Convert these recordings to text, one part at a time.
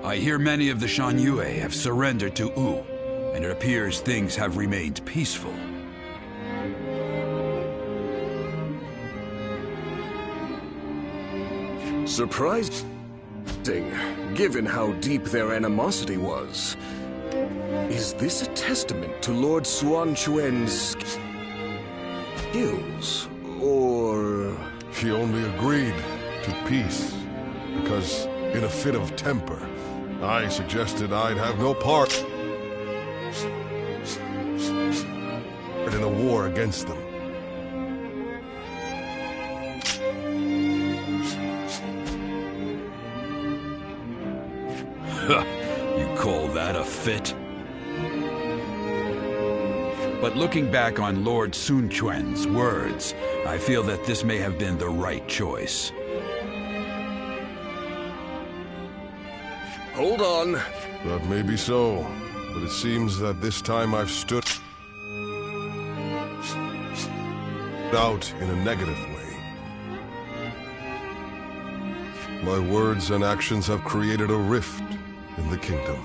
I hear many of the Shan Yue have surrendered to Wu, and it appears things have remained peaceful. Surprising, given how deep their animosity was. Is this a testament to Lord Suan Chuan's skills, or... He only agreed to peace because, in a fit of temper, I suggested I'd have no part in a war against them. You call that a fit? But looking back on Lord Sun Quan's words, I feel that this may have been the right choice. Hold on. That may be so, but it seems that this time I've stood out in a negative way. My words and actions have created a rift in the kingdom,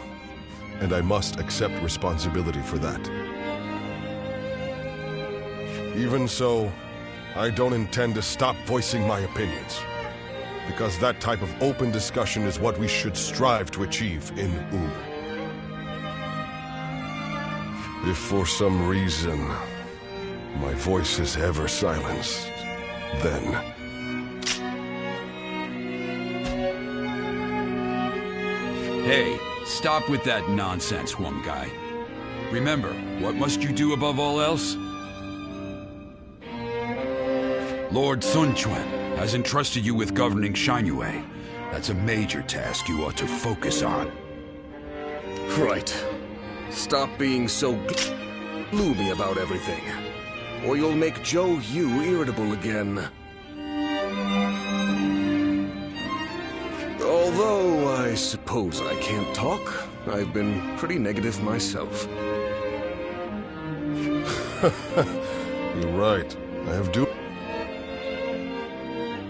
and I must accept responsibility for that. Even so, I don't intend to stop voicing my opinions, because that type of open discussion is what we should strive to achieve in Wu. If for some reason my voice is ever silenced, then... Hey, stop with that nonsense, Huang Gai. Remember, what must you do above all else? Lord Sun Quan has entrusted you with governing Shangyue. That's a major task you ought to focus on. Right. Stop being so gloomy about everything, or you'll make Zhou Yu irritable again. Although I suppose I can't talk, I've been pretty negative myself. You're right. I have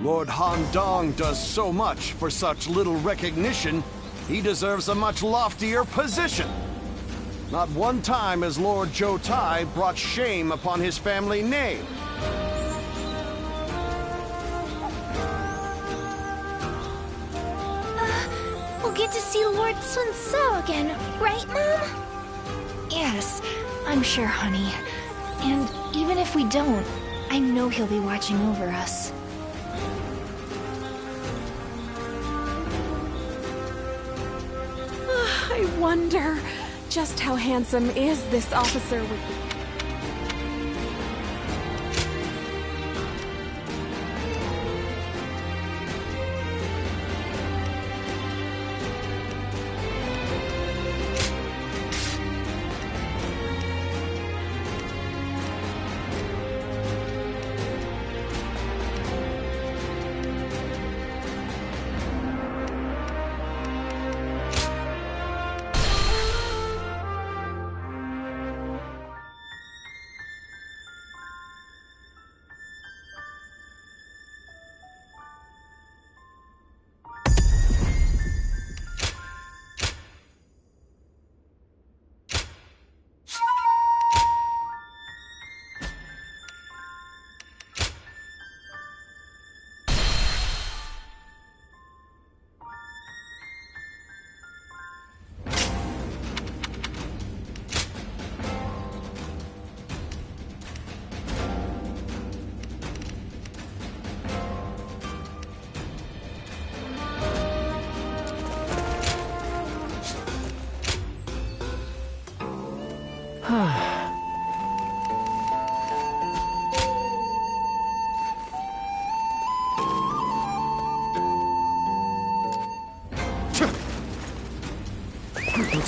Lord Han Dong does so much for such little recognition, he deserves a much loftier position. Not one time has Lord Zhou Tai brought shame upon his family name. We'll get to see Lord Sun Ce again, right, Mom? Yes, I'm sure, honey. And even if we don't, I know he'll be watching over us. I wonder just how handsome is this officer with the...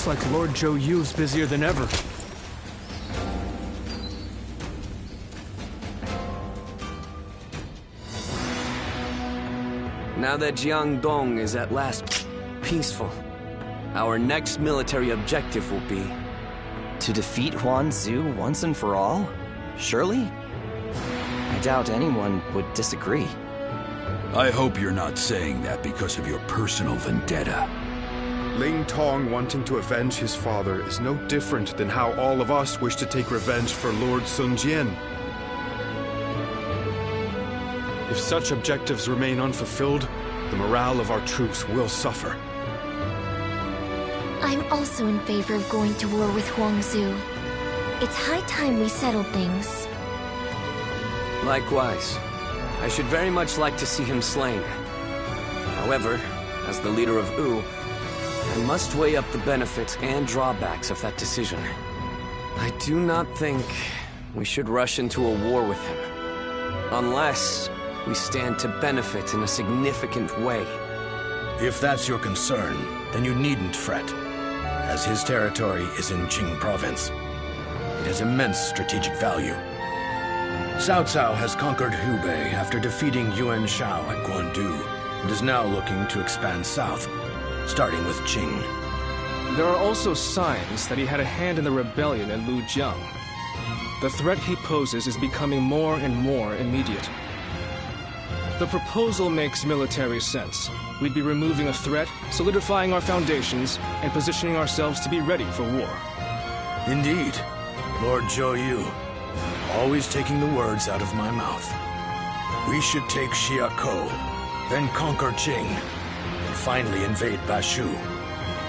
Looks like Lord Zhou Yu's busier than ever. Now that Jiangdong is at last peaceful, our next military objective will be... To defeat Huangzu once and for all? Surely? I doubt anyone would disagree. I hope you're not saying that because of your personal vendetta. Ling Tong wanting to avenge his father is no different than how all of us wish to take revenge for Lord Sun Jian. If such objectives remain unfulfilled, the morale of our troops will suffer. I'm also in favor of going to war with Huangzu. It's high time we settled things. Likewise. I should very much like to see him slain. However, as the leader of Wu, I must weigh up the benefits and drawbacks of that decision. I do not think we should rush into a war with him, unless we stand to benefit in a significant way. If that's your concern, then you needn't fret, as his territory is in Qing province. It has immense strategic value. Cao Cao has conquered Hubei after defeating Yuan Shao at Guandu, and is now looking to expand south, starting with Qing. There are also signs that he had a hand in the rebellion at Lujiang. The threat he poses is becoming more and more immediate. The proposal makes military sense. We'd be removing a threat, solidifying our foundations, and positioning ourselves to be ready for war. Indeed, Lord Zhou Yu, always taking the words out of my mouth. We should take Xiakou, then conquer Qing, and finally invade Bashu,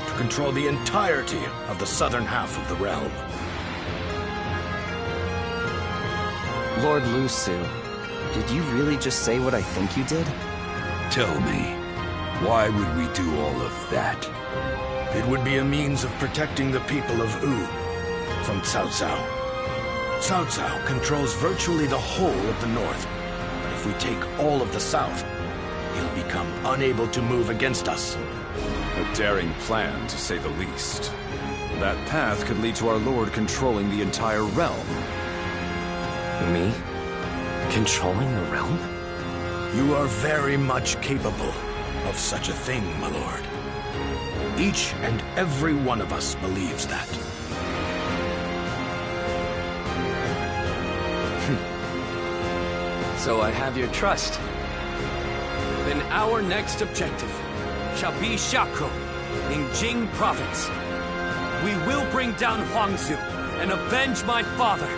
to control the entirety of the southern half of the realm. Lord Lu Su, did you really just say what I think you did? Tell me, why would we do all of that? It would be a means of protecting the people of Wu from Cao Cao. Cao Cao controls virtually the whole of the north, but if we take all of the south, he'll become unable to move against us. A daring plan, to say the least. That path could lead to our lord controlling the entire realm. Me? Controlling the realm? You are very much capable of such a thing, my lord. Each and every one of us believes that. So I have your trust. Then our next objective shall be Xiakou in Jing province. We will bring down Huangzu and avenge my father.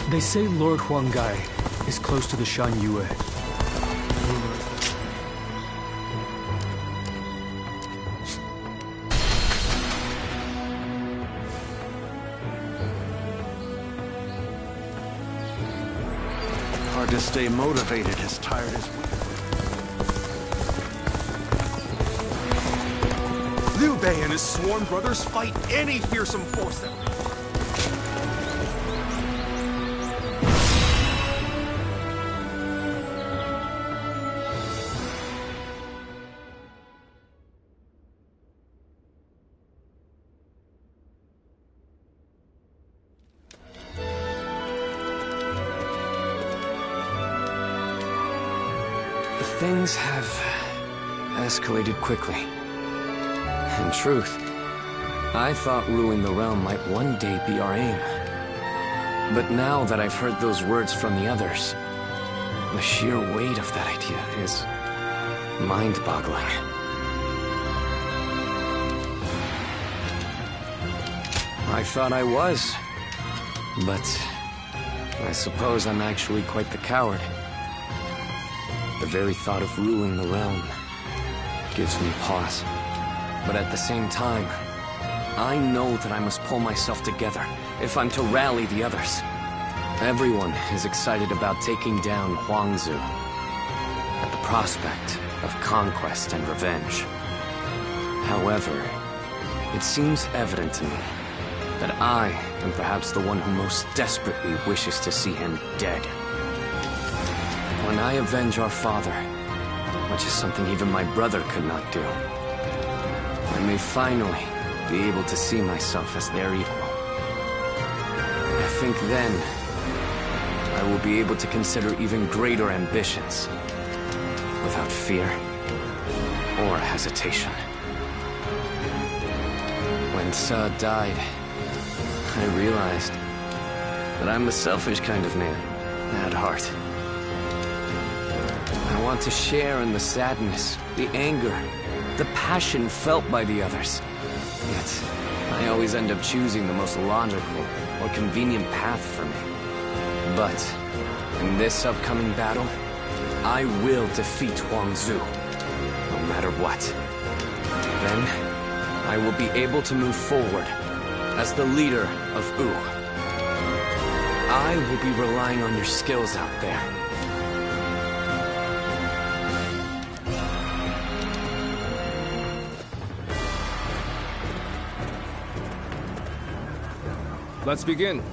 They say Lord Huanggai is close to the Shan Yue. Hard to stay motivated as tired as we. Liu Bei and his sworn brothers fight any fearsome force that... Things have escalated quickly. In truth, I thought ruling the realm might one day be our aim. But now that I've heard those words from the others, the sheer weight of that idea is mind-boggling. I thought I was, but I suppose I'm actually quite the coward. The very thought of ruling the realm gives me pause. But at the same time, I know that I must pull myself together if I'm to rally the others. Everyone is excited about taking down Huangzu at the prospect of conquest and revenge. However, it seems evident to me that I am perhaps the one who most desperately wishes to see him dead. When I avenge our father, which is something even my brother could not do, I may finally be able to see myself as their equal. I think then I will be able to consider even greater ambitions without fear or hesitation. When Sa died, I realized that I'm a selfish kind of man at heart. I want to share in the sadness, the anger, the passion felt by the others. Yet, I always end up choosing the most logical or convenient path for me. But, in this upcoming battle, I will defeat Huangzu, no matter what. Then, I will be able to move forward as the leader of Wu. I will be relying on your skills out there. Let's begin.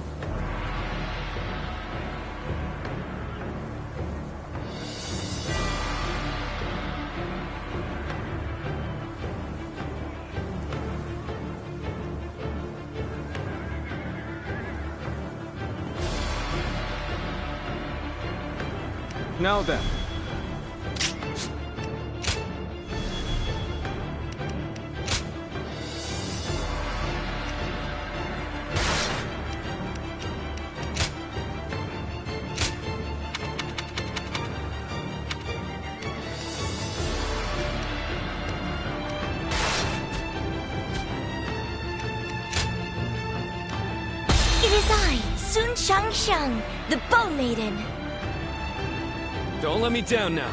Now then. It is I, Sun Shangsheng, the Bow Maiden. Don't let me down now.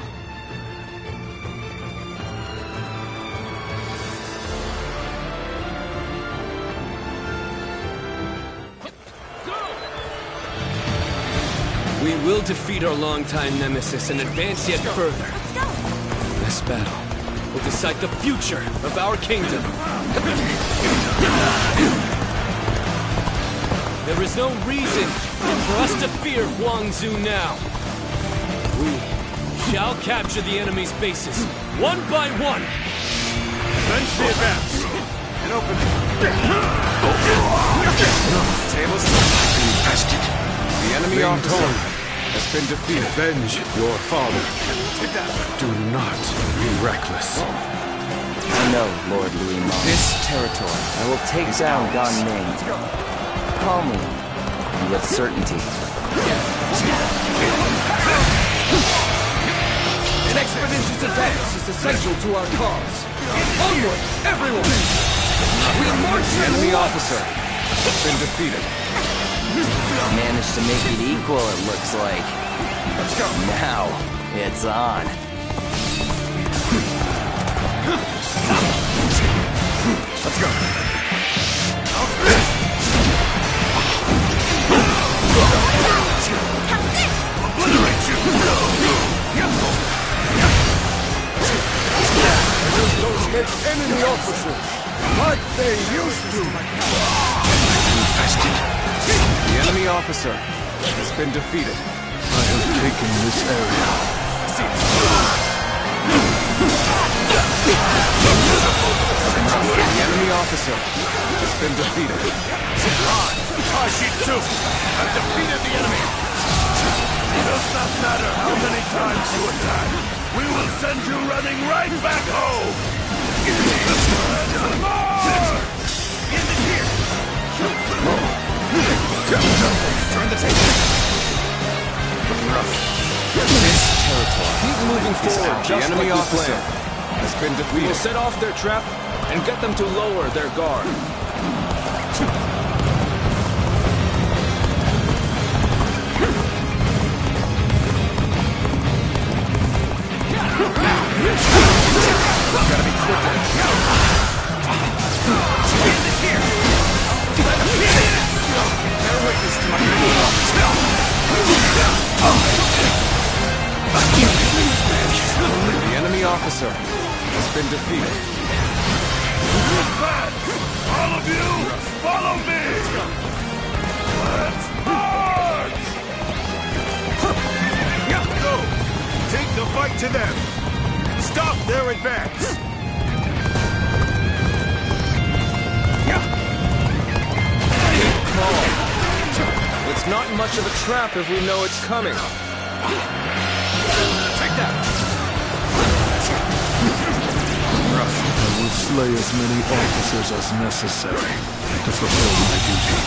We will defeat our longtime nemesis and advance yet further. Let's go. This battle will decide the future of our kingdom. There is no reason for us to fear Huangzu now. We shall capture the enemy's bases, one by one. Fence the advance. And open it. Tables infested. The enemy officer has been defeated. Avenge your father. Do not be reckless. I know, Lord Louis Mong. This territory I will take down Gan Ning. Calmly and with certainty. An expeditious advance is essential to our cause. Onward, everyone! We march the enemy officer has been defeated. Managed to make it equal, it looks like. Let's go. Now, it's on. Let's go. Obliterate you! Those make enemy officers like they used to. Infested. The enemy officer has been defeated. I have taken this area. The enemy officer has been defeated. I, Tzu, have defeated the enemy. It does not matter how many times you attack. We will send you running right back home. More! In the gear. Turn the table. Looking rough. This territory. Keep moving forward. The enemy officer has been defeated. We will set off their trap and get them to lower their guard. Gotta be quicker. Bear witness to my The enemy officer has been defeated. All of you, follow me! Let's march! Go! Take the fight to them! Stop their advance! It's not much of a trap if we know it's coming. Take that! I will slay as many officers as necessary to fulfill my duty.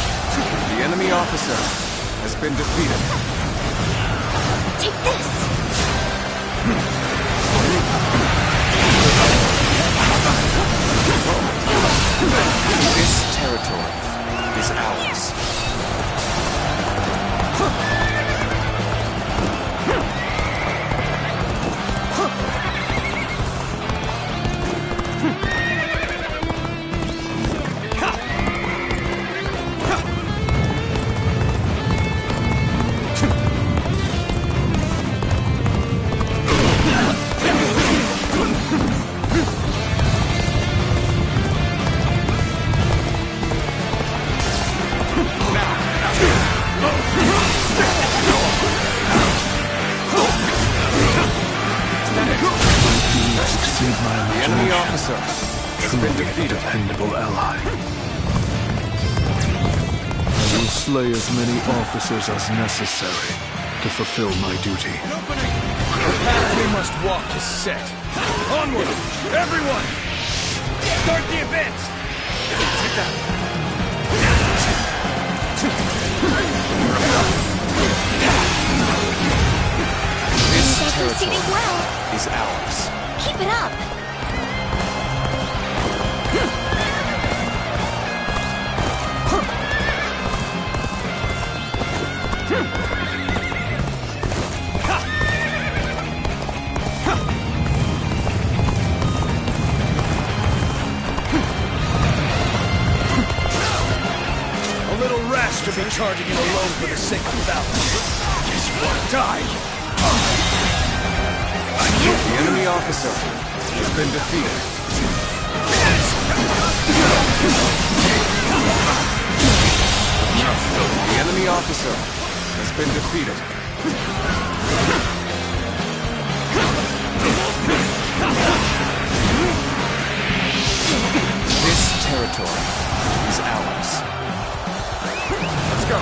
The enemy officer has been defeated. Take this! This territory is ours. The enemy officer has been defeated. Dependable ally. I will slay as many officers as necessary to fulfill my duty. The path we must walk is set. Onward! Everyone! Start the advance! Take that. This territory well. is ours. Keep it up! A little rash to be charging in alone for the sake of valor. Guess you want to die? The enemy officer has been defeated. The enemy officer has been defeated. This territory is ours. Let's go.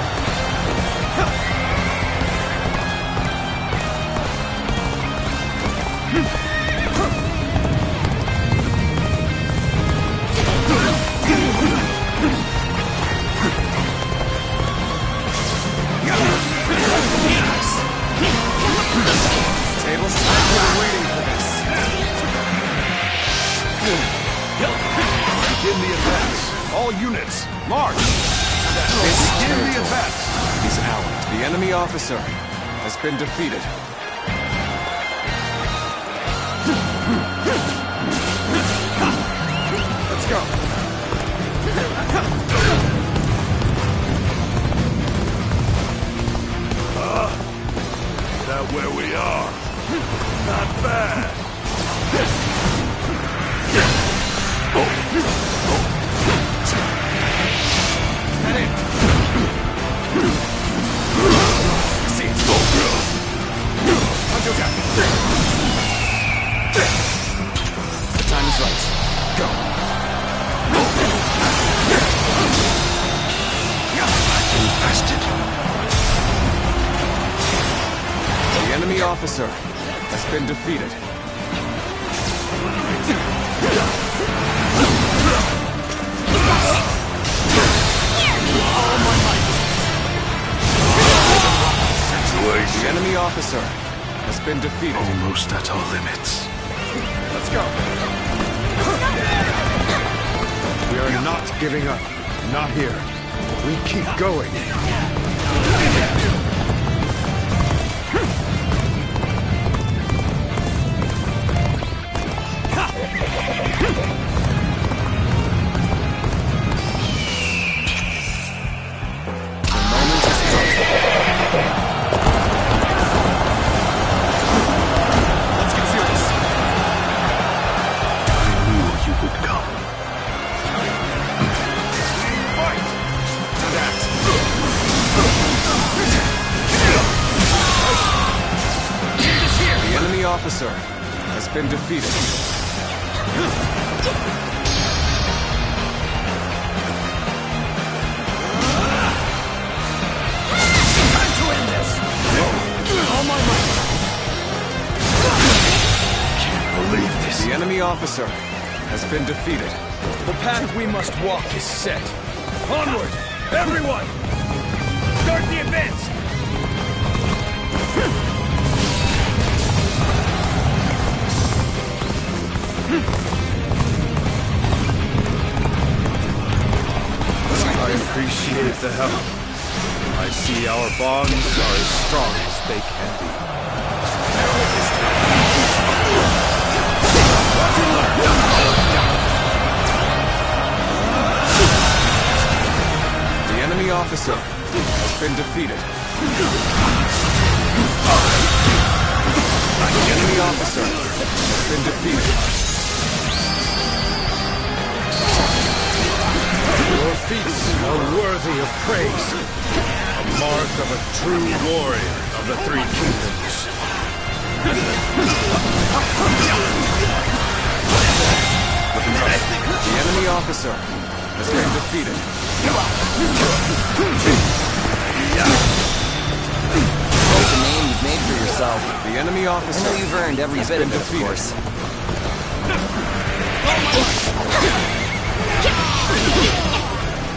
Tables have been waiting for this. Begin the advance. All units, march! Begin the advance. Is ours. The enemy officer has been defeated. Let's go. Is that where we are? Not bad. Head in. See it. Onto attack. The time is right. Go. Bastard. The enemy officer has been defeated. All my might. The enemy officer has been defeated. Almost at our limits. Let's go. We are not giving up. Not here. We keep going. officer has been defeated. Time to end this! All my might! Can't believe this. The enemy officer has been defeated. The path we must walk is set. Onward! Everyone! Start the advance! I appreciate the help. I see our bonds are as strong as they can be. Watch and learn! The enemy officer has been defeated. The enemy officer has been defeated. Your feats are worthy of praise. A mark of a true warrior of the Three Kingdoms. The enemy officer has been defeated. Quite the name you've made for yourself. The enemy officer. I know you've earned every bit of it, of course.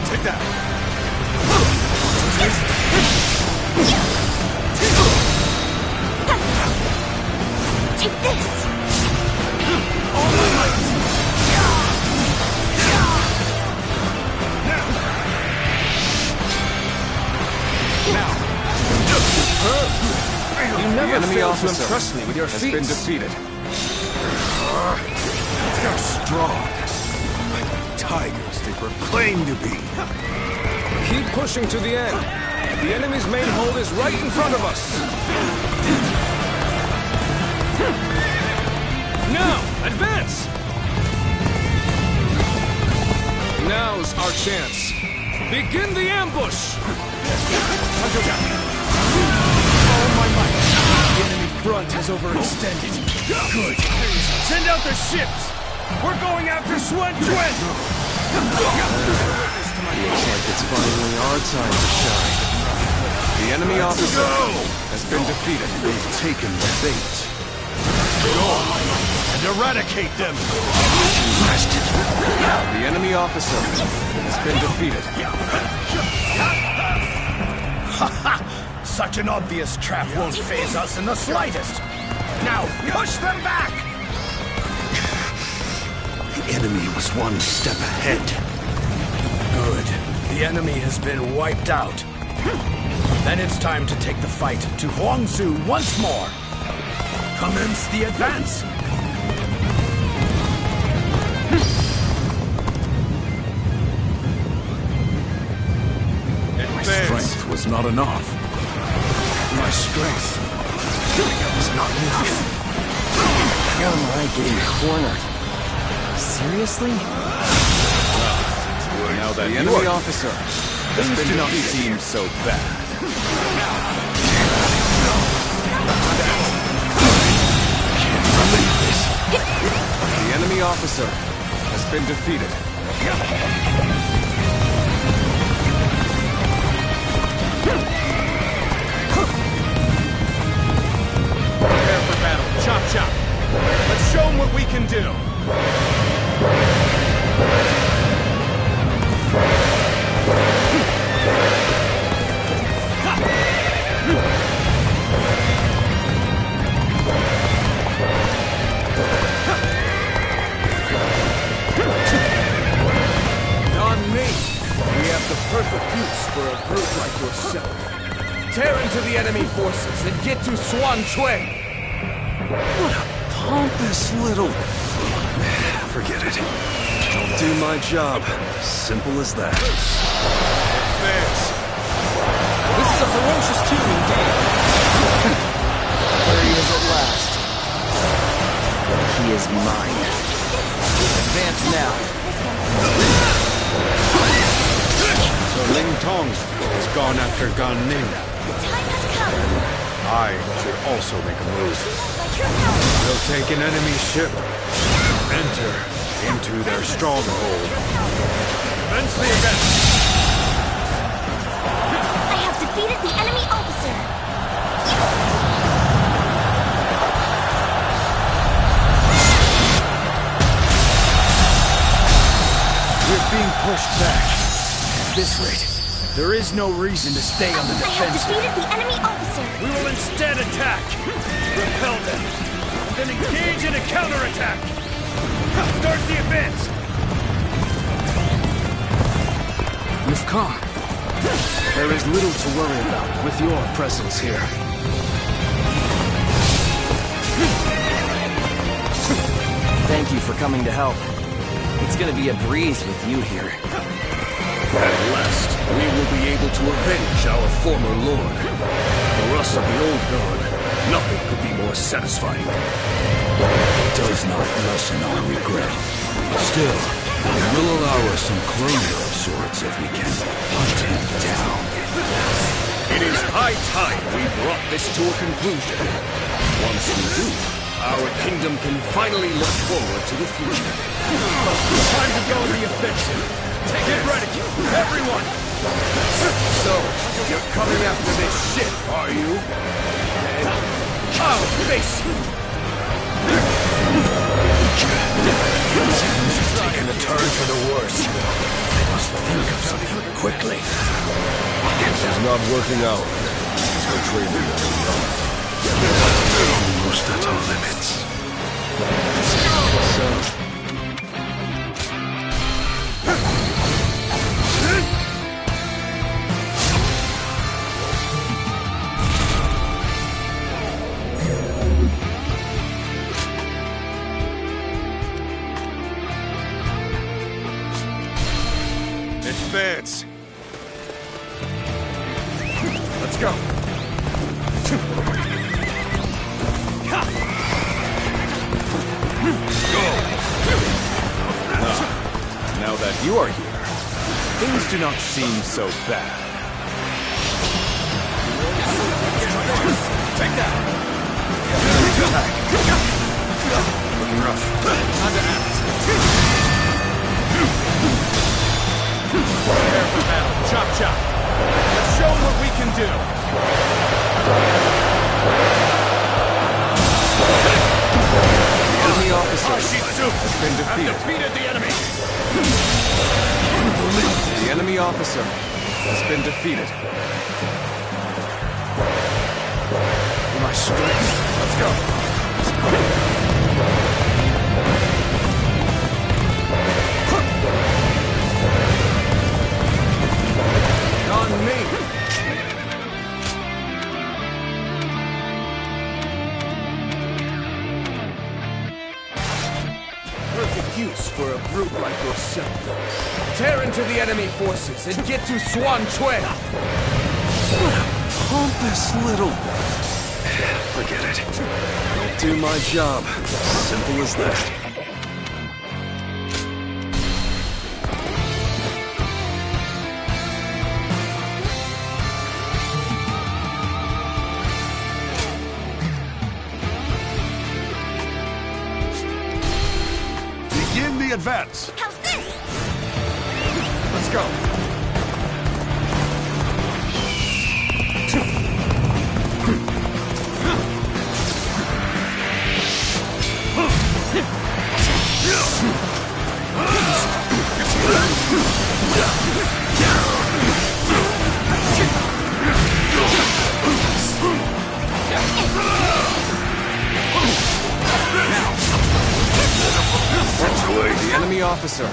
Take that! Take this! All my might! Now! You never enemy fail to officer impress me with your has feats. been defeated. They're strong. Like the tigers they proclaim to be. Keep pushing to the end. The enemy's main hold is right in front of us. Now, advance! Now's our chance. Begin the ambush! All my might. The enemy front has overextended. Good. Send out the ships! We're going after Xuan Chuen! Looks like it's finally our time to shine. The enemy officer has been defeated. They've taken the bait. Go and eradicate them! The enemy officer has been defeated. Such an obvious trap won't faze us in the slightest. Now, push them back! The enemy was one step ahead. Good. The enemy has been wiped out. Then it's time to take the fight to Huangzu once more. Commence the advance! My strength was not enough. My strength was not enough. How am I getting cornered? Seriously? Now that The you enemy are... officer has Things been do not defeated. seem so bad. The enemy officer has been defeated. Prepare for battle. Chop, chop. Let's show them what we can do. On me. We have the perfect use for a brute like yourself. Tear into the enemy forces and get to Xuan Chuen. What a pompous little... Forget it. I'll do my job. Simple as that. Advance. This is a ferocious team indeed. There he is at last. He is mine. Advance now. So Ling Tong has gone after Gan Ning. The time has come. I should also make a move. We'll take an enemy ship, enter into their stronghold. Commence the event! I have defeated the enemy officer! We're being pushed back. At this rate, there is no reason to stay on the I have defensive. defeated the enemy officer! We will instead attack! Repel them! Then engage in a counterattack! Start the advance! You've come. There is little to worry about with your presence here. Thank you for coming to help. It's gonna be a breeze with you here. At last, we will be able to avenge our former lord. For us of the old guard, nothing could be more satisfying. It does not lessen our regret. Still, it will allow us some closure of sorts if we can hunt him down. It is high time we brought this to a conclusion. Once we do, our kingdom can finally look forward to the future. Time to go on the offensive! Get ready, everyone! So, you're coming after this ship, are you? And I'll face you! Things have taken a turn for the worse. I must think of something quickly. This is not working out. We're trading Almost at our limits. Advance! Let's go! Now that you are here, things do not seem so bad. Take that! Looking rough. Time to act. Prepare for battle. Chop chop. Let's show them what we can do. The enemy officer has been defeated. Defeated the enemy. The enemy officer has been defeated. My strength. Let's go. On me! Perfect use for a brute like yourself. Tear into the enemy forces and get to Swan Chuen! Pompous little... Forget it. I'll do my job. Simple as that. Begin the advance! How's this? Let's go! The enemy officer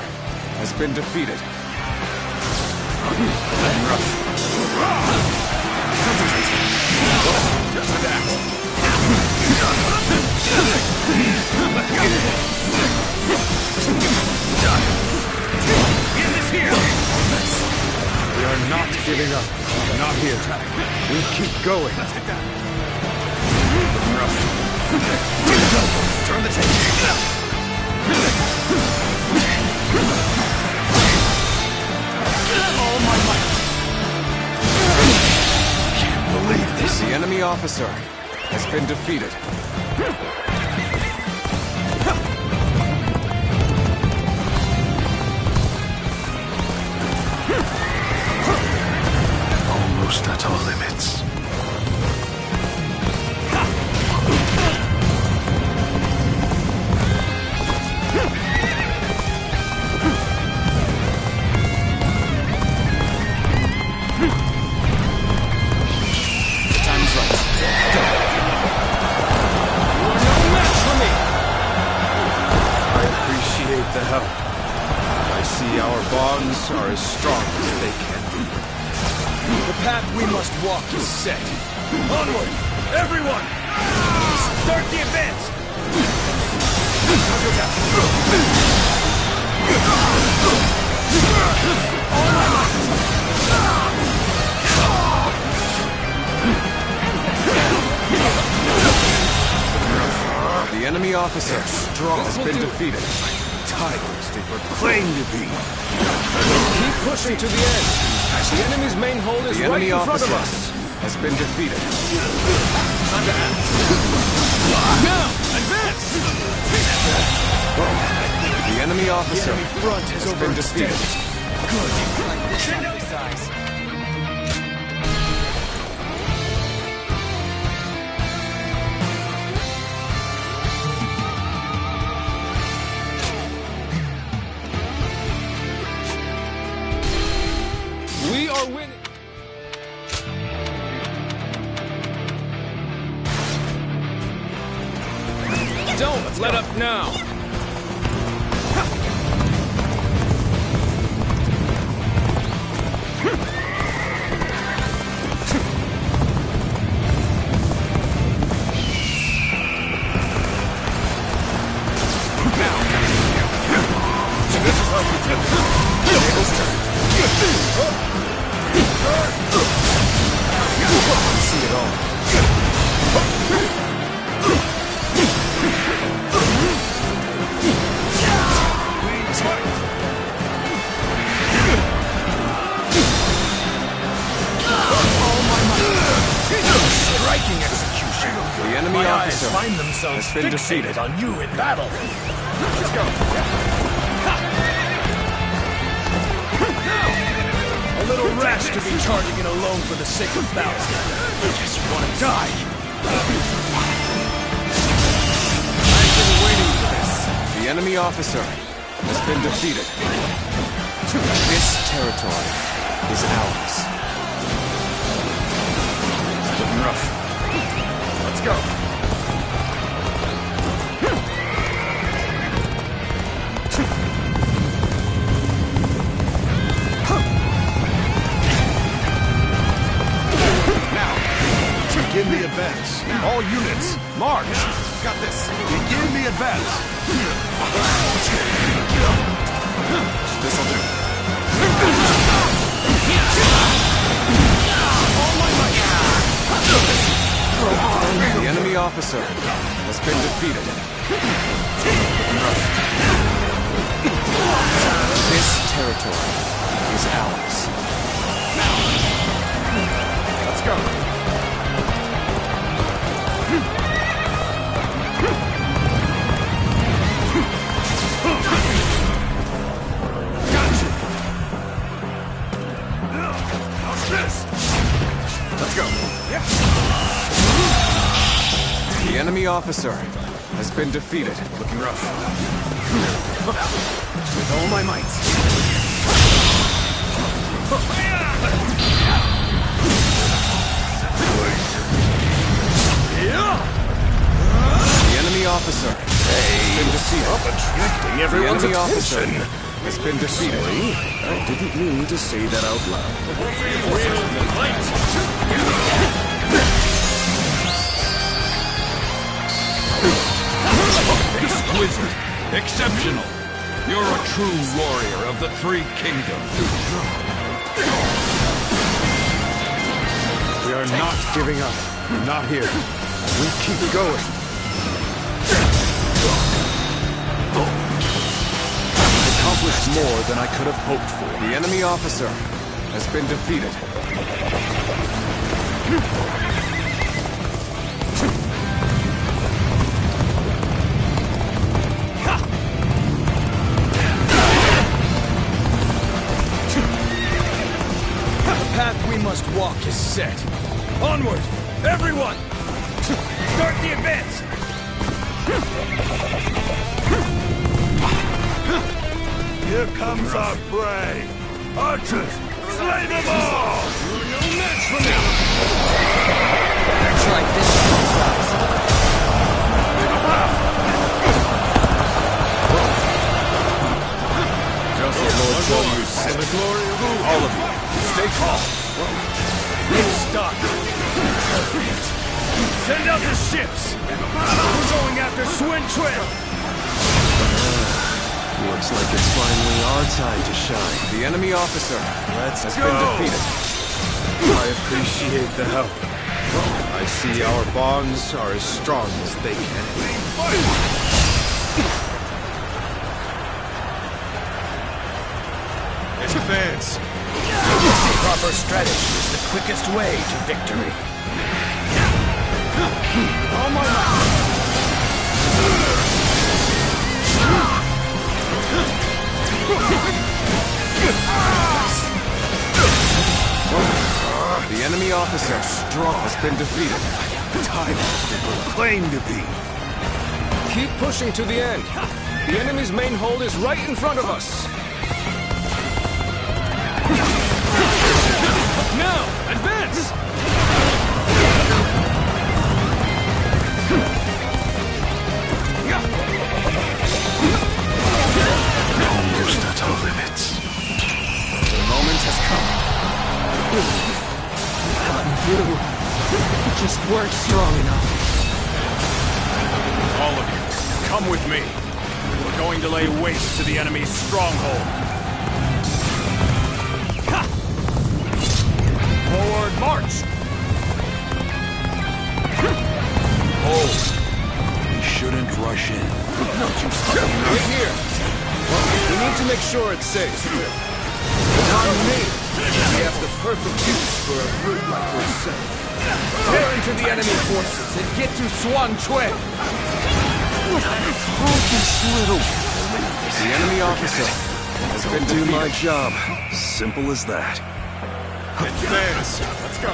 has been defeated. We are not giving up. Not here. We'll keep going. Turn the tape! Can't believe this. The enemy enemy officer has been defeated. Almost at our limits. The help. I see our bonds are as strong as they can be. The path we must walk is set. Onward! Everyone! Start the advance! The enemy officer has been defeated. Tigers they proclaim to be. Keep pushing to the end. The enemy's main hold is right in front of us. Has been defeated. Time to act. Now, advance! The enemy officer The enemy front has been defeated. Good. Send out We are winning. Don't let up now. This is how you do it. Tables turn. See it all. Striking execution. The enemy My officer eyes find themselves has been fixated defeated. on you in battle. Let's go. A little rash to be charging in alone for the sake of battle. Guess you want to die. I've been waiting for this. The enemy officer has been defeated. This territory is ours. Looking rough. Let's go. Begin the advance. All units, march! Got this. Begin the advance. This'll do. The enemy officer has been defeated. This territory is ours. Let's go. Let's go. The enemy officer has been defeated. Looking rough. With all my might. The enemy officer has been defeated. Attracting everyone's The enemy attention. officer has been defeated. I didn't mean to say that out loud. Exquisite. Exceptional. You're a true warrior of the Three Kingdoms. We are not giving up. Not here. We keep going. Accomplished more than I could have hoped for. The enemy officer has been defeated. path we must walk is set. Onward, everyone! Start the advance! Here comes our prey! Archers, slay them all! You're no match for me! Try this size. Lord show you sin. The glory of Wu. All of you, stay calm. Make stock. Send out the ships. We're going after Sun Quan. Looks like it's finally our time to shine. The enemy officer Let's has go. been defeated. I appreciate the help. I see our bonds are as strong as they can be. Advance! Proper strategy is the quickest way to victory. On my mark! The enemy officer has been defeated. Time to proclaim defeat. Keep pushing to the end. The enemy's main hold is right in front of us. Now, advance! Almost at our limits. The moment has come. You just weren't strong enough. All of you, come with me. We're going to lay waste to the enemy's stronghold. Forward march! Hold. We shouldn't rush in. Wait here. We need to make sure it's safe. Not me! We have the perfect use for a brute like yourself. Tear into the enemy forces and get to Sun Quan! The enemy officer has been Do defeated. my job. Simple as that. Advance! Let's go!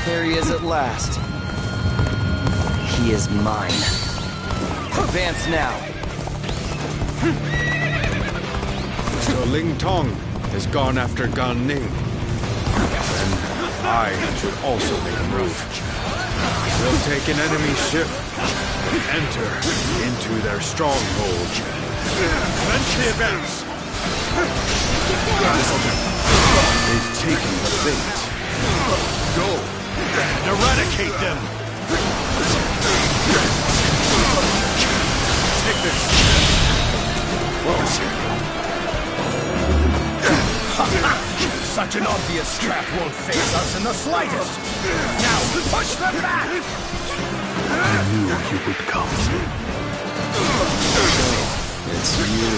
There he is at last. He is mine. Advance now. So Ling Tong has gone after Gan Ning. Then I should also make a move. We'll take an enemy ship and enter into their stronghold. Commence the advance! They've taken the bait. Go and eradicate them. Take this! Such an obvious trap won't face us in the slightest. Now, push them back! I knew you would come. It's you.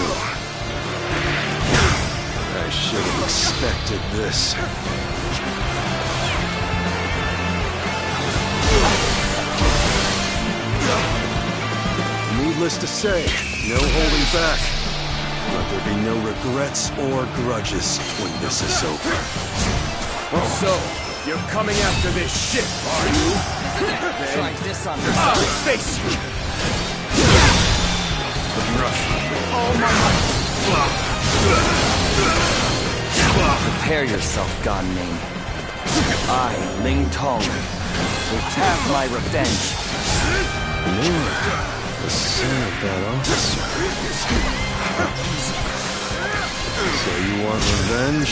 I should have expected this. Needless to say, no holding back. Let there be no regrets or grudges when this is over. So, you're coming after this ship, are you? Try this on I'll yourself. face you! Prepare yourself, Gan Ning. I, Ling Tong, will have my revenge. The son of that officer. So you want revenge?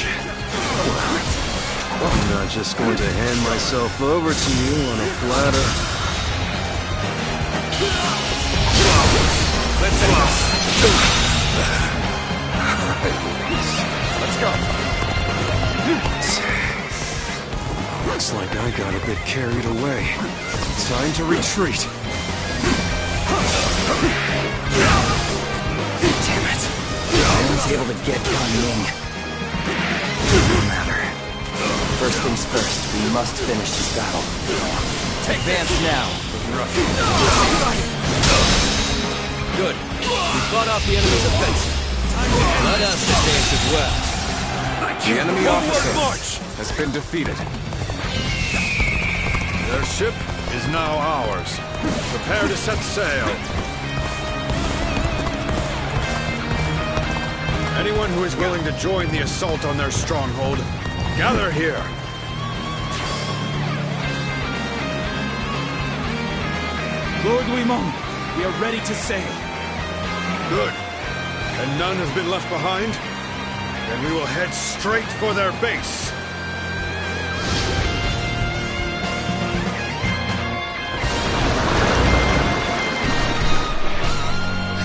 Well, I'm not just going to hand myself over to you on a platter. Let's go! Looks like I got a bit carried away. Time to retreat. Damn it. I was able to get Gan Ning. No matter. First things first, we must finish this battle. Advance now. Good. We fought off the enemy's offensive. Let us advance as well. The enemy officer has been defeated. Their ship is now ours. Prepare to set sail. Anyone who is willing to join the assault on their stronghold, gather here. Lord Louis-Mont, we are ready to sail. Good. And none have been left behind? Then we will head straight for their base.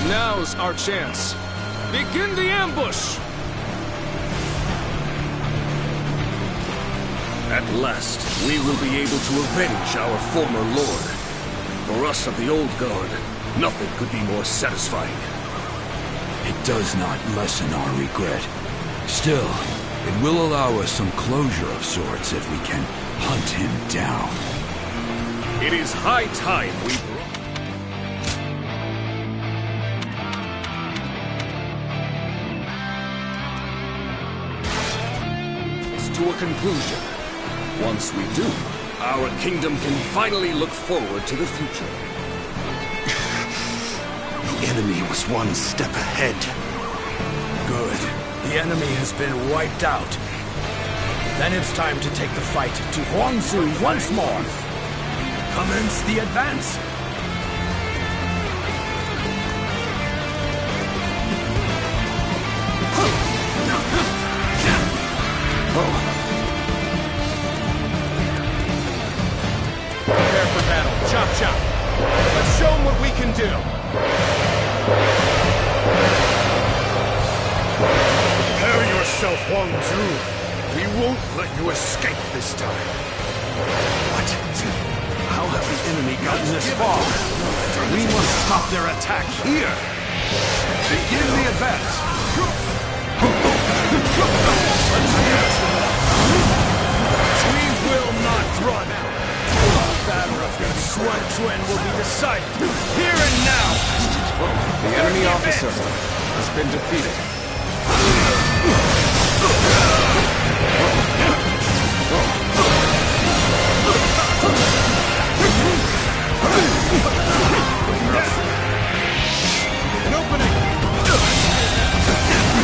Now's our chance. Begin the ambush! At last, we will be able to avenge our former lord. For us of the old guard, nothing could be more satisfying. It does not lessen our regret. Still, it will allow us some closure of sorts if we can hunt him down. It is high time we to a conclusion. Once we do, our kingdom can finally look forward to the future. The enemy was one step ahead. Good. The enemy has been wiped out. Then it's time to take the fight to Huangzu once more. Commence the advance. Prepare for battle. Chop, chop. Let's show them what we can do. Prepare yourself, Huangzu. We won't let you escape this time. What? How have the enemy gotten this far? We must stop their attack here. Begin the advance. We will not run. The battle of Xuan will be decided here and now. The enemy officer has been defeated. An opening.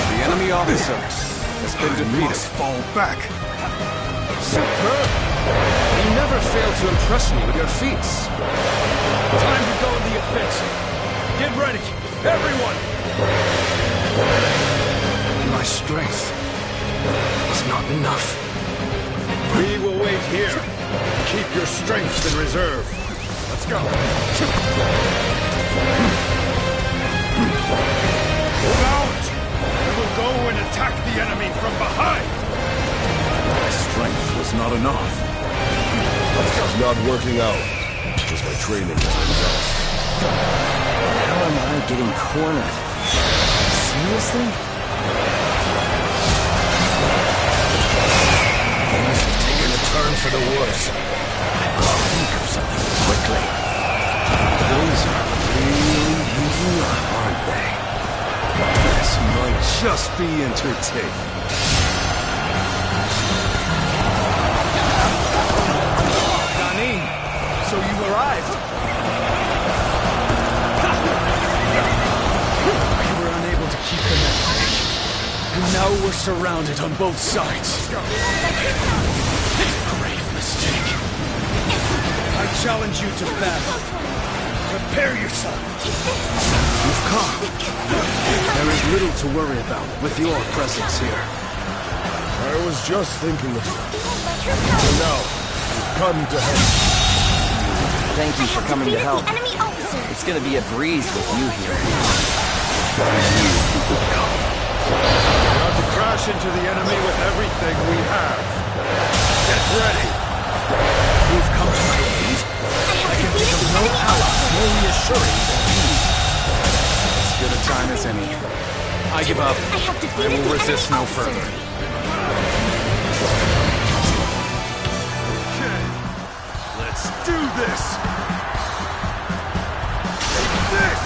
The enemy officer has been defeated. Must fall back. Superb! You never fail to impress me with your feats. Time to go in the offensive. Get ready, everyone! My strength is not enough. We will wait here. Keep your strength in reserve. Let's go. Move out! We will go and attack the enemy from behind! My strength was not enough. It's not working out, because my training has been off. How am I getting cornered? Seriously? Things have taken a turn for the worse. I must think of something quickly. Things are really heating up, aren't they? This might just be entertaining. So you arrived. We were unable to keep them at bay. And now we're surrounded on both sides. Grave mistake. I challenge you to battle. Prepare yourself. You've come. There is little to worry about with your presence here. I was just thinking of you. So now, you've come to help. Thank you for coming to help. It's gonna be a breeze with you here. We are to crash into the enemy with everything we have. Get ready. You've come to my aid. I can think of no ally more reassuring than you. As good a time as any. I give up. I will resist no further. Okay. Let's do this. Take this.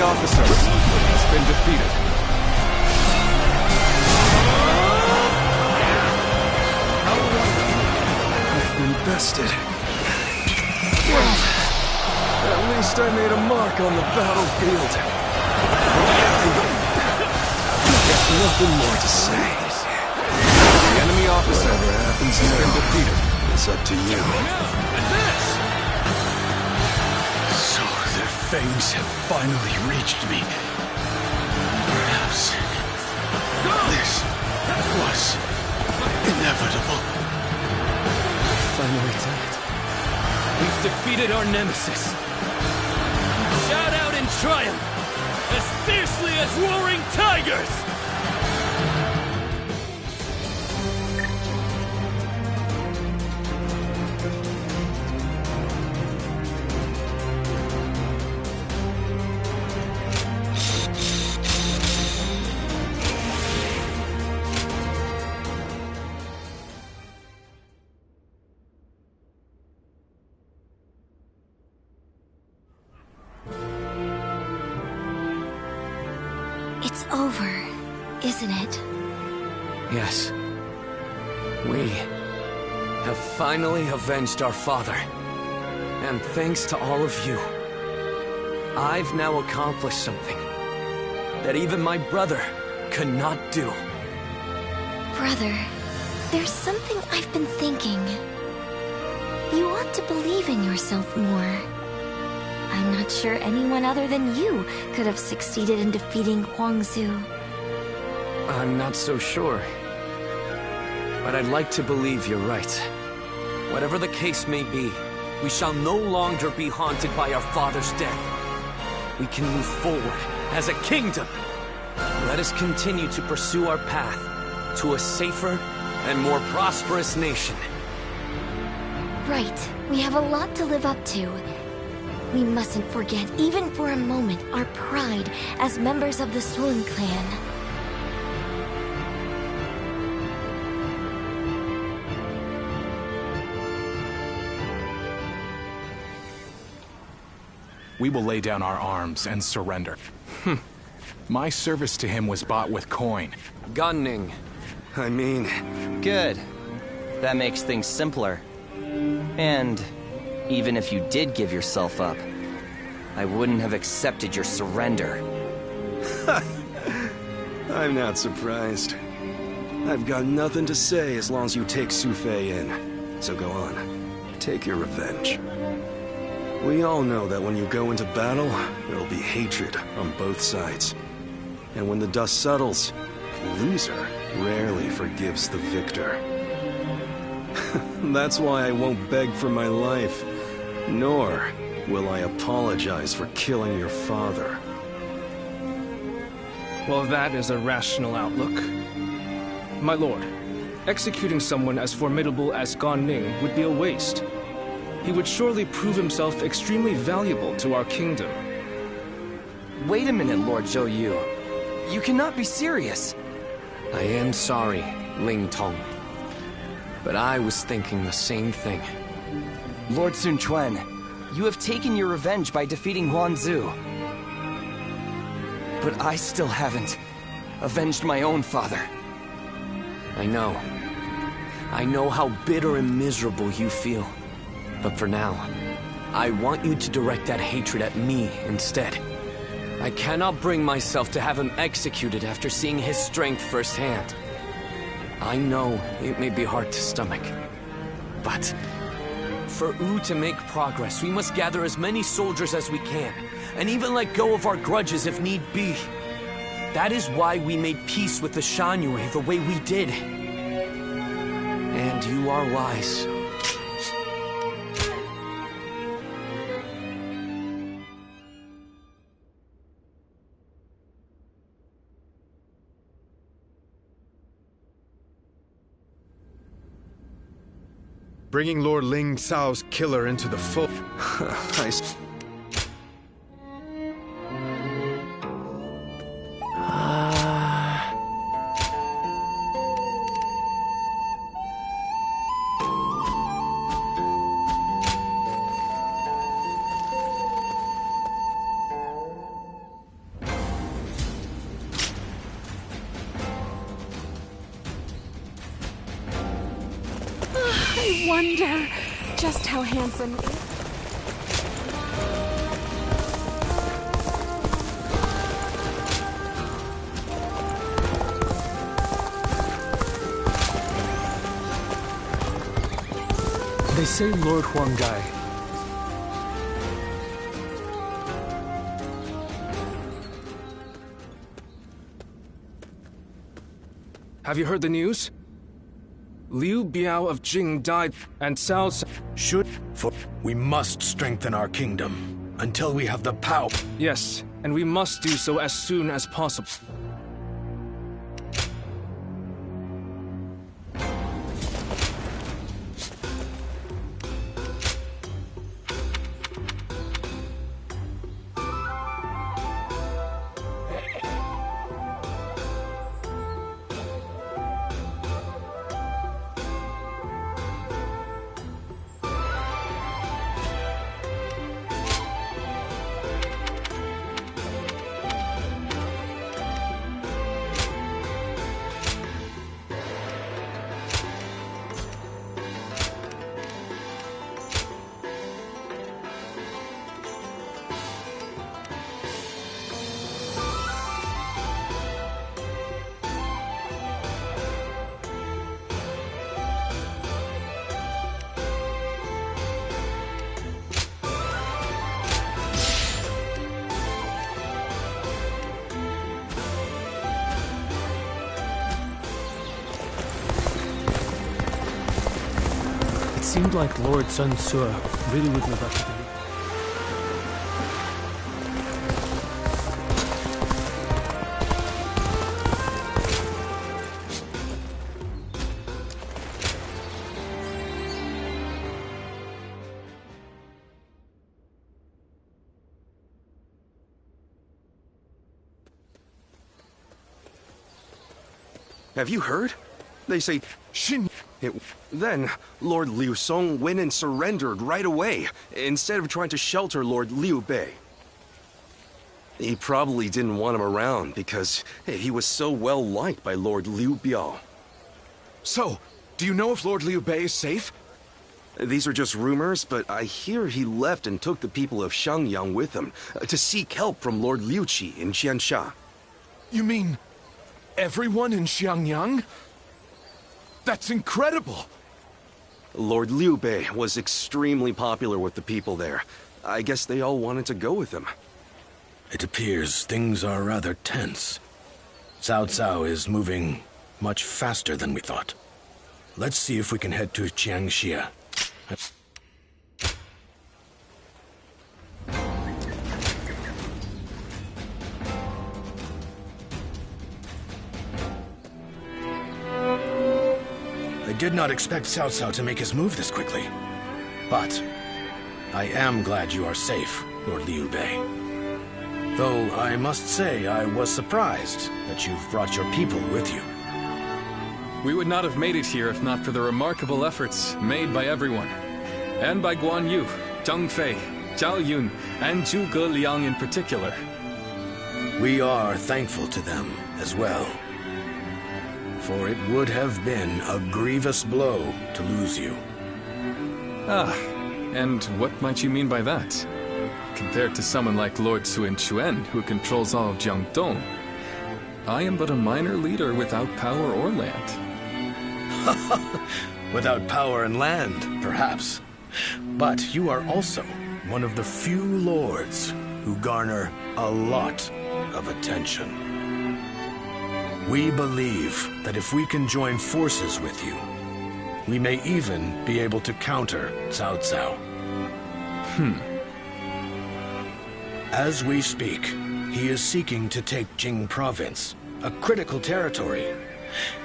enemy officer has been defeated. I've been bested. Well, at least I made a mark on the battlefield. I've got nothing more to say. The enemy officer has been defeated. It's up to you. Advance! So their fangs have finally reached me. Perhaps this was inevitable. Finally done it. We've defeated our nemesis. Shout out in triumph, as fiercely as roaring tigers! It's over, isn't it? Yes. We have finally avenged our father. And thanks to all of you, I've now accomplished something that even my brother could not do. Brother, there's something I've been thinking. You ought to believe in yourself more. I'm not sure anyone other than you could have succeeded in defeating Huangzu. I'm not so sure. But I'd like to believe you're right. Whatever the case may be, we shall no longer be haunted by our father's death. We can move forward as a kingdom. Let us continue to pursue our path to a safer and more prosperous nation. Right. We have a lot to live up to. We mustn't forget, even for a moment, our pride as members of the Swoon clan. We will lay down our arms and surrender. My service to him was bought with coin. Gunning. I mean... Good. That makes things simpler. And even if you did give yourself up, I wouldn't have accepted your surrender. I'm not surprised. I've got nothing to say as long as you take Sufei in. So go on. Take your revenge. We all know that when you go into battle, there'll be hatred on both sides. And when the dust settles, the loser rarely forgives the victor. That's why I won't beg for my life, nor will I apologize for killing your father. Well, that is a rational outlook. My lord, executing someone as formidable as Gan Ning would be a waste. He would surely prove himself extremely valuable to our kingdom. Wait a minute, Lord Zhou Yu. You cannot be serious. I am sorry, Ling Tong. But I was thinking the same thing. Lord Sun Quan, you have taken your revenge by defeating Huangzu. But I still haven't avenged my own father. I know. I know how bitter and miserable you feel. But for now, I want you to direct that hatred at me instead. I cannot bring myself to have him executed after seeing his strength firsthand. I know it may be hard to stomach, but for Wu to make progress, we must gather as many soldiers as we can, and even let go of our grudges if need be. That is why we made peace with the Shanyue the way we did. And you are wise. Bringing Lord Ling Cao's killer into the fold. wonder just how handsome is. They say Lord Huanggai. Have you heard the news? Liu Biao of Jing died, and Cao For we must strengthen our kingdom until we have the power. Yes, and we must do so as soon as possible. It seemed like Lord Sun Ce really would live up to the... Have you heard? They say Then, Lord Liu Song went and surrendered right away, instead of trying to shelter Lord Liu Bei. He probably didn't want him around because he was so well liked by Lord Liu Biao. So, do you know if Lord Liu Bei is safe? These are just rumors, but I hear he left and took the people of Xiangyang with him to seek help from Lord Liu Qi in Jiansha. You mean everyone in Xiangyang? That's incredible! Lord Liu Bei was extremely popular with the people there. I guess they all wanted to go with him. It appears things are rather tense. Cao Cao is moving much faster than we thought. Let's see if we can head to Jiangxia. I did not expect Cao Cao to make his move this quickly. But I am glad you are safe, Lord Liu Bei. Though I must say I was surprised that you've brought your people with you. We would not have made it here if not for the remarkable efforts made by everyone. And by Guan Yu, Zhang Fei, Zhao Yun, and Zhuge Liang in particular. We are thankful to them as well. For it would have been a grievous blow to lose you. Ah, and what might you mean by that? Compared to someone like Lord Sun Quan, who controls all of Jiangdong, I am but a minor leader without power or land. Without power and land, perhaps. But you are also one of the few lords who garner a lot of attention. We believe that if we can join forces with you, we may even be able to counter Cao Cao. As we speak, he is seeking to take Jing Province, a critical territory.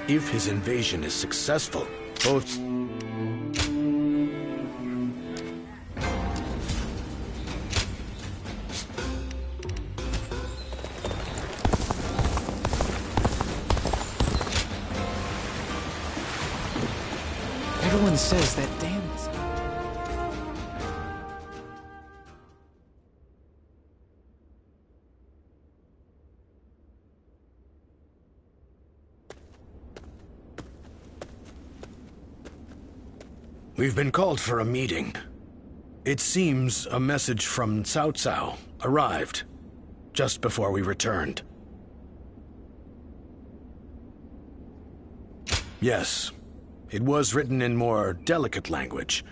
If his invasion is successful, both... Everyone says that damn... We've been called for a meeting. It seems a message from Cao Cao arrived just before we returned. Yes, it was written in more delicate language,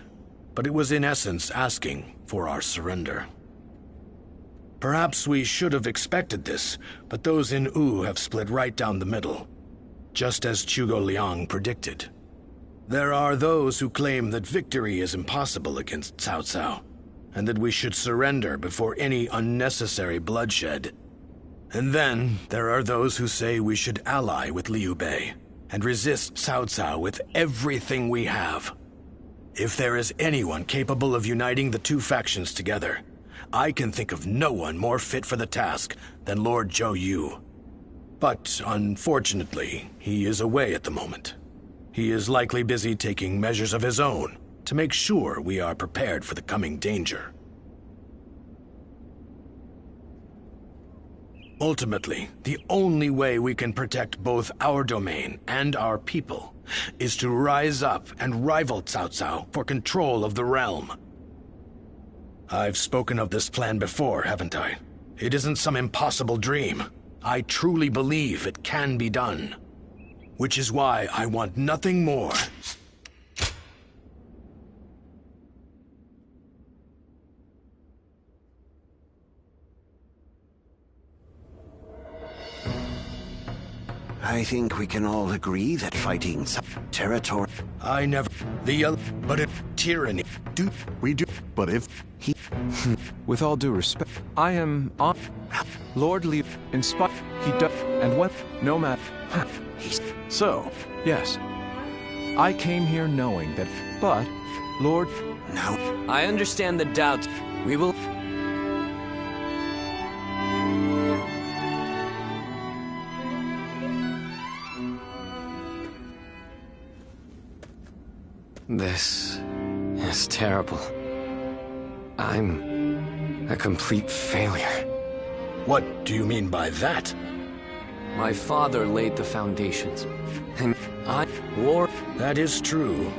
but it was in essence asking for our surrender. Perhaps we should have expected this, but those in Wu have split right down the middle, just as Zhuge Liang predicted. There are those who claim that victory is impossible against Cao Cao, and that we should surrender before any unnecessary bloodshed. And then there are those who say we should ally with Liu Bei and resist Cao Cao with everything we have. If there is anyone capable of uniting the two factions together, I can think of no one more fit for the task than Lord Zhou Yu. But unfortunately, he is away at the moment. He is likely busy taking measures of his own to make sure we are prepared for the coming danger. Ultimately, the only way we can protect both our domain and our people is to rise up and rival Cao Cao for control of the realm. I've spoken of this plan before, haven't I? It isn't some impossible dream. I truly believe it can be done. Which is why I want nothing more. I think we can all agree that fighting some territory... I never... but if tyranny... We do... But if... He... With all due respect, I am on... Lord Liu... Inspire... He does... And what... No matter... So, yes. I came here knowing that... But... Lord... No. I understand the doubt. We will... This is terrible. I'm a complete failure. What do you mean by that? My father laid the foundations, and I war. That is true.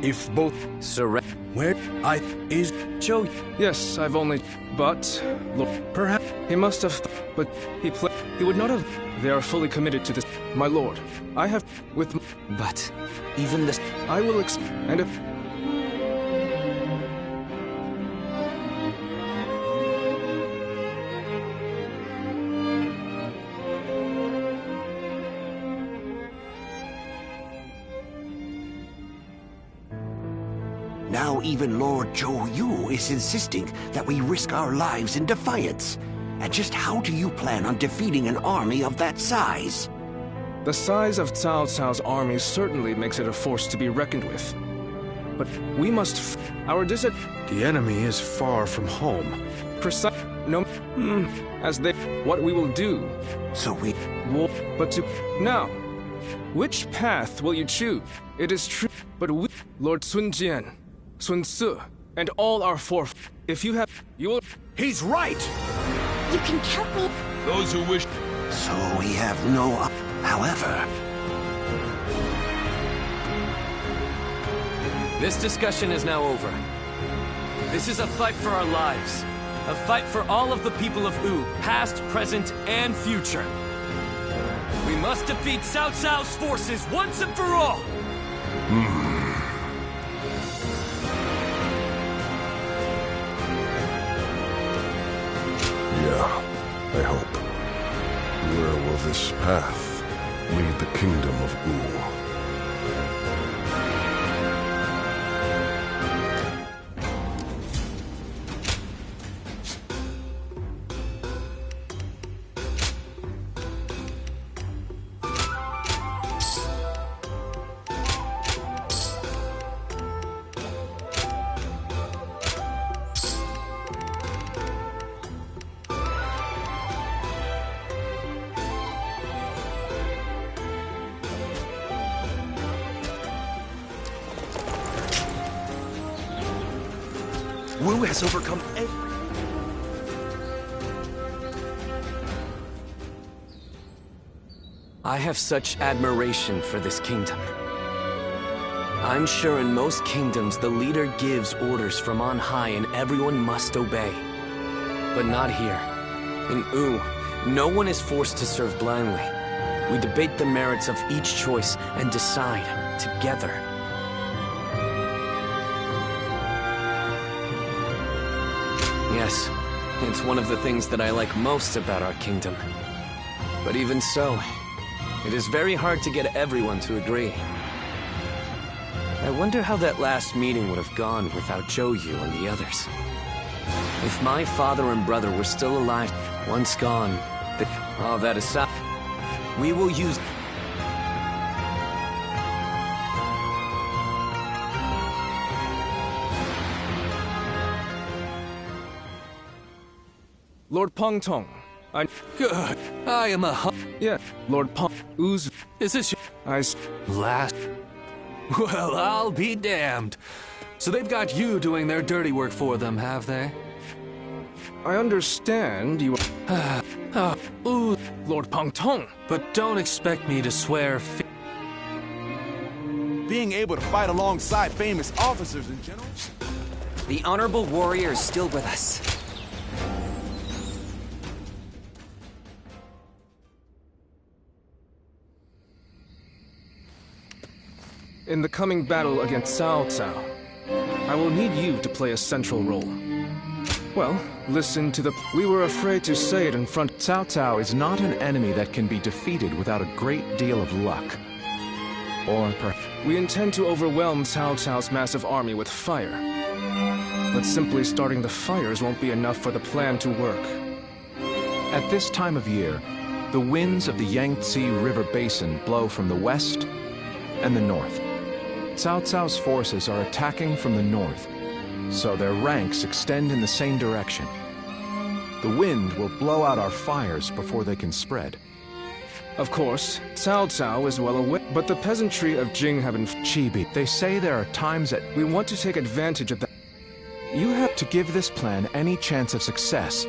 If both surrender, where I is Zhou? Yes, I've only. But look, perhaps he must have. But he would not have. They are fully committed to this, my lord. I have with. But even this, I will and if. Now even Lord Zhou Yu is insisting that we risk our lives in defiance. And just how do you plan on defeating an army of that size? The size of Cao Cao's army certainly makes it a force to be reckoned with. But we must our The enemy is far from home. No, as they... What we will do. So we... War, but to... Now, which path will you choose? It is true, but we... Lord Sun Jian, Sun Ce, and all our if you have... You will... He's right! You can count me... Those who wish... So we have no... However... This discussion is now over. This is a fight for our lives. A fight for all of the people of Wu, past, present, and future. We must defeat Cao Cao's forces once and for all! Yeah, I hope. Where will this path lead the kingdom of Wu? Wu has overcome I have such admiration for this kingdom. I'm sure in most kingdoms the leader gives orders from on high and everyone must obey. But not here. In U, no one is forced to serve blindly. We debate the merits of each choice and decide together. Yes, it's one of the things that I like most about our kingdom. But even so, it is very hard to get everyone to agree. I wonder how that last meeting would have gone without Zhou Yu and the others. If my father and brother were still alive, once gone, all that aside, we will use... Lord Peng Tong, Good. I am a yeah, Lord Peng... Ooze... Is this your... Last... Well, I'll be damned. So they've got you doing their dirty work for them, have they? I understand you... Ooh, Lord Peng Tong. But don't expect me to swear... Being able to fight alongside famous officers and generals... The Honorable Warrior is still with us. In the coming battle against Cao Cao, I will need you to play a central role. Well, listen to the... We were afraid to say it in front... Cao Cao is not an enemy that can be defeated without a great deal of luck. Or we intend to overwhelm Cao Cao's massive army with fire. But simply starting the fires won't be enough for the plan to work. At this time of year, the winds of the Yangtze River Basin blow from the west and the north. Cao Cao's forces are attacking from the north, so their ranks extend in the same direction. The wind will blow out our fires before they can spread. Of course, Cao Cao is well aware, but the peasantry of Jing have Chibi, they say there are times that we want to take advantage of that. You have to give this plan any chance of success.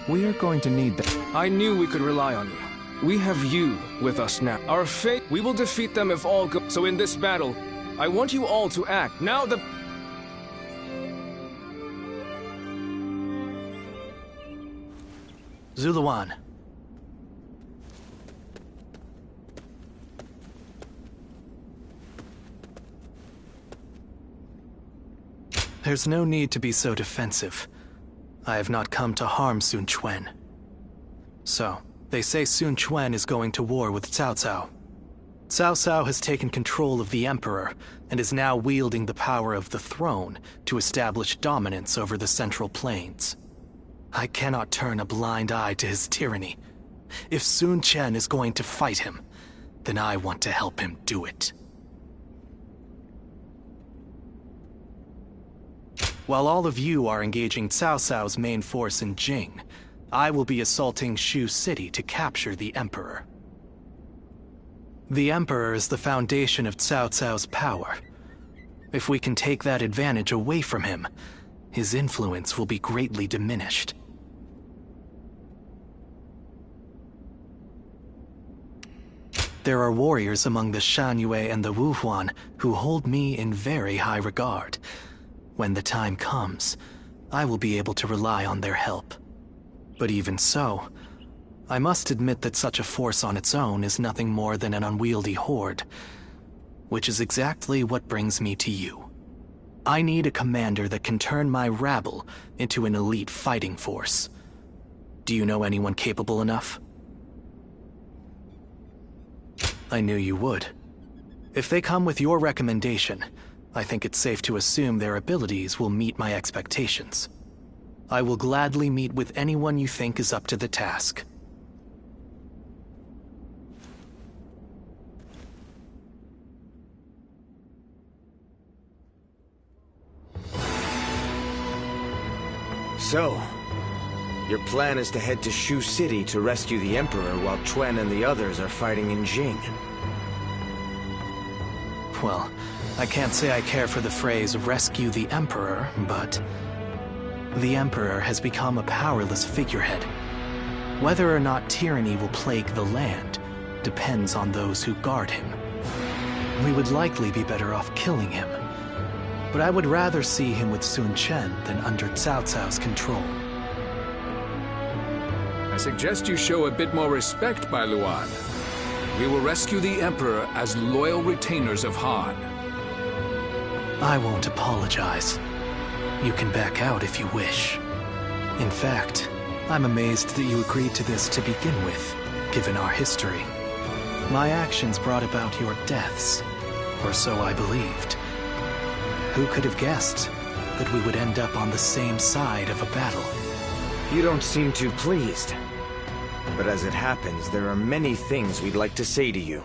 We are going to need that. I knew we could rely on you. We have you with us now. Our fate, we will defeat them if all go. So in this battle, I want you all to act. Now the... Zuluan. There's no need to be so defensive. I have not come to harm Sun Quan. So, they say Sun Quan is going to war with Cao Cao. Cao Cao has taken control of the Emperor and is now wielding the power of the throne to establish dominance over the Central Plains. I cannot turn a blind eye to his tyranny. If Sun Quan is going to fight him, then I want to help him do it. While all of you are engaging Cao Cao's main force in Jing, I will be assaulting Shu City to capture the Emperor. The Emperor is the foundation of Cao Cao's power. If we can take that advantage away from him, his influence will be greatly diminished. There are warriors among the Shanyue and the Wuhuan who hold me in very high regard. When the time comes, I will be able to rely on their help. But even so, I must admit that such a force on its own is nothing more than an unwieldy horde, which is exactly what brings me to you. I need a commander that can turn my rabble into an elite fighting force. Do you know anyone capable enough? I knew you would. If they come with your recommendation, I think it's safe to assume their abilities will meet my expectations. I will gladly meet with anyone you think is up to the task. So, your plan is to head to Shu City to rescue the Emperor while Quan and the others are fighting in Jing. Well, I can't say I care for the phrase rescue the Emperor, but the Emperor has become a powerless figurehead. Whether or not tyranny will plague the land depends on those who guard him. we would likely be better off killing him. But I would rather see him with Sun Chen than under Cao Cao's control. I suggest you show a bit more respect, Bai Luan. We will rescue the Emperor as loyal retainers of Han. I won't apologize. You can back out if you wish. In fact, I'm amazed that you agreed to this to begin with, given our history. My actions brought about your deaths, or so I believed. Who could have guessed that we would end up on the same side of a battle? You don't seem too pleased. But as it happens, there are many things we'd like to say to you.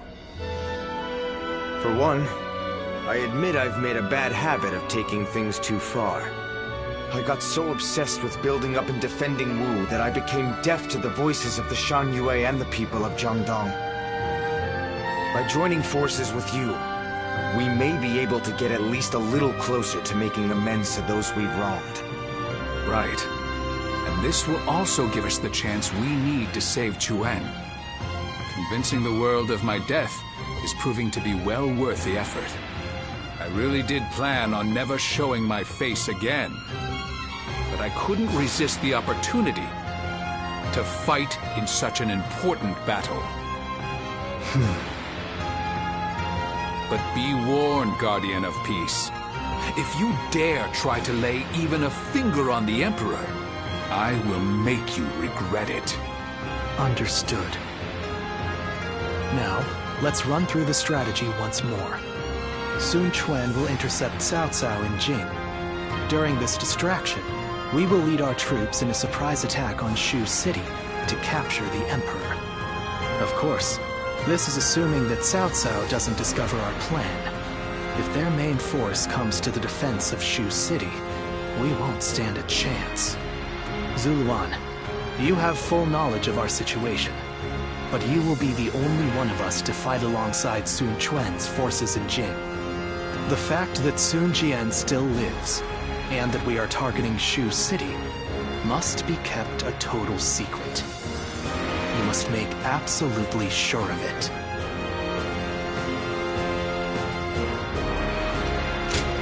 For one, I admit I've made a bad habit of taking things too far. I got so obsessed with building up and defending Wu that I became deaf to the voices of the Shan Yue and the people of Jiangdong. By joining forces with you, we may be able to get at least a little closer to making amends to those we've wronged. Right. And this will also give us the chance we need to save Chuan. Convincing the world of my death is proving to be well worth the effort. I really did plan on never showing my face again. But I couldn't resist the opportunity to fight in such an important battle. But be warned, Guardian of Peace. If you dare try to lay even a finger on the Emperor, I will make you regret it. Understood. Now, let's run through the strategy once more. Sun Quan will intercept Cao Cao in Jing. During this distraction, we will lead our troops in a surprise attack on Shu City to capture the Emperor. Of course, this is assuming that Cao Cao doesn't discover our plan. If their main force comes to the defense of Shu City, we won't stand a chance. Zuluan, you have full knowledge of our situation, but you will be the only one of us to fight alongside Sun Quan's forces in Jing. The fact that Sun Jian still lives, and that we are targeting Shu City, must be kept a total secret. You must make absolutely sure of it.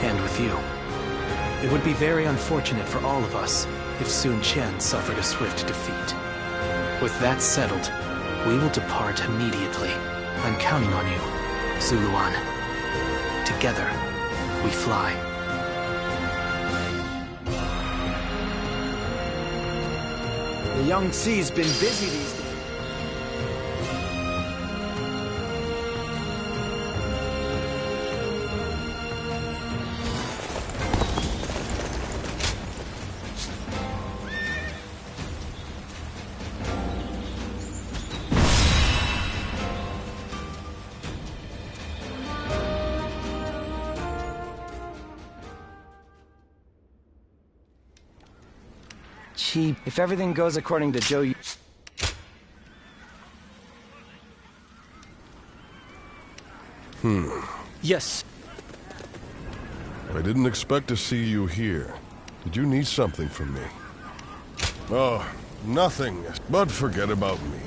And with you, it would be very unfortunate for all of us if Sun Qian suffered a swift defeat. With that settled, we will depart immediately. I'm counting on you, Zuluan. Together, we fly. The young Xi's been busy these days. If everything goes according to Zhou Yu... Yes. I didn't expect to see you here. Did you need something from me? Oh, nothing. But forget about me.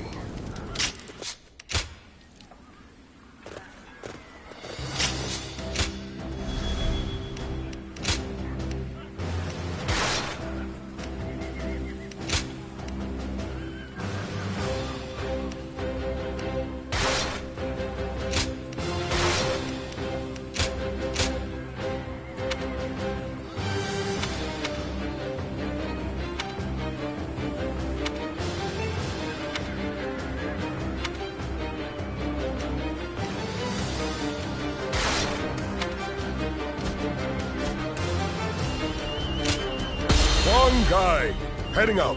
One guy, heading out.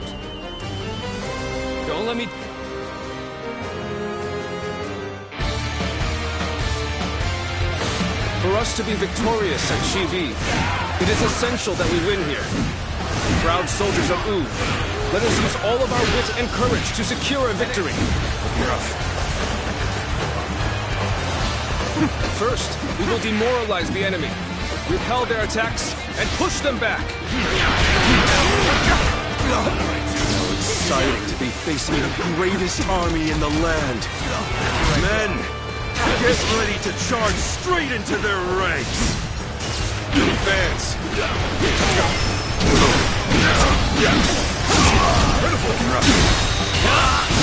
Don't let me... For us to be victorious at Shivi, it is essential that we win here. Proud soldiers of Wu, let us use all of our wit and courage to secure a victory. First, we will demoralize the enemy, repel their attacks, and push them back. How exciting to be facing the greatest army in the land. Men, Get ready to charge straight into their ranks! Advance!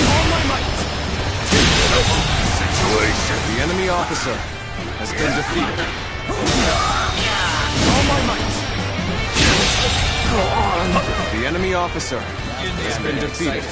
All my might! Situation. The enemy officer has been defeated. All my might! Go on! The enemy officer has been defeated.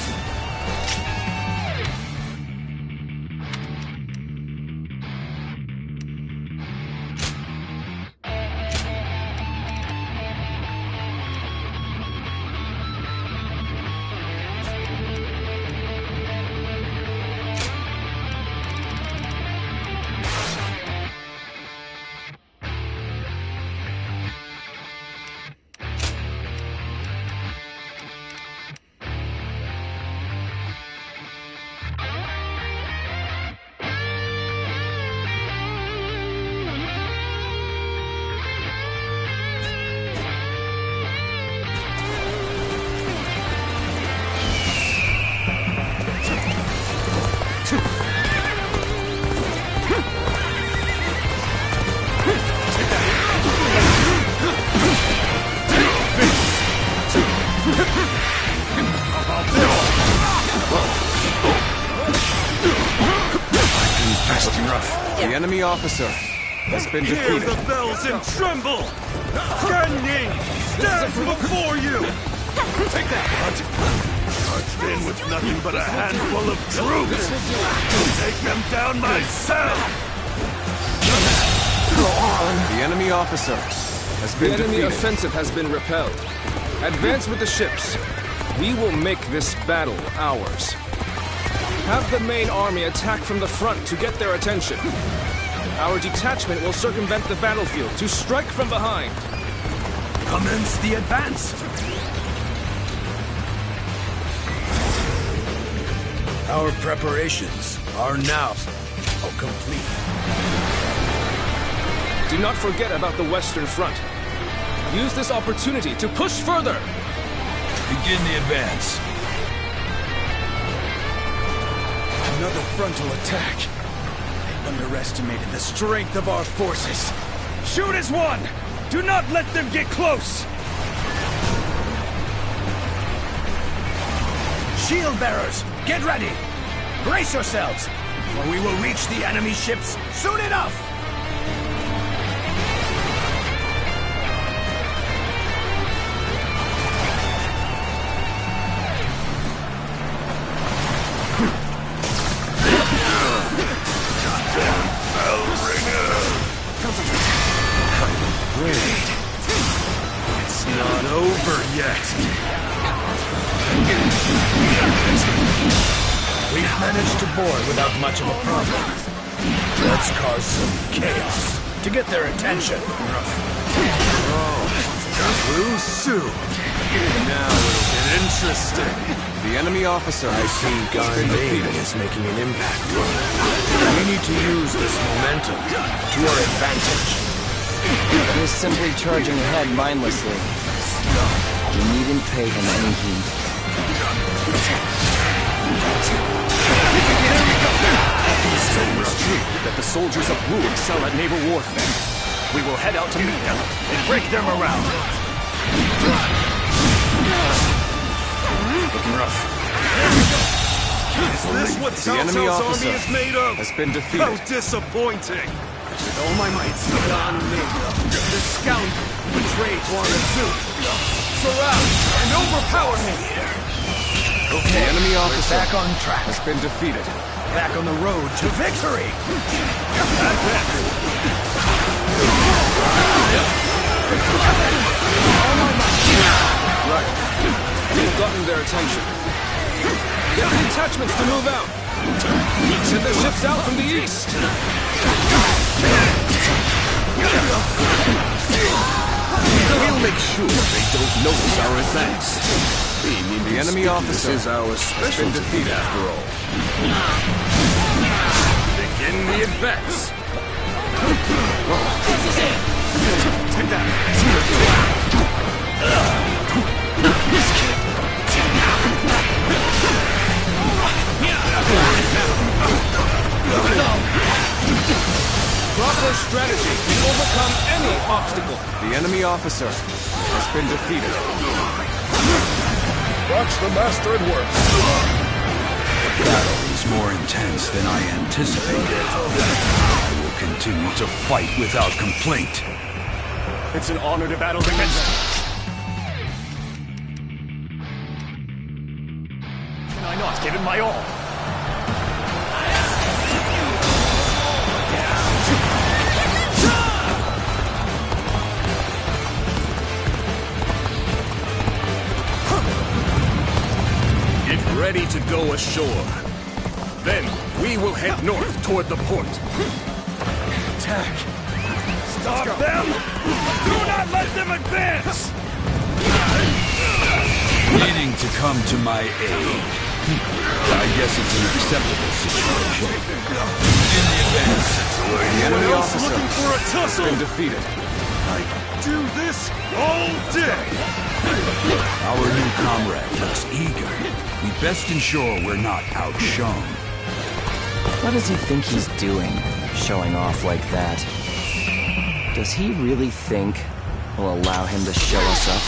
The enemy officer has been Hear defeated. the bells and tremble! Gan Ning stands before you! Take that! Charged in with nothing but a handful of troops! Take them down myself! Go on! The enemy officer has been defeated. The enemy defeated. offensive has been repelled. Advance with the ships. We will make this battle ours. Have the main army attack from the front to get their attention. Our detachment will circumvent the battlefield to strike from behind. Commence the advance! Our preparations are now complete. Do not forget about the Western Front. Use this opportunity to push further. Begin the advance. Another frontal attack. They've underestimated the strength of our forces. Shoot as one! Do not let them get close! Shield bearers, get ready! Brace yourselves, or we will reach the enemy ships soon enough! It's not over yet. We've managed to board without much of a problem. Let's cause some chaos to get their attention. Too soon. Now it'll get interesting. The enemy officer I see Gan Ning is making an impact. We need to use this momentum to our advantage. He is simply charging ahead mindlessly. We needn't pay him any heed. So it was true that the soldiers of Wu excel at naval warfare. We will head out to meet them and break them around. Looking rough. Is this what The Cao enemy Cao's officer army is made of? has been defeated. How disappointing! With all my might, Gan Ning, the scoundrel, betrayed Juan Zu. Surround and overpower him. The enemy officer back on track. has been defeated. Back on the road to victory. Right. You've gotten their attention. Get the detachments to move out. Send their ships out from the east. We'll make sure they don't notice our advance. The enemy officer is our has been specialty defeated. after all. Begin the advance. Take that! strategy can overcome any obstacle. The enemy officer has been defeated. Watch the master at work. The battle is more intense than I anticipated. I will continue to fight without complaint. It's an honor to battle against him. Can I not give him my all? Get ready to go ashore. Then we will head north toward the port. Attack! Stop them! Do not let them advance! Needing to come to my aid. I guess it's an acceptable situation. In the event, The enemy officer looking for a tussle? has been defeated. I do this all day! our new comrade looks eager. We best ensure we're not outshone. What does he think he's doing, showing off like that? Does he really think we'll allow him to show us up?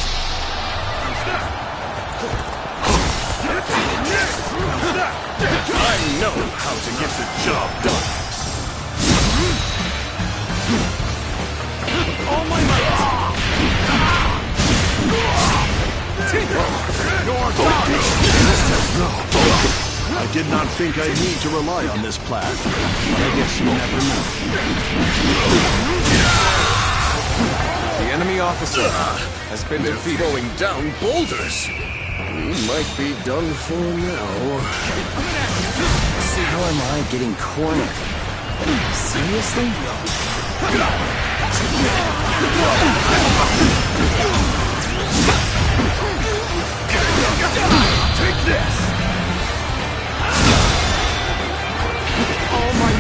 I know how to get the job done. All my might! I did not think I'd need to rely on this plan, but I guess you never know. The enemy officer has been defeated. Throwing down boulders. We might be done for now. How am I getting cornered? Seriously? Take this! All my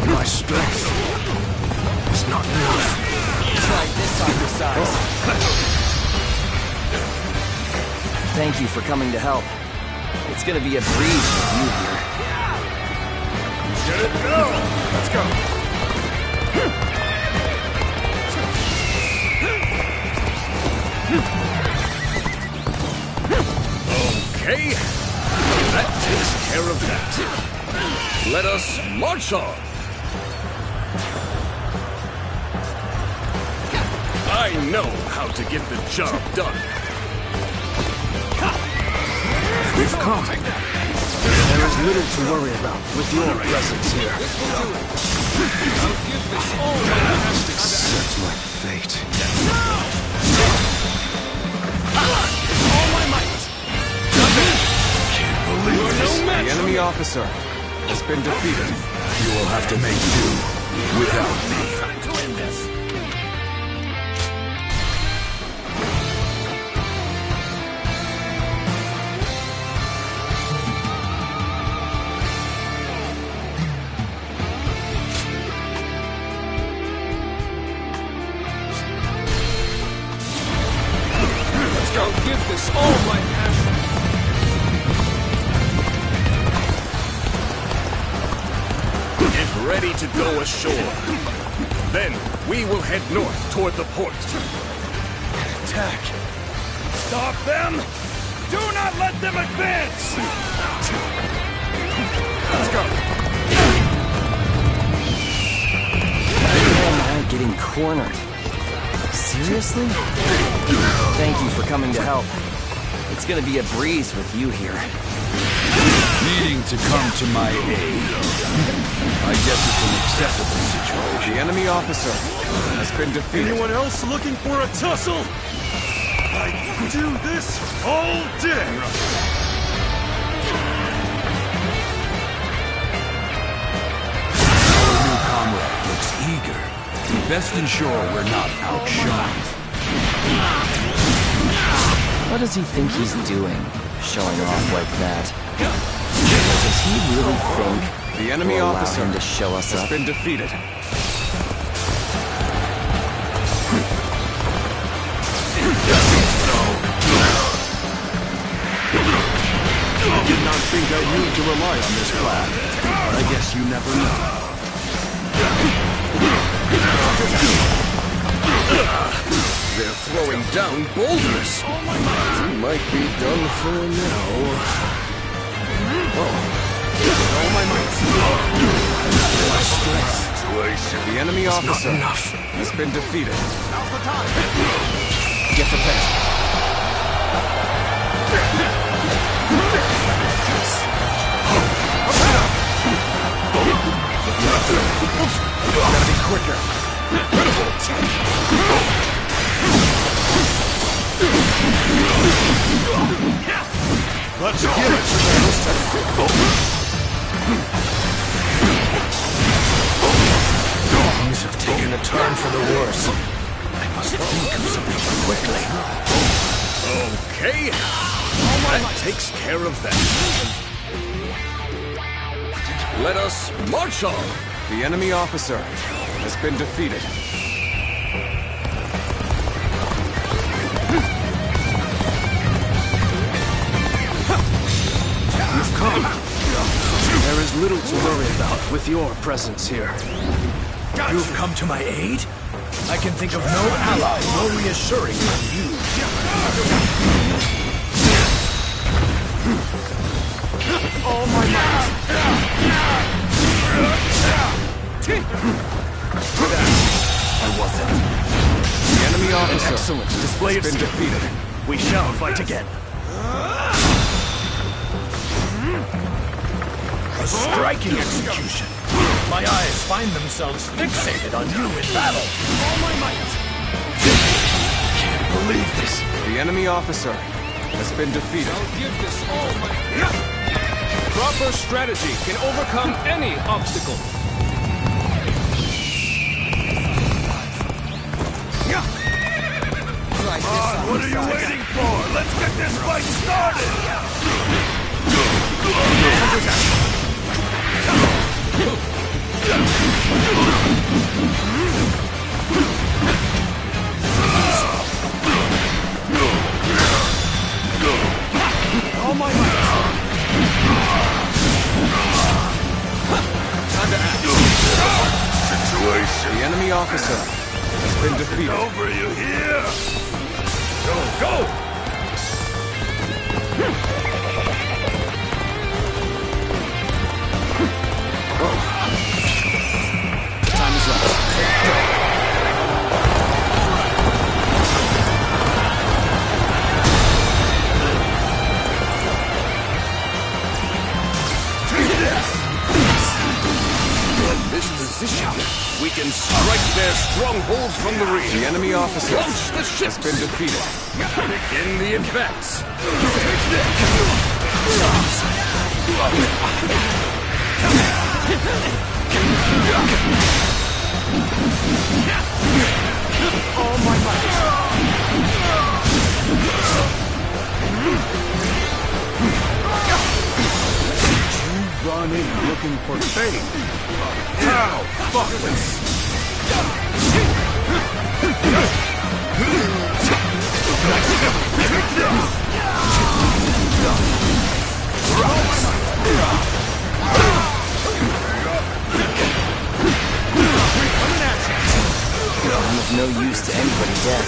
My strength is not enough. Try this on your size. Thank you for coming to help. It's gonna be a breeze with you here. Get it go! Let's go. Okay, that takes care of that. Let us march on. I know how to get the job done. We've come. There is little to worry about with your presence here. Accept my fate. All my might. Can't believe this. The enemy officer has been defeated. You will have to make do without me. I'll give this all my passion. Get ready to go ashore. Then we will head north toward the port. Attack! Stop them! Do not let them advance! Let's go. How am I getting cornered? Seriously? Thank you for coming to help. It's gonna be a breeze with you here. Needing to come to my aid. I guess it's an acceptable situation. The enemy officer has been defeated. Anyone else looking for a tussle? I do this all day! Our new comrade looks eager. We best ensure we're not outshone. What does he think he's doing, showing off like that? Does he really think The enemy we'll allow officer him to show us has up? been defeated. they'll need to rely on this plan, but I guess you never know. They're throwing down boulders. We might be done for now. All my might. My strength. The enemy officer has been defeated. Get prepared. Gotta be quicker. Let's give it. Things have taken a turn for the worse. I must think of something quickly. Okay. That takes care of that. Let us march on. The enemy officer has been defeated. You've come. There is little to worry about with your presence here. You've come to my aid? I can think of no ally more reassuring than you. All my might. I wasn't. The enemy officer Excellent display has been defeated. We shall fight again. A striking execution. My eyes find themselves fixated on you in battle. All my might. Can't believe this. The enemy officer has been defeated. I'll give this all my... Proper strategy can overcome any obstacle. What are you waiting for? Let's get this fight started! All my might. Time to act. Situation. The enemy officer has been defeated. Over, you hear? Go! Time is right. From this position, we can strike their stronghold from the rear. The enemy officer Launch the ships. has been defeated. Begin the advance. All my might. You run in looking for fame. Now, fuck this. I'm of no use to anybody dead.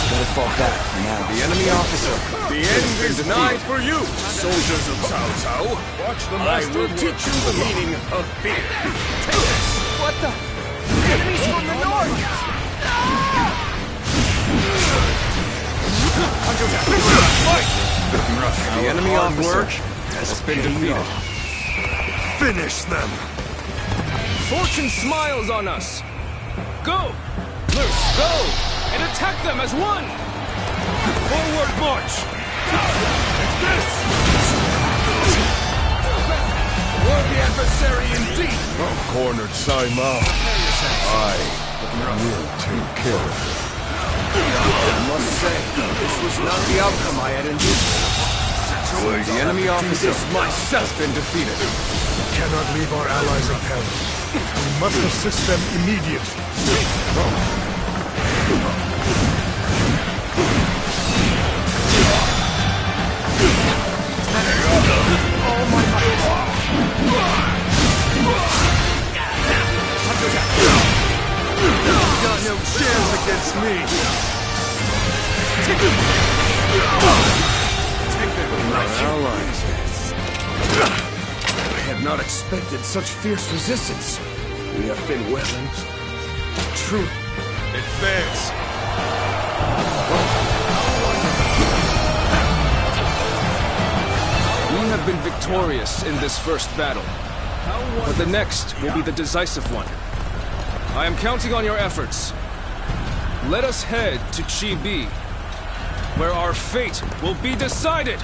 Better fall back for now. The enemy officer. The end is nigh for you, soldiers of Cao Cao. Watch the master. I will teach you the meaning of fear. Take this. What the? Enemies from the north! The enemy officer has been defeated. Finish them. Fortune smiles on us. Go! Go! And attack them as one! Forward march. This. Worthy adversary indeed! Cornered Sai Mao. I will take care of it. I must say, this was not the outcome I had envisioned. The enemy officer has been defeated. We cannot leave our allies in peril. We must assist them immediately. All stands against me? Take them like allies. I had not expected such fierce resistance. We have been weapons. True. Advance. We have been victorious in this first battle, but the next will be the decisive one. I am counting on your efforts. Let us head to Chibi, where our fate will be decided!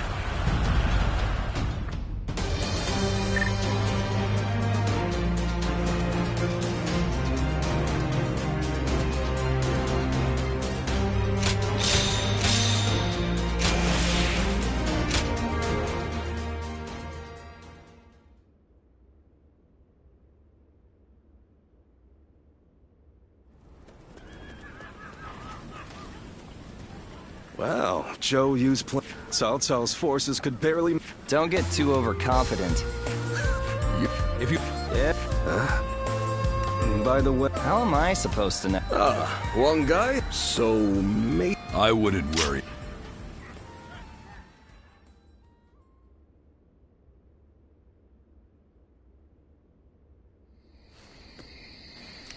Wow, Zhou Yu's plan. Cao Cao's forces could barely... Don't get too overconfident. If you... Yeah. By the way... How am I supposed to know? One guy? So, mate... I wouldn't worry.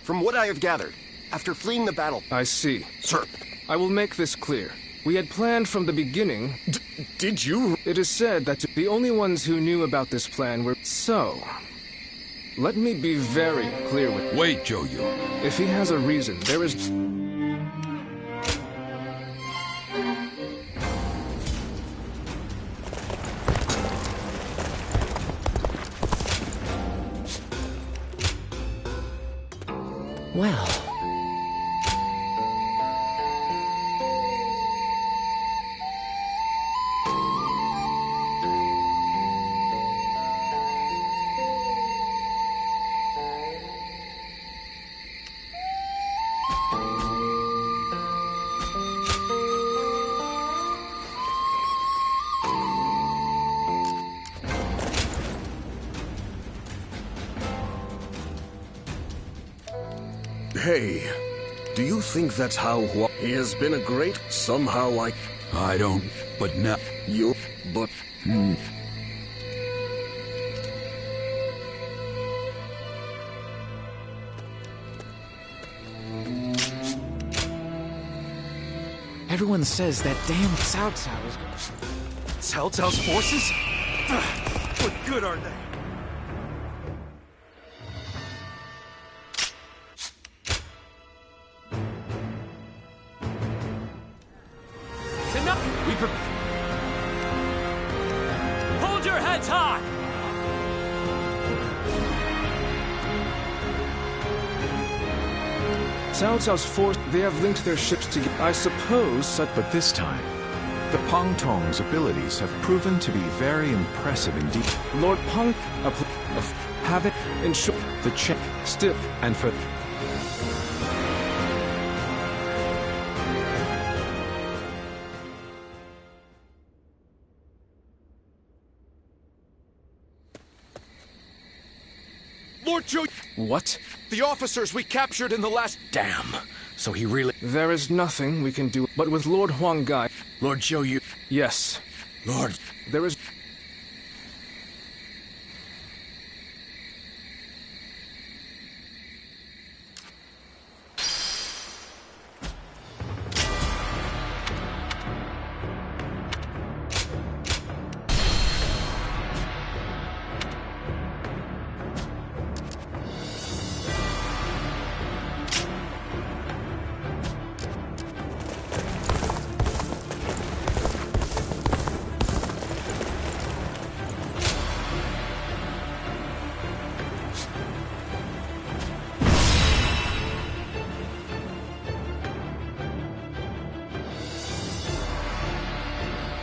From what I have gathered, after fleeing the battle... I see. Sir. I will make this clear. We had planned from the beginning... Did you? It is said that the only ones who knew about this plan were... So... Let me be very clear with... Wait, Zhou Yu. If he has a reason, there is... Well... Hey, do you think that's how he has been a great... Somehow like... I don't... But now... You... But... Everyone says that damn Cao Cao is... Cao Cao's forces? What good are they? Hold your heads high! Cao Cao's force, they have linked their ships together. I suppose such... But this time, the Peng Tong's abilities have proven to be very impressive indeed. Lord Peng, have it in short, the check, stiff, and for... Lord Zhou... What? The officers we captured in the last... Damn. So he really... There is nothing we can do, but with Lord Huanggai... Lord Zhou Yu... Yes. Lord... There is...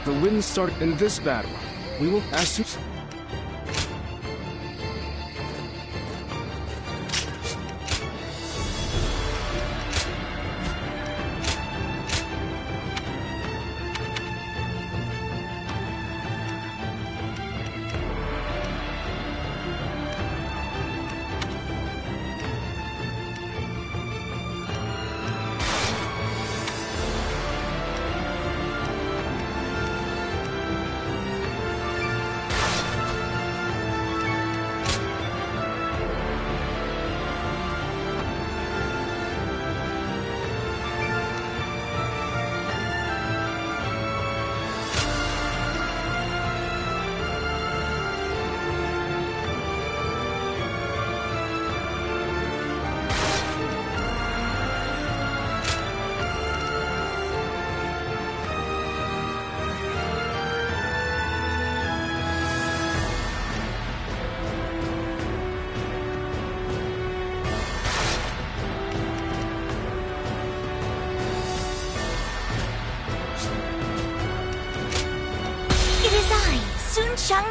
The wind started in this battle. We will as soon...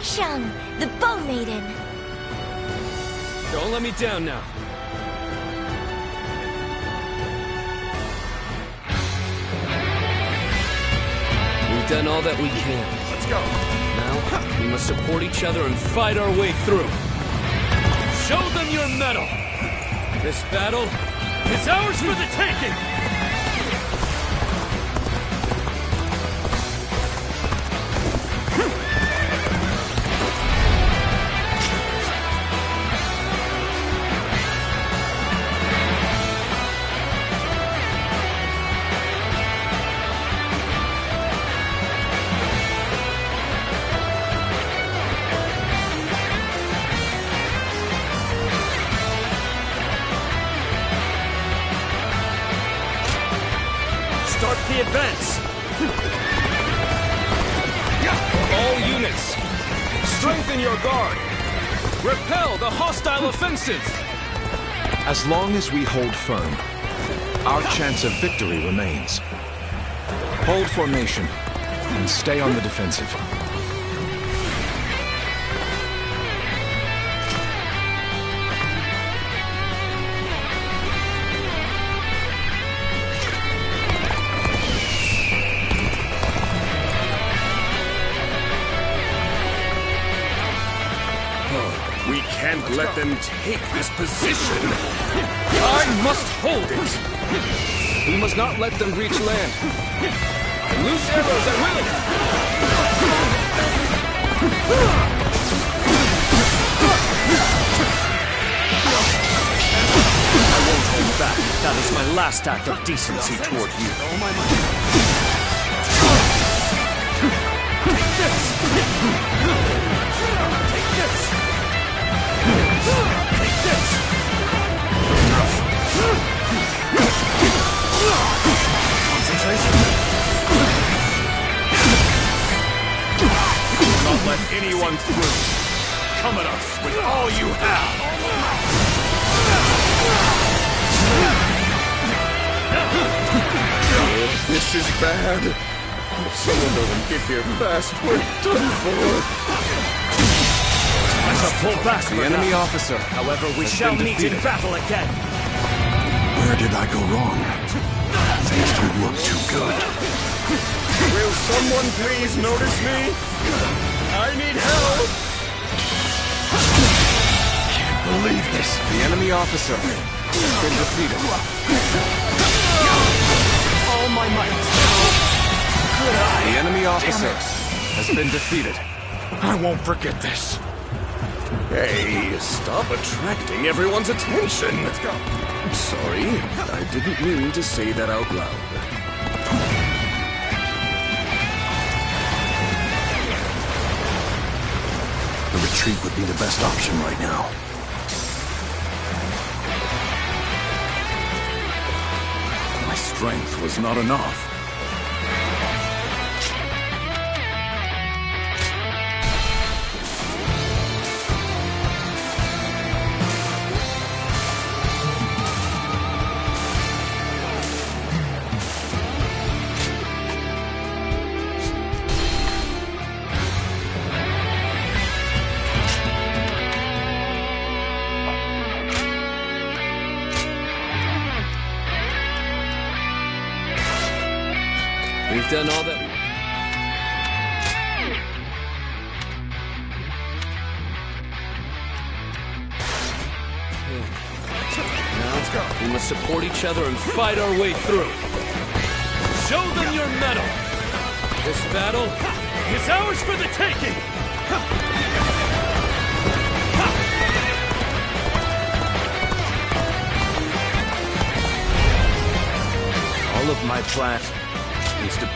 Shang, the Bow Maiden. Don't let me down now. We've done all that we can. Let's go. Now, we must support each other and fight our way through. Show them your mettle! This battle is ours for the taking! Start the advance! All units, strengthen your guard! Repel the hostile offensive! As long as we hold firm, our chance of victory remains. Hold formation and stay on the defensive. We can't let them take this position. I must hold it! We must not let them reach land. Loose arrows at will! I won't hold back. That is my last act of decency toward you. Take this! Take this! Take this! Concentration. Not let anyone through. Come at us with all you have. This is bad. If someone doesn't get here fast, we're done for. I shall pull back The enemy officer. However, we shall meet in battle again. Where did I go wrong? Things don't look too good. Will someone please notice me? I need help! Can't believe this. The enemy officer has been defeated. All my might. Could I? The enemy officer has been defeated. I won't forget this. Hey, stop attracting everyone's attention. Let's go. I'm sorry. I didn't mean to say that out loud. The retreat would be the best option right now. My strength was not enough. We've done all that. Now, we must support each other and fight our way through. Show them your mettle! This battle is ours for the taking! All of my plans is to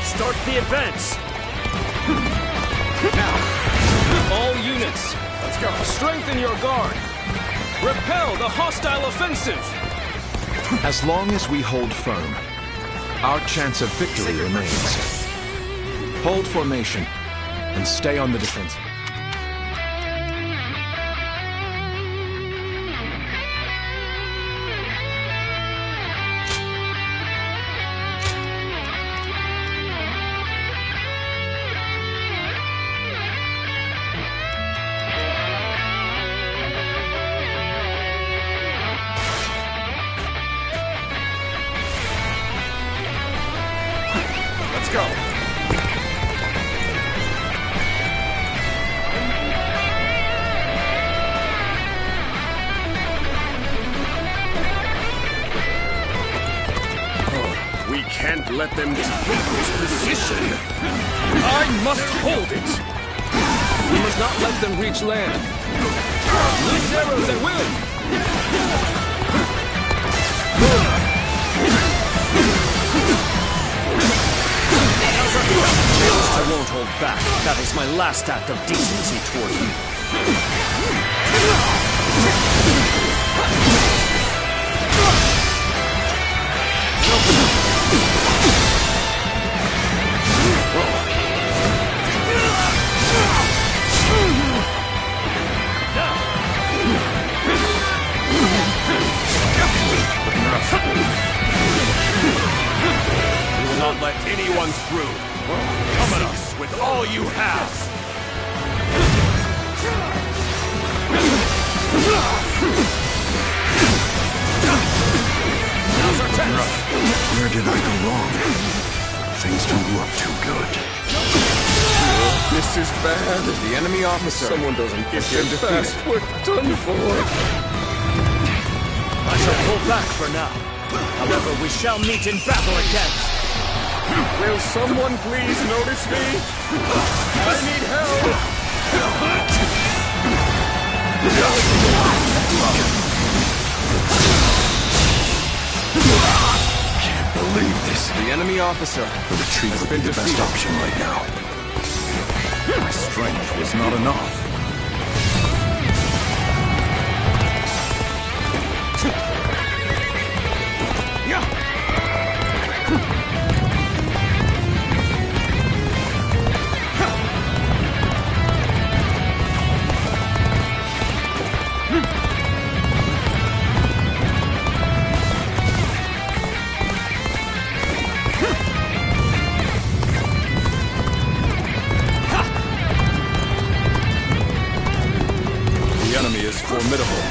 start the advance. Now, all units, let's go. Strengthen your guard. Repel the hostile offensive. As long as we hold firm, our chance of victory remains. Hold formation and stay on the defensive. let them take this position. I must hold it! We must not let them reach land. Loose arrows at will! I won't hold back. That is my last act of decency toward you. We will not let anyone through. Come at us with all you have. Where did I go wrong? Things don't look too good. This is bad. The enemy officer. Someone doesn't get fast. We're done for. I shall pull back for now. However, we shall meet in battle again. Will someone please notice me? I need help! Can't believe this. The enemy officer. The retreat would be the best option right now. My strength was not enough. Formidable.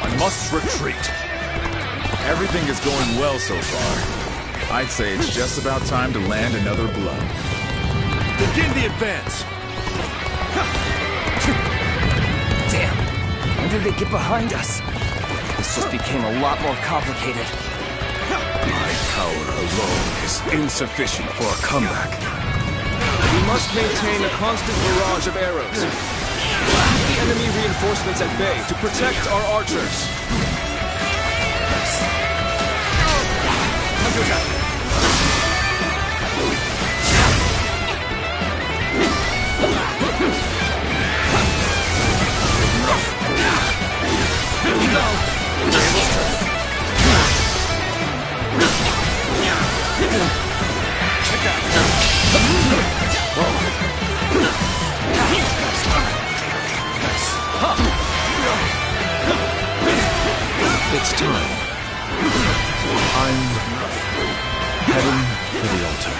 I must retreat. Everything is going well so far. I'd say it's just about time to land another blow. Begin the advance! Damn! When did they get behind us? This just became a lot more complicated. My power alone is insufficient for a comeback. We must maintain a constant barrage of arrows. Keep the enemy reinforcements at bay to protect our archers. Here we go. Check out. It's time. I'm heading for the altar.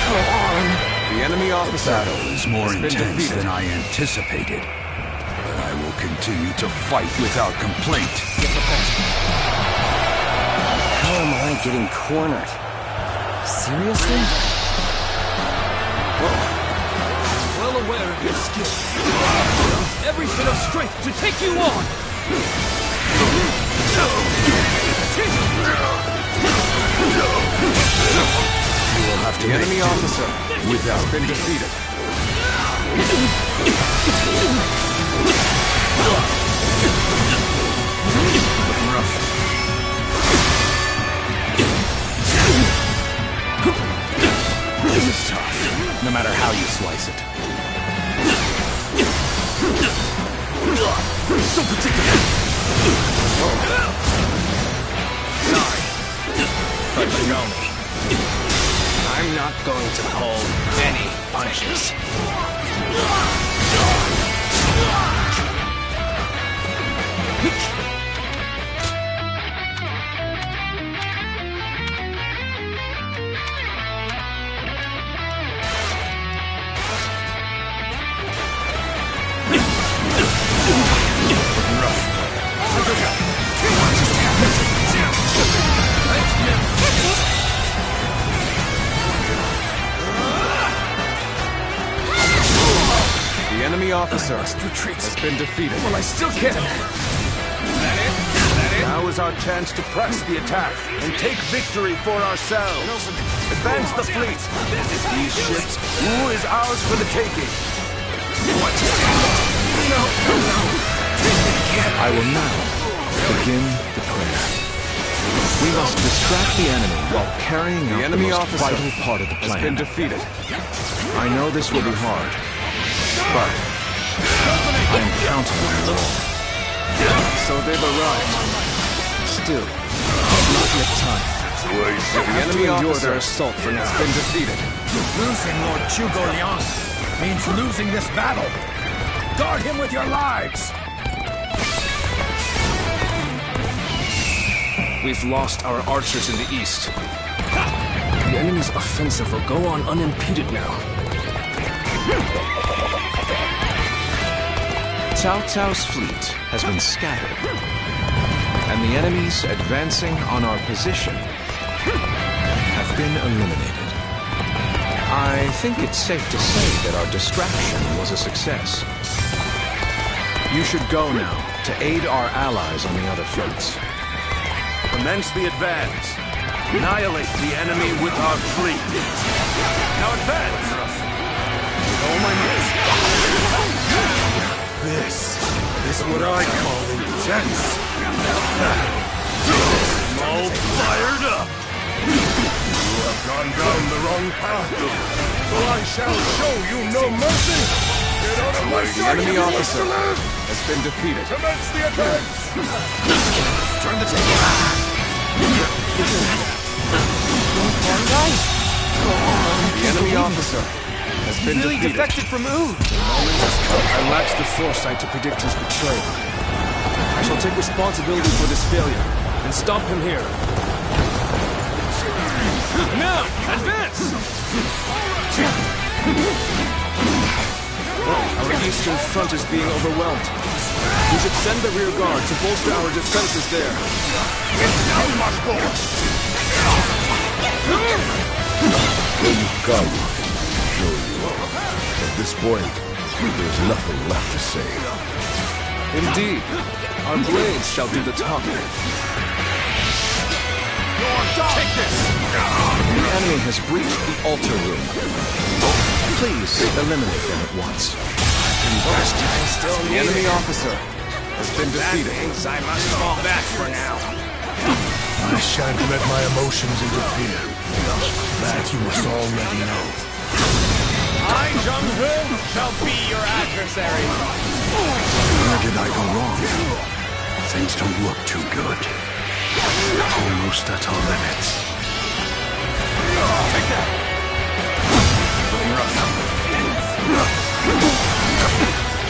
Go on. The enemy officer. The battle is more intense than I anticipated. But I will continue to fight without complaint. How am I getting cornered? Seriously? Well aware of your skill. Every bit of strength to take you on! You will have to the enemy officer without been defeated. Looking rough. This is tough, no matter how you slice it. So particular! Sorry, but you know me. I'm not going to pull any punches. The enemy officer has been defeated. Well, I still can. Now is our chance to press the attack and take victory for ourselves. Advance the fleet. These ships, Wu is ours for the taking. I will now begin the prayer. We must distract the enemy while carrying out the most vital part of the plan. Has been defeated. I know this will be hard, but I am counting on you all. So they've arrived. Still, not yet time. The enemy endure their assault for now. Has been defeated. Losing Lord Zhuge Liang means losing this battle. Guard him with your lives! We've lost our archers in the east. The enemy's offensive will go on unimpeded now. Cao Cao's fleet has been scattered, and the enemies advancing on our position have been eliminated. I think it's safe to say that our distraction was a success. You should go now to aid our allies on the other fronts. Commence the advance. Annihilate the enemy with our fleet. Now advance! With all my might. This is what I call intense. All fired up. You have gone down the wrong path, so I shall show you no mercy. Get out of my sight! The enemy officer has been defeated. Commence the advance! Turn the table. The enemy officer has been defeated. Defected from Wu. I lacked the foresight to predict his betrayal. I shall take responsibility for this failure and stop him here. Now, advance! Our eastern front is being overwhelmed. We should send the rear guard to bolster our defenses there. Now we must go! When you come, show you. At this point, there's nothing left to say. Indeed, our blades shall do the talking. Take this! The enemy has breached the altar room. Please eliminate them at once. The enemy officer has been defeated. That means I must fall back for now. I shan't let my emotions interfere. That you must already know. I, Zheng-He, shall be your adversary. Where did I go wrong? Things don't look too good. Almost at our limits. Take that!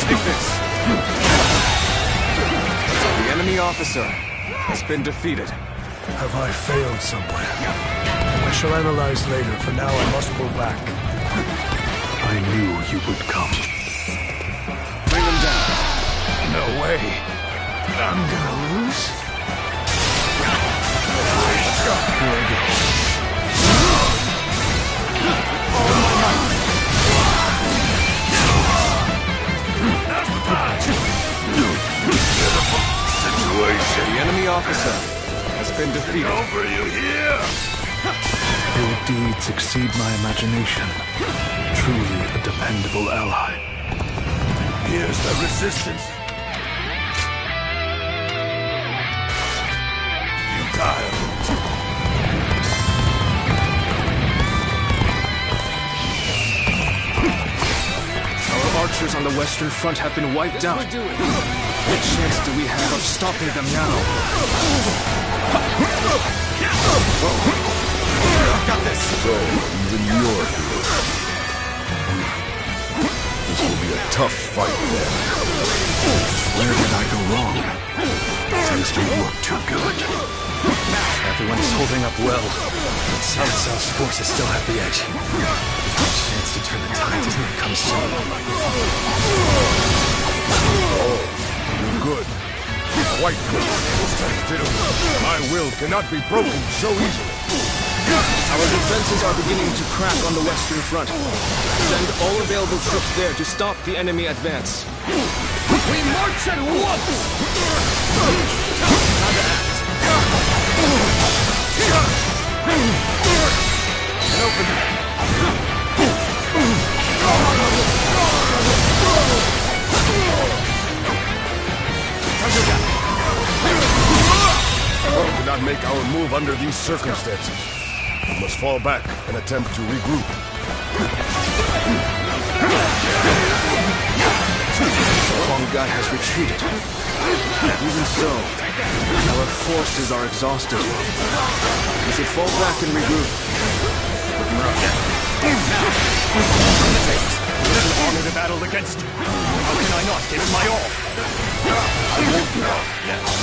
Take this! The enemy officer has been defeated. Have I failed somewhere? I shall analyze later. For now, I must go back. I knew you would come. Bring them down. No way. I'm gonna lose? Here I go. The enemy officer has been defeated. Over you here! Your deeds exceed my imagination. Truly a dependable ally. Here's the resistance. Futile. Our archers on the western front have been wiped out. What chance do we have of stopping them now? Got this! So, even you're here. This will be a tough fight then. Where did I go wrong? Things don't look too good. Everyone is holding up well. Cao Cao's forces still have the edge. The chance to turn the tide does not come soon. Oh, you're good. Quite good. My will cannot be broken so easily. Our defenses are beginning to crack on the western front. Send all available troops there to stop the enemy advance. We march at once! How to act. And open. We cannot make our move under these circumstances. We must fall back and attempt to regroup. Huang has retreated. Even so, our forces are exhausted. We should fall back and regroup. Honor the battle against you. How can I not give it my all? I won't give up.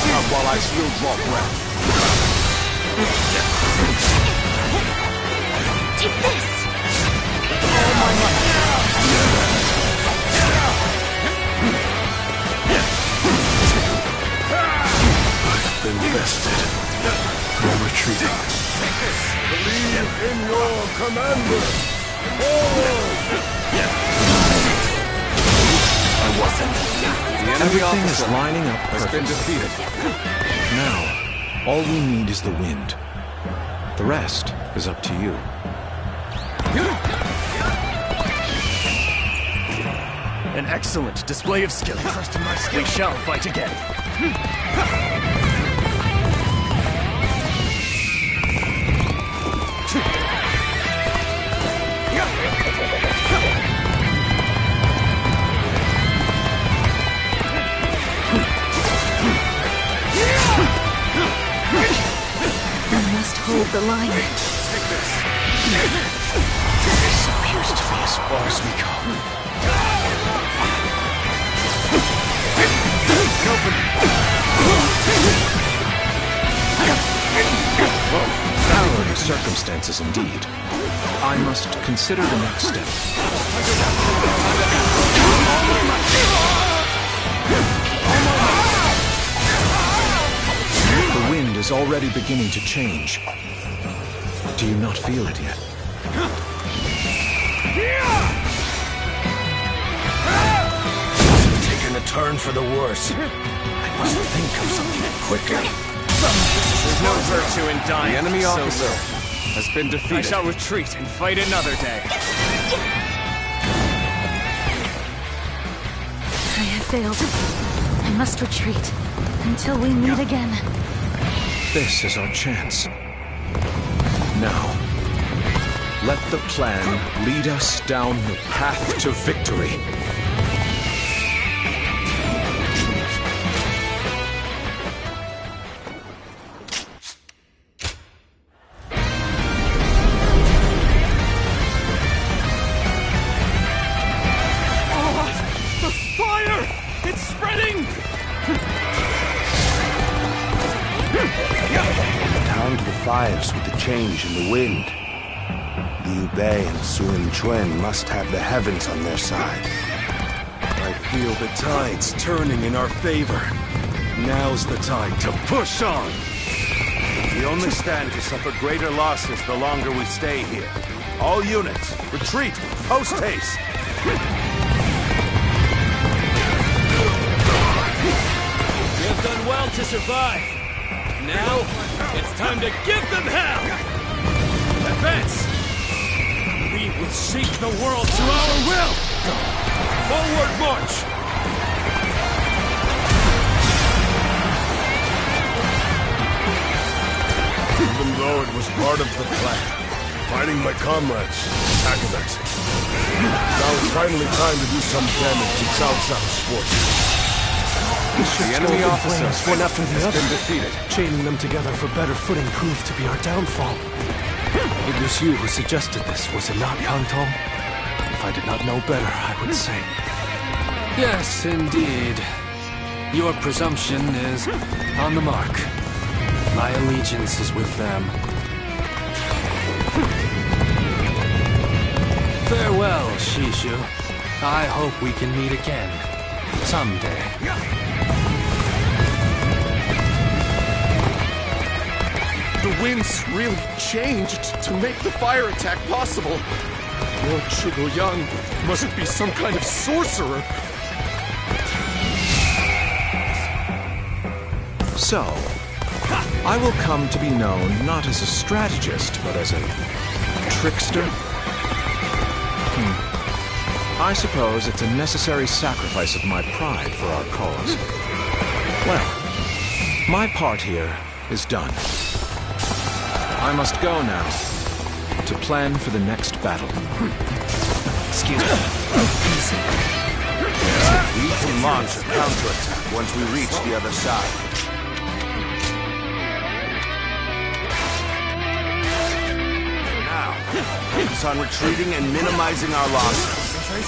Not while I still draw breath. Take this! All my might. I've been bested. I'm retreating. Believe in your commander! Forward! I wasn't. The enemy Everything is lining up has been defeated. Now, all we need is the wind. The rest is up to you. An excellent display of skill. We shall fight again. Hold the line. Take this. This appears to be as far as we go. Harrowing circumstances indeed. I must consider the next step. The wind is already beginning to change. Do you not feel it yet? It's taken a turn for the worse. I must think of something quickly. There's no virtue in dying. The enemy so officer little. has been defeated. I shall retreat and fight another day. I have failed. I must retreat until we meet again. This is our chance. Now, let the plan lead us down the path to victory. The fire! It's spreading! Pound the fires with the change in the wind. Liu Bei and Sun Quan must have the heavens on their side. I feel the tides turning in our favor. Now's the time to push on! We only stand to suffer greater losses the longer we stay here. All units, retreat, post haste! We have done well to survive. Now, it's time to give them hell! Advance! We will shape the world to our will! Forward march! Even though it was part of the plan, fighting my comrades, agonizing. Now it's finally time to do some damage to Cao Cao's forces. The enemy officers, one after the other, been defeated. Chaining them together for better footing proved to be our downfall. It was you who suggested this, was it not, Yang Tong? If I did not know better, I would say. Yes, indeed. Your presumption is on the mark. My allegiance is with them. Farewell, Shishu. I hope we can meet again. Someday. The winds really changed to make the fire attack possible. Lord Zhuge must be some kind of sorcerer. So, I will come to be known not as a strategist, but as a trickster? I suppose it's a necessary sacrifice of my pride for our cause. Well, my part here is done. I must go now, to plan for the next battle. Excuse me. Easy. We can launch a counterattack once we reach the other side. Focus on retreating and minimizing our losses. I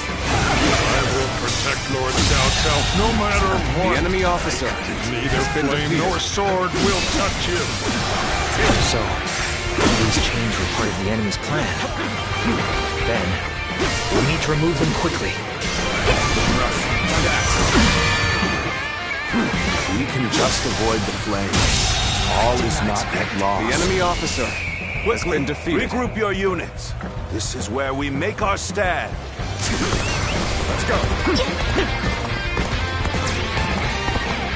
will protect Lord Cao Cao no matter what. The enemy officer. Neither flame nor sword will touch him. So, these chains were part of the enemy's plan. Then, we'll need to remove them quickly. We can just avoid the flames. All is not yet lost. The enemy officer has been defeated. Regroup your units. This is where we make our stand. Let's go.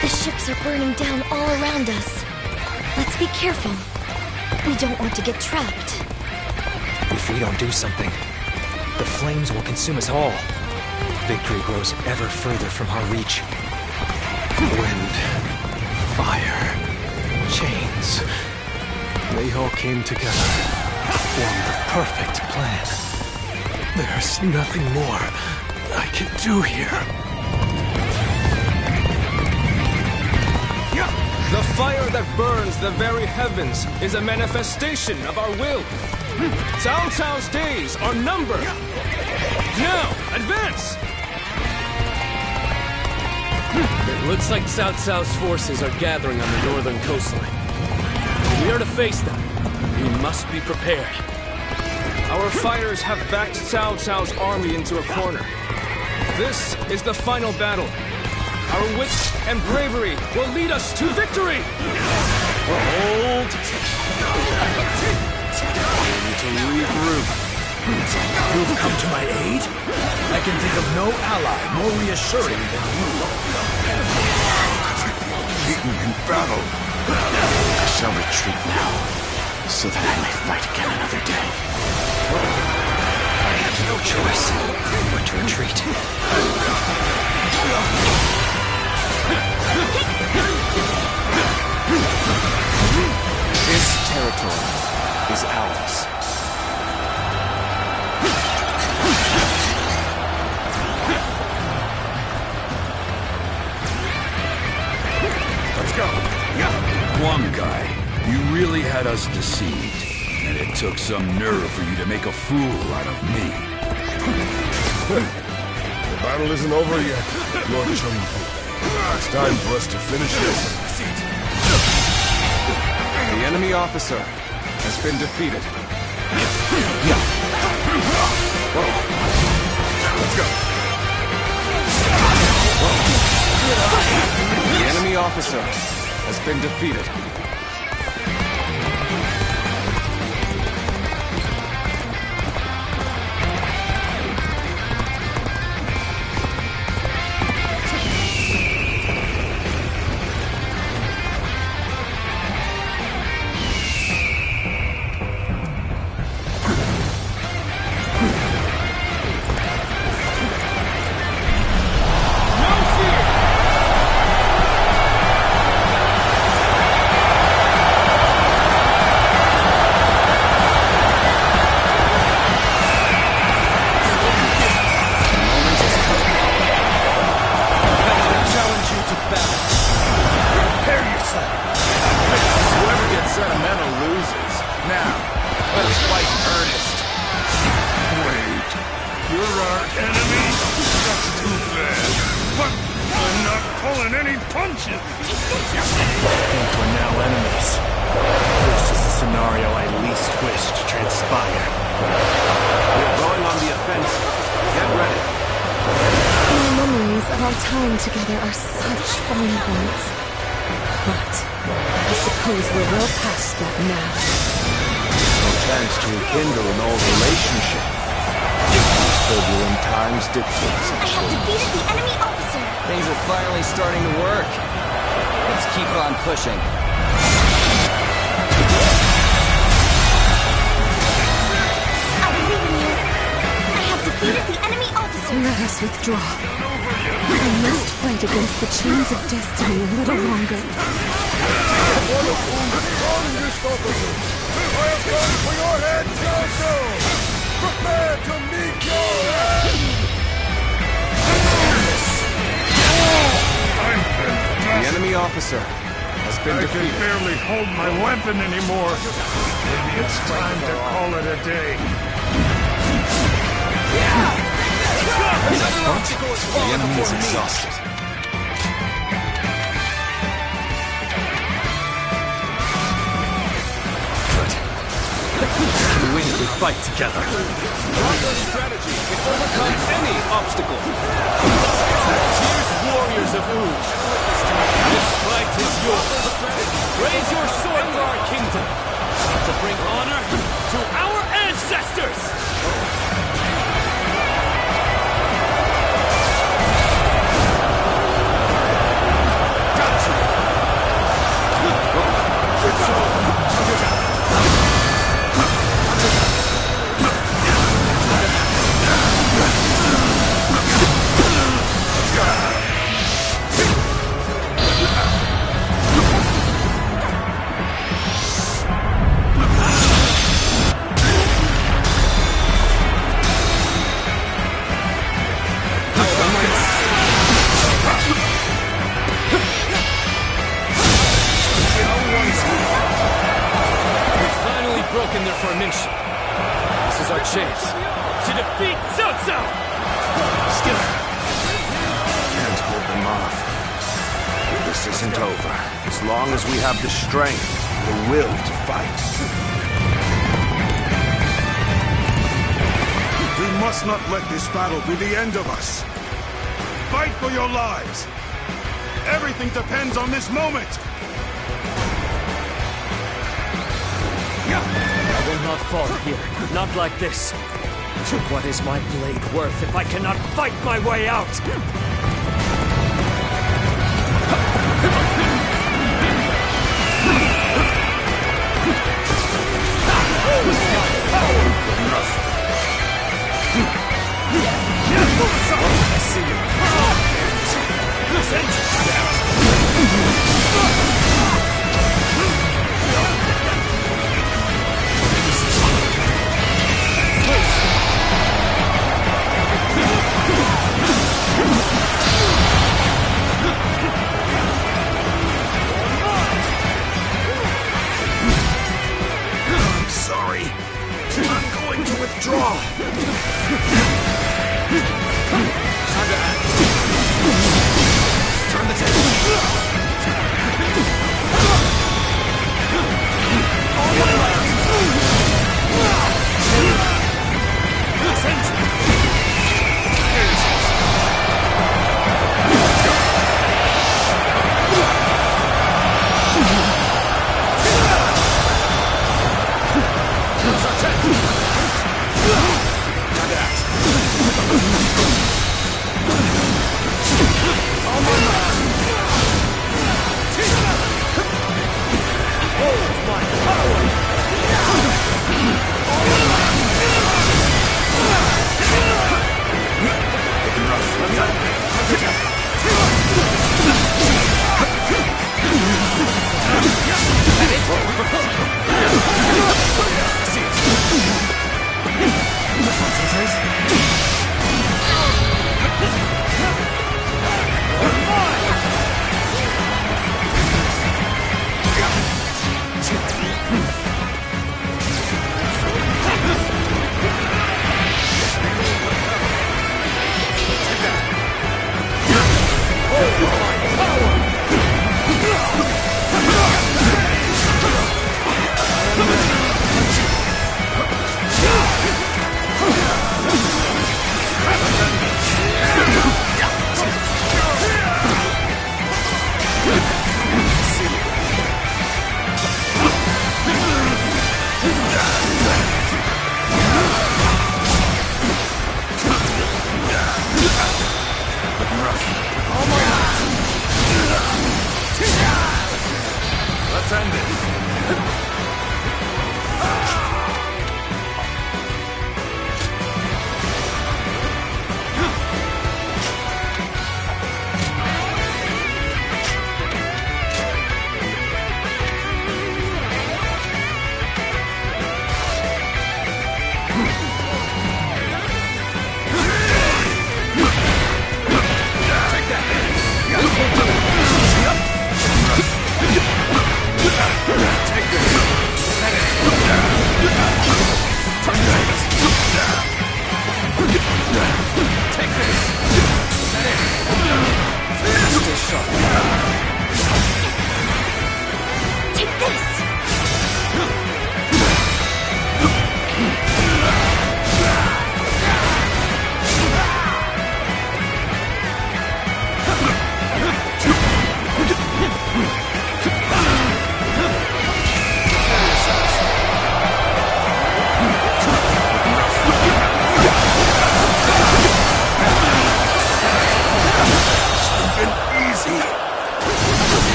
The ships are burning down all around us. Let's be careful. We don't want to get trapped. If we don't do something, the flames will consume us all. Victory grows ever further from our reach. Wind, fire, chains. They all came together to form the perfect plan. There's nothing more I can do here. The fire that burns the very heavens is a manifestation of our will. Cao Cao's days are numbered. Now, advance! It looks like Cao Cao's forces are gathering on the northern coastline. If we are to face them, we must be prepared. Our fires have backed Cao Cao's army into a corner. This is the final battle. Our wits and bravery will lead us to victory! Hold! To regroup. You've come to my aid? I can think of no ally more reassuring than you. Beaten in battle. I shall retreat now, so that I may fight again another day. I have no choice but to retreat. This territory is ours. Let's go. One guy, you really had us deceived. And it took some nerve for you to make a fool out of me. The battle isn't over yet, Lord Chengpu. It's time for us to finish this. The enemy officer has been defeated. Let's go. The enemy officer has been defeated. Our time together are such fond ones. But I suppose we're well past that now. No chance to rekindle an old relationship. These turbulent times dictate such I have defeated the enemy officer. Things are finally starting to work. Let's keep on pushing. I believe in you. I have defeated the enemy officer. Let us withdraw. I must fight against the chains of destiny a little longer. One of whom strongest officer. I have come for your head, Cao. Prepare to meet your end! The enemy officer has been defeated. I can barely hold my weapon anymore. Maybe it's time to call it a day. In that front, the enemy is exhausted. We win if we fight together. Proper strategy can overcome any obstacle. Here's warriors of Wu. This fight is yours. Raise your sword for our kingdom. To bring honor to our ancestors! Broken their formation. This is our chance to defeat Cao Cao! Still, can't hold them off. This isn't over. As long as we have the strength, the will to fight. We must not let this battle be the end of us. Fight for your lives. Everything depends on this moment. I will not fall here. Not like this. What is my blade worth if I cannot fight my way out? I see you. Send I'm sorry. I'm going to withdraw. Turn the table.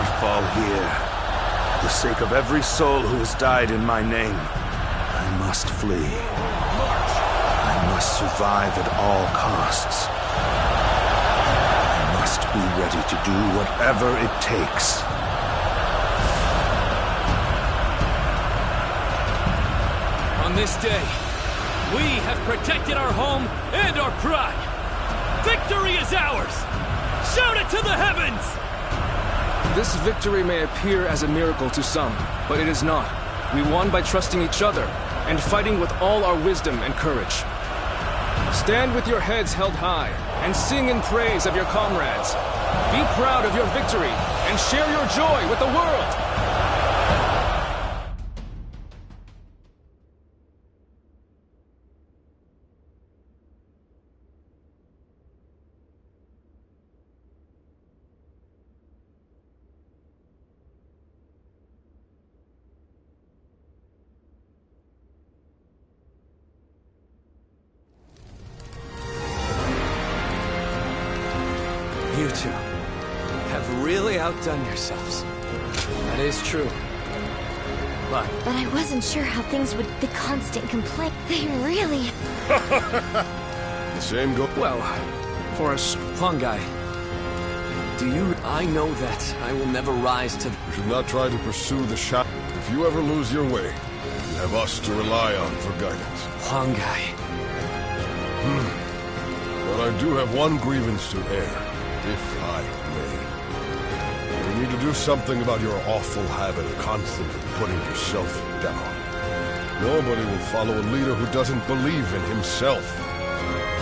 cannot fall here. For the sake of every soul who has died in my name, I must flee. I must survive at all costs. I must be ready to do whatever it takes. On this day, we have protected our home and our pride. Victory is ours! Shout it to the heavens! This victory may appear as a miracle to some, but it is not. We won by trusting each other and fighting with all our wisdom and courage. Stand with your heads held high and sing in praise of your comrades. Be proud of your victory and share your joy with the world! You two have really outdone yourselves. That is true. But I wasn't sure how things would... The constant complaint... They really... The same go... Well, for a Hongai, do you... I know that I will never rise to... You should not try to pursue the shot. If you ever lose your way, you have us to rely on for guidance. Hongai. Well, I do have one grievance to air, if I may. You need to do something about your awful habit of constantly putting yourself down. Nobody will follow a leader who doesn't believe in himself.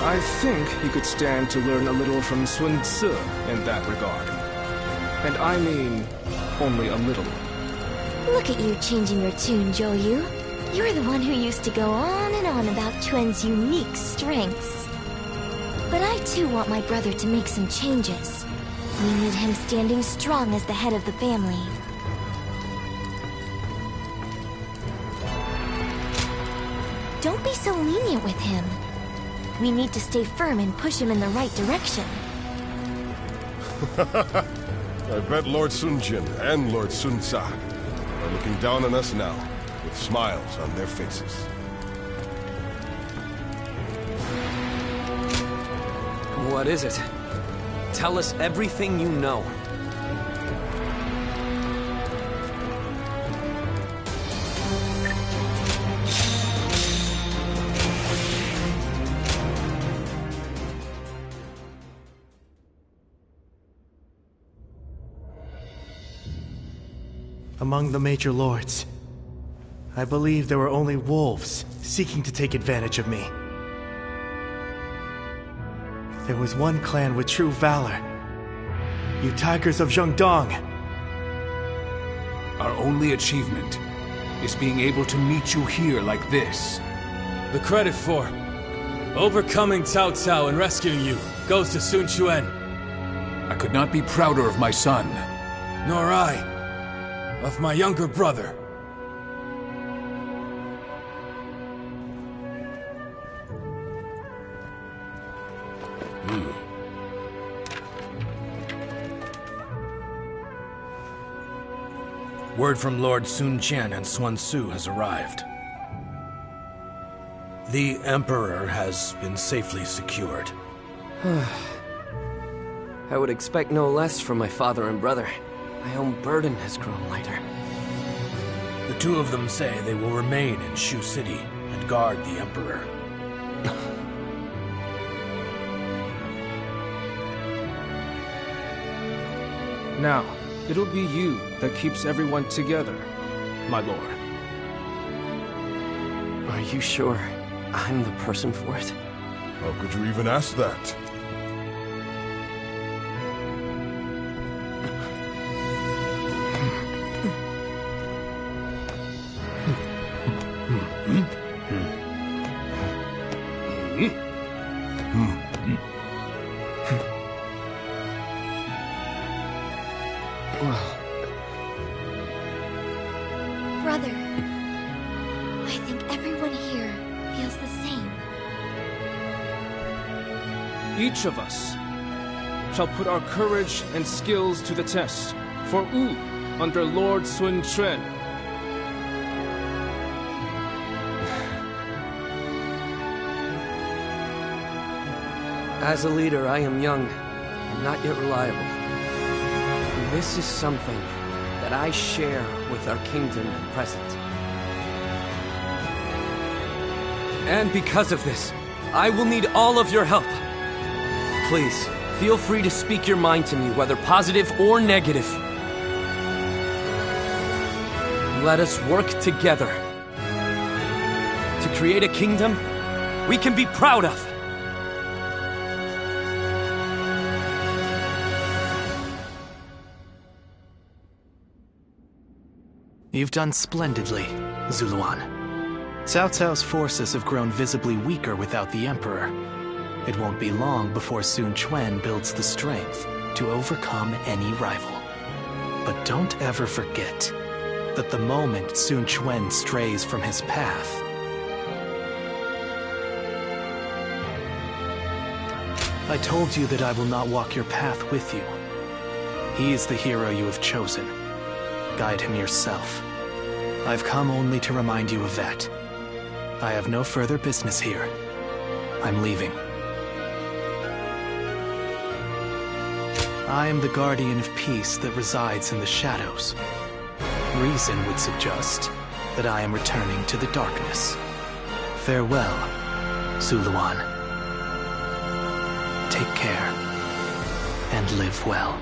I think he could stand to learn a little from Sun Tzu in that regard. And I mean, only a little. Look at you changing your tune, Joyu. You're the one who used to go on and on about Chuen's unique strengths. But I too want my brother to make some changes. We need him standing strong as the head of the family. Don't be so lenient with him. We need to stay firm and push him in the right direction. I bet Lord Sun Jin and Lord Sun Tzu are looking down on us now, with smiles on their faces. What is it? Tell us everything you know. Among the major lords, I believe there were only wolves seeking to take advantage of me. There was one clan with true valor. You tigers of Zhengdong. Our only achievement is being able to meet you here like this. The credit for overcoming Cao Cao and rescuing you goes to Sun Quan. I could not be prouder of my son. Nor I, of my younger brother. Word from Lord Sun Qian and Sun Tzu has arrived. The Emperor has been safely secured. I would expect no less from my father and brother. My own burden has grown lighter. The two of them say they will remain in Shu City and guard the Emperor. Now, it'll be you that keeps everyone together, my lord. Are you sure I'm the person for it? How could you even ask that? Brother, I think everyone here feels the same. Each of us shall put our courage and skills to the test For Wu, under Lord Sun Quan. As a leader, I am young, and not yet reliable. And this is something that I share with our kingdom at present. And because of this, I will need all of your help. Please, feel free to speak your mind to me, whether positive or negative. Let us work together to create a kingdom we can be proud of. You've done splendidly, Zuluan. Cao Cao's forces have grown visibly weaker without the Emperor. It won't be long before Sun Quan builds the strength to overcome any rival. But don't ever forget that the moment Sun Quan strays from his path, I told you that I will not walk your path with you. He is the hero you have chosen. Guide him yourself. I've come only to remind you of that. I have no further business here. I'm leaving. I am the guardian of peace that resides in the shadows. Reason would suggest that I am returning to the darkness. Farewell, Zuluan. Take care, and live well.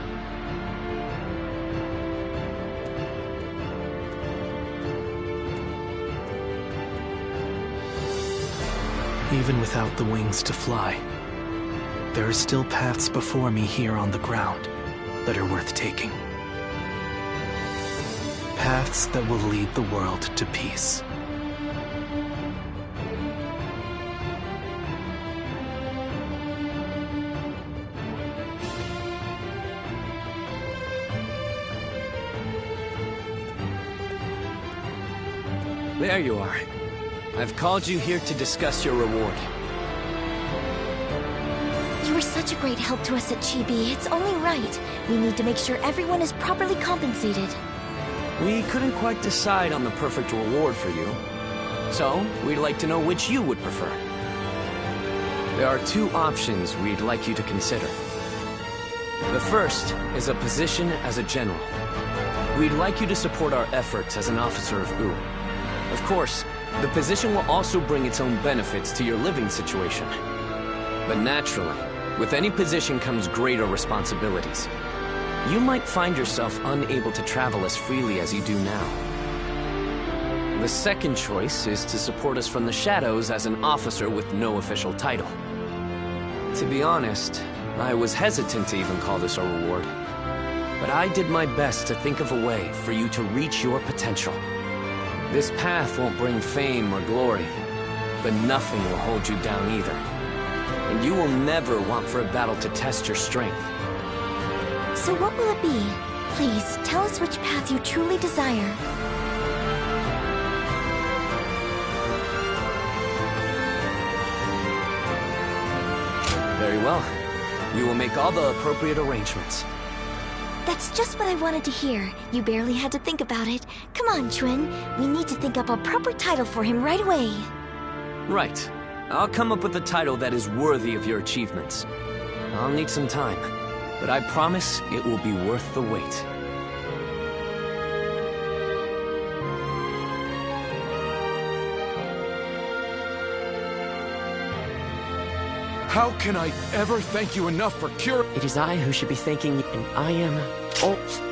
Even without the wings to fly, there are still paths before me here on the ground that are worth taking. Paths that will lead the world to peace. There you are. I've called you here to discuss your reward. You were such a great help to us at Chibi. It's only right. We need to make sure everyone is properly compensated. We couldn't quite decide on the perfect reward for you. So, we'd like to know which you would prefer. There are two options we'd like you to consider. The first is a position as a general. We'd like you to support our efforts as an officer of U. Of course, the position will also bring its own benefits to your living situation. But naturally, with any position comes greater responsibilities. You might find yourself unable to travel as freely as you do now. The second choice is to support us from the shadows as an officer with no official title. To be honest, I was hesitant to even call this a reward. But I did my best to think of a way for you to reach your potential. This path won't bring fame or glory, but nothing will hold you down either. And you will never want for a battle to test your strength. So what will it be? Please, tell us which path you truly desire. Very well. We will make all the appropriate arrangements. That's just what I wanted to hear. You barely had to think about it. Come on, Chuen. We need to think up a proper title for him right away. Right. I'll come up with a title that is worthy of your achievements. I'll need some time, but I promise it will be worth the wait. How can I ever thank you enough for cure? It is I who should be thanking you, and I am... Oh...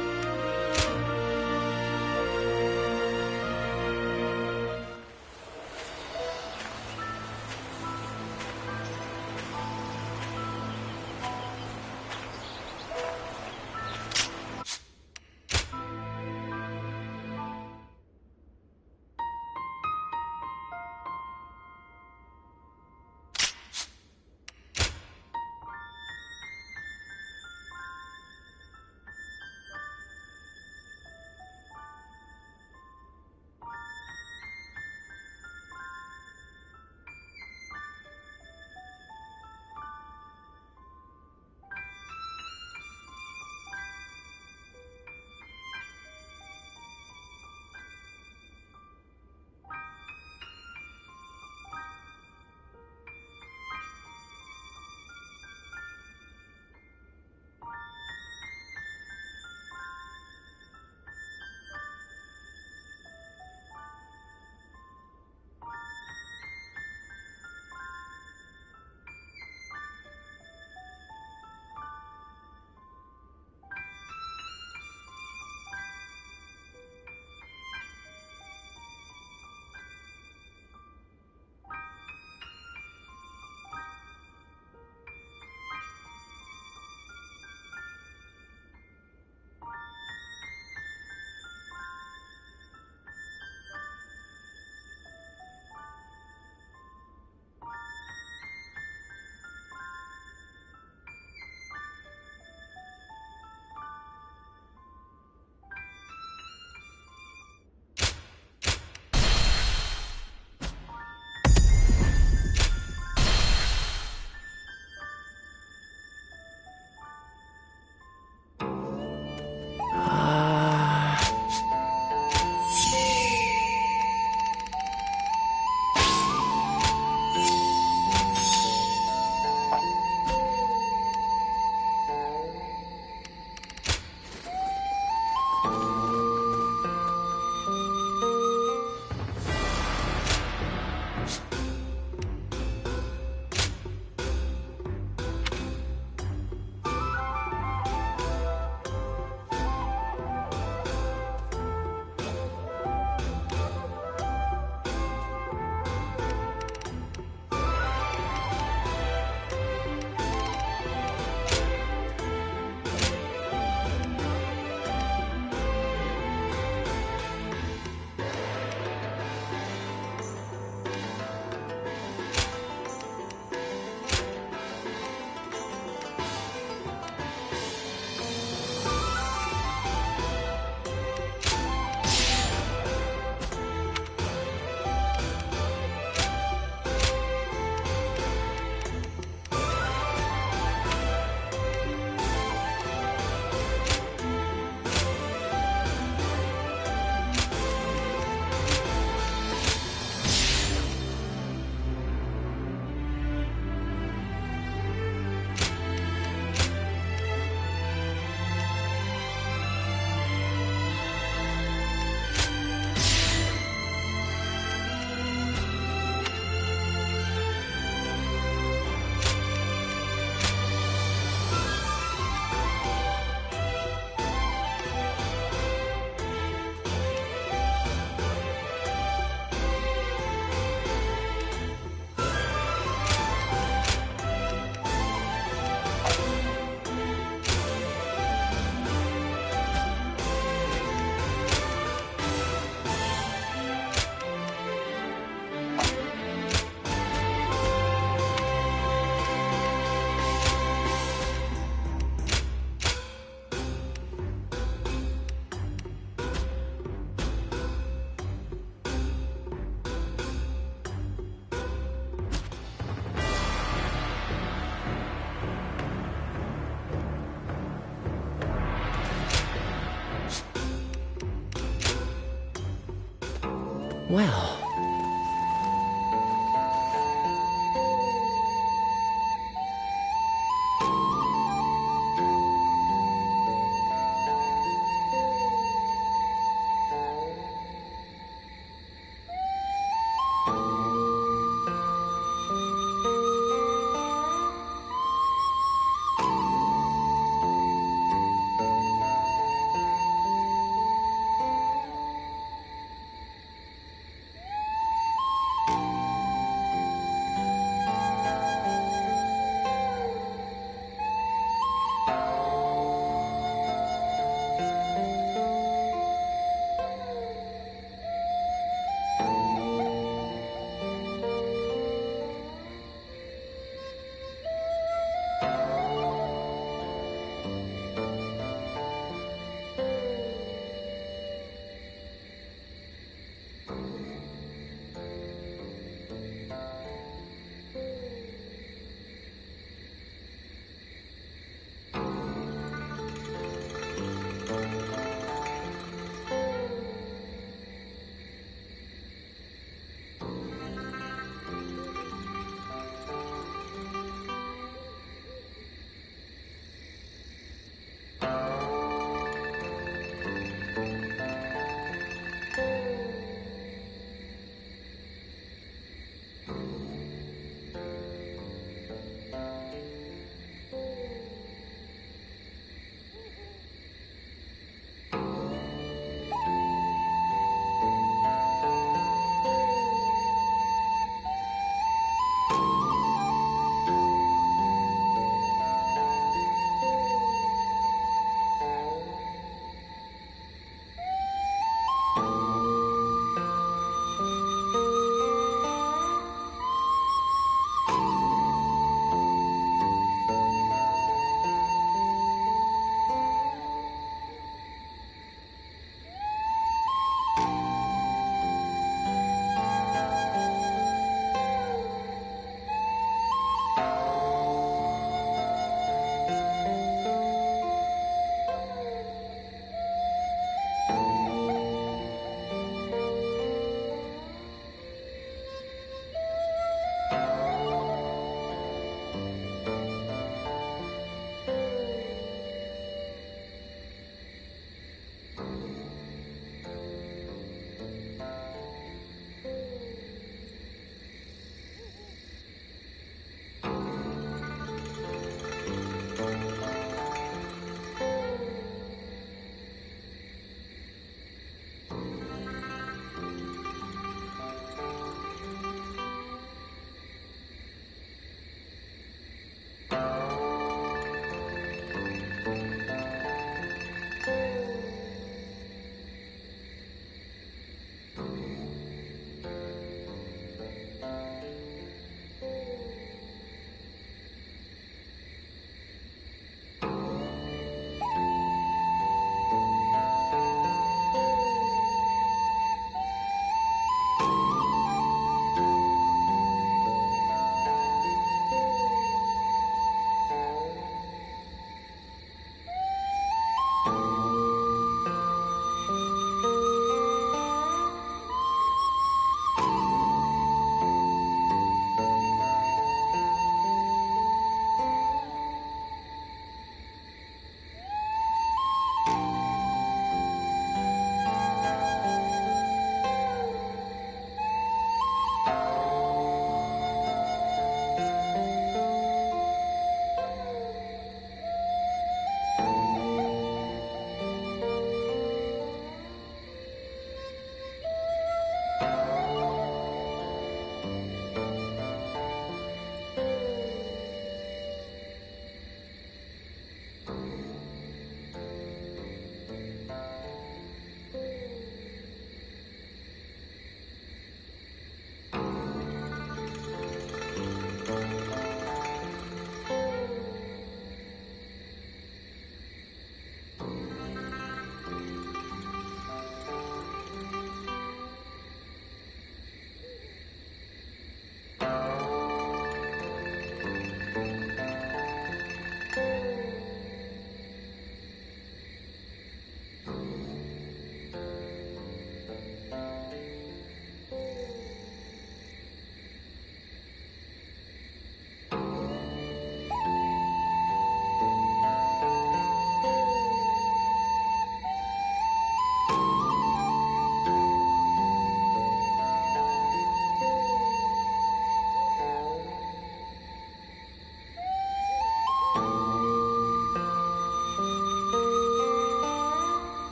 Well...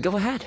Go ahead.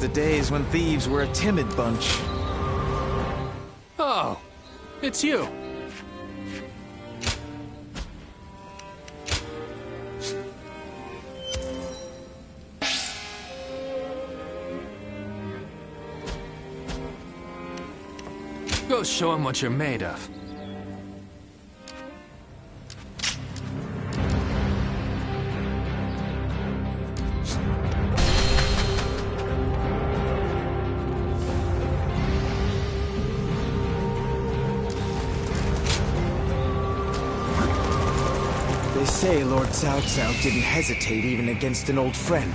The days when thieves were a timid bunch. Oh, it's you. Go show him what you're made of. Say Lord Cao Cao didn't hesitate even against an old friend.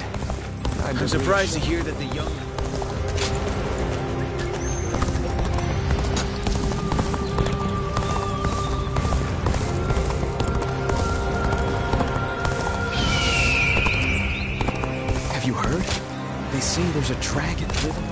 I'm surprised to hear that the young... Have you heard? They say there's a dragon living...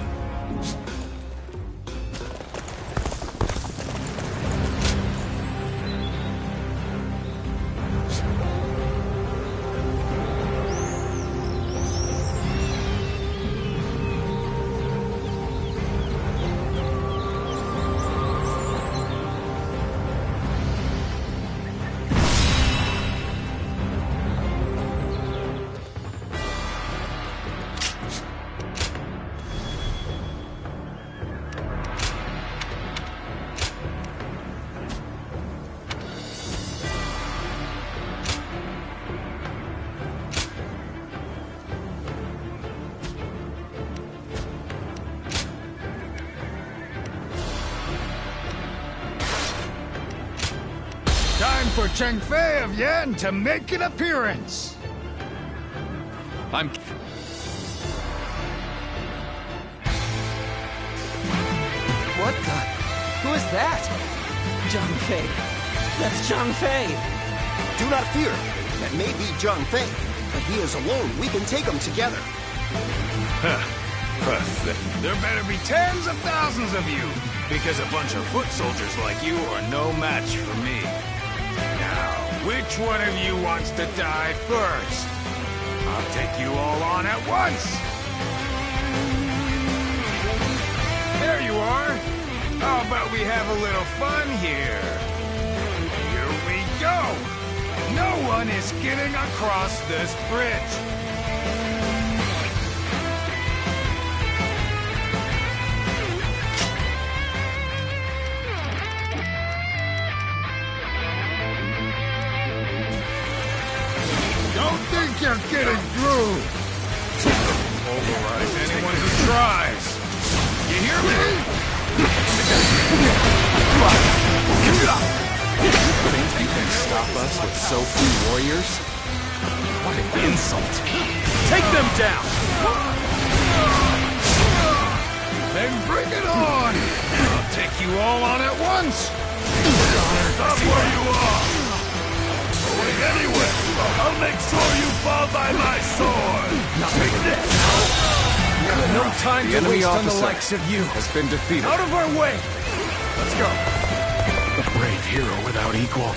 for Cheng Fei of Yan to make an appearance. I'm... What the? Who is that? Zhang Fei. That's Zhang Fei. Do not fear. That may be Zhang Fei, but he is alone. We can take him together. There better be tens of thousands of you, because a bunch of foot soldiers like you are no match for me. Now, which one of you wants to die first? I'll take you all on at once. There you are. How about we have a little fun here? Here we go. No one is getting across this bridge. Don't think you're getting through. Pulverize anyone who tries. You hear me? You can stop us with so few warriors? What an insult. Take them down! Then bring it on! I'll take you all on at once! Stop where you are! Going anywhere! I'll make sure you fall by my sword! Take this! No time The to enemy waste on the officer likes of you. has been defeated. Out of our way! Let's go. A brave hero without equal.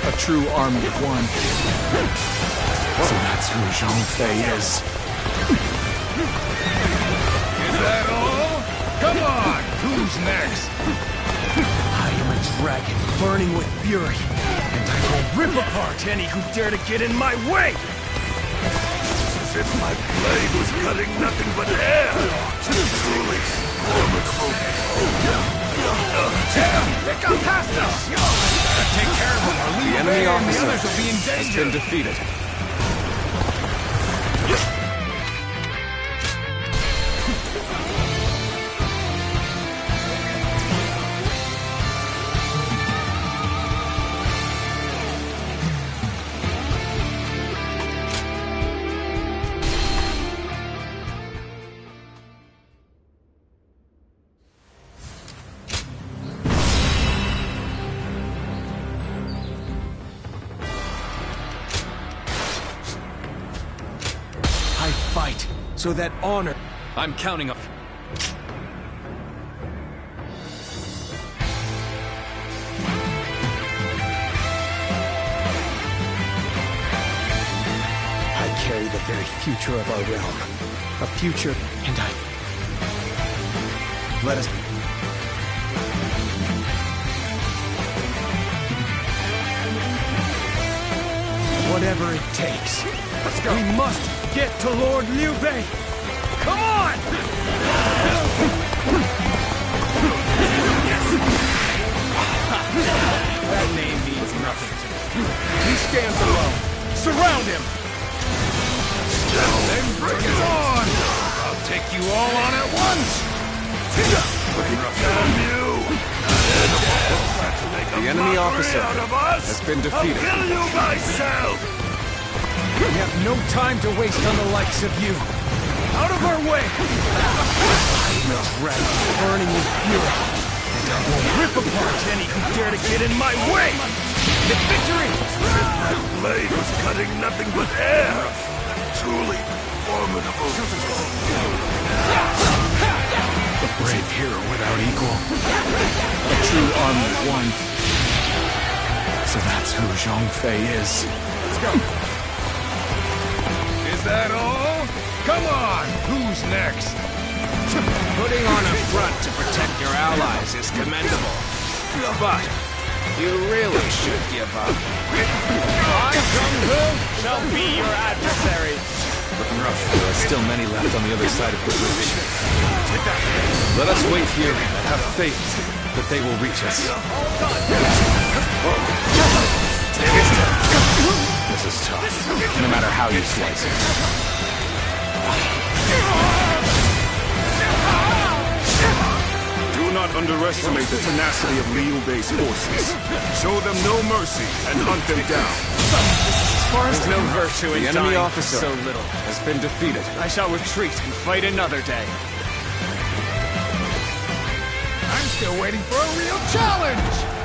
A true army of one. So that's who Zhang Fei is. Is that all? Come on! Who's next? I am a dragon burning with fury, and I will rip apart any who dare to get in my way! As if my blade was cutting nothing but air! Truly formidable. Tim! They got past us! Gotta take care of them or leave The them enemy there and the officer others will be in has danger! been defeated. I fight, so that honor... I'm counting up. I carry the very future of our realm. A future, and I... Let us... Whatever it takes. Let's go! We must get to Lord Liu Bei! Come on! That name means nothing to me. He stands alone. Surround him! Then bring it on! I'll take you all on at once! Damn you! The enemy officer has been defeated. I'll kill you myself! We have no time to waste on the likes of you. Out of our way! I'm a dragon burning with fury, and I will rip apart any who dare to get in my way! The victory! My blade was cutting nothing but air! Truly formidable. A brave hero without equal. A true army of one. So that's who Zhang Fei is. Let's go! Is that all? Come on! Who's next? Putting on a front to protect your allies is commendable. But you really should give up. I, Kung-Fu, shall be your adversary. Looking rough. There are still many left on the other side of the bridge. Let us wait here and have faith that they will reach us. This is tough, no matter how you slice it. Do not underestimate the tenacity of Liu-Bei's forces. Show them no mercy and hunt them down. There's no virtue in The enemy dying officer so little. has been defeated. I shall retreat and fight another day. I'm still waiting for a real challenge!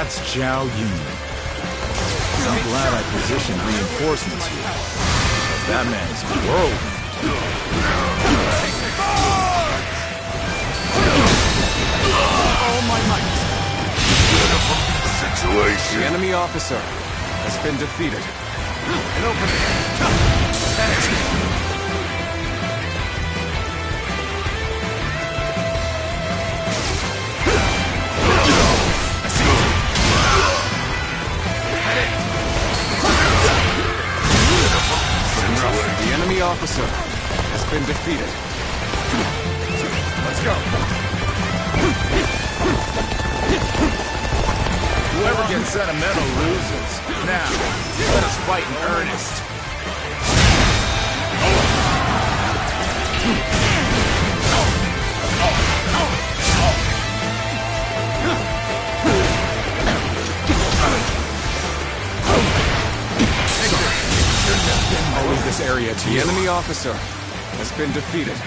That's Zhao Yun. I'm glad I positioned reinforcements here. That man is a whirlwind. All my might. The enemy officer has been defeated. An opening. The enemy officer has been defeated. Let's go. Whoever gets sentimental loses. Now, let us fight in earnest. I'll leave this area to you. The enemy officer has been defeated.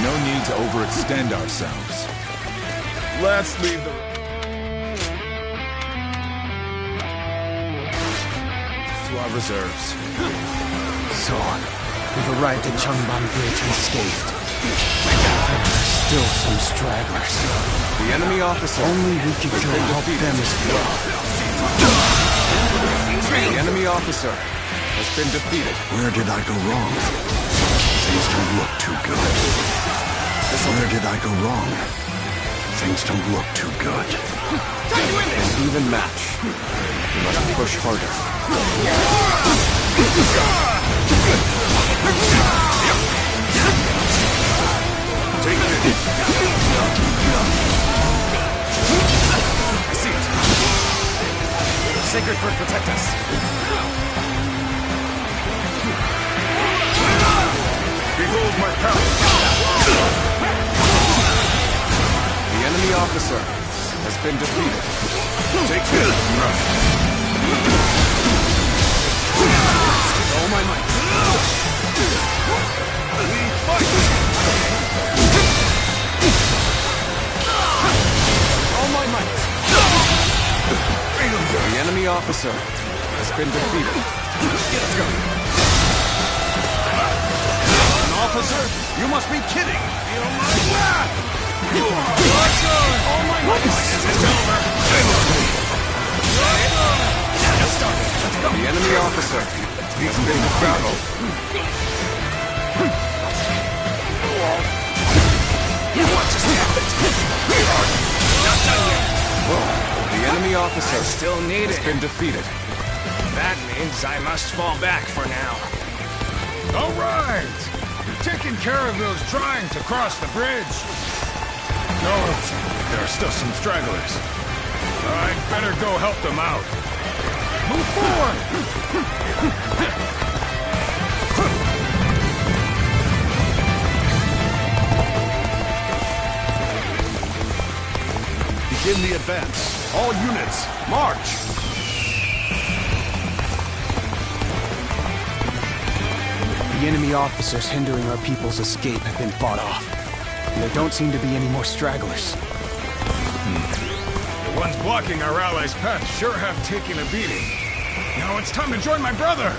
No need to overextend ourselves. Let's leave the... To our reserves. So, we've arrived at Changban Bridge unscathed. Still some stragglers. The enemy officer Only we can go help them as well. The enemy officer has been defeated. Where did I go wrong? Things don't look too good. Where did I go wrong? Things don't look too good. An even match. We must push harder. Take this. I see it. Sacred Bird, protect us. Behold my power. The enemy officer has been defeated. Take this. All my might. We fight. All my might. The enemy officer has been defeated. Let's go. An officer? You must be kidding! Feel my wrath! All my might! It's over! Just started. Let's go! The enemy officer has been defeated. The enemy officer Still need has it. been defeated. That means I must fall back for now. All right! You're taking care of those trying to cross the bridge. No, there are still some stragglers. I'd better go help them out. Move forward! Begin the advance. All units, march! The enemy officers hindering our people's escape have been fought off. And there don't seem to be any more stragglers. The ones blocking our allies' path sure have taken a beating. Now it's time to join my brother!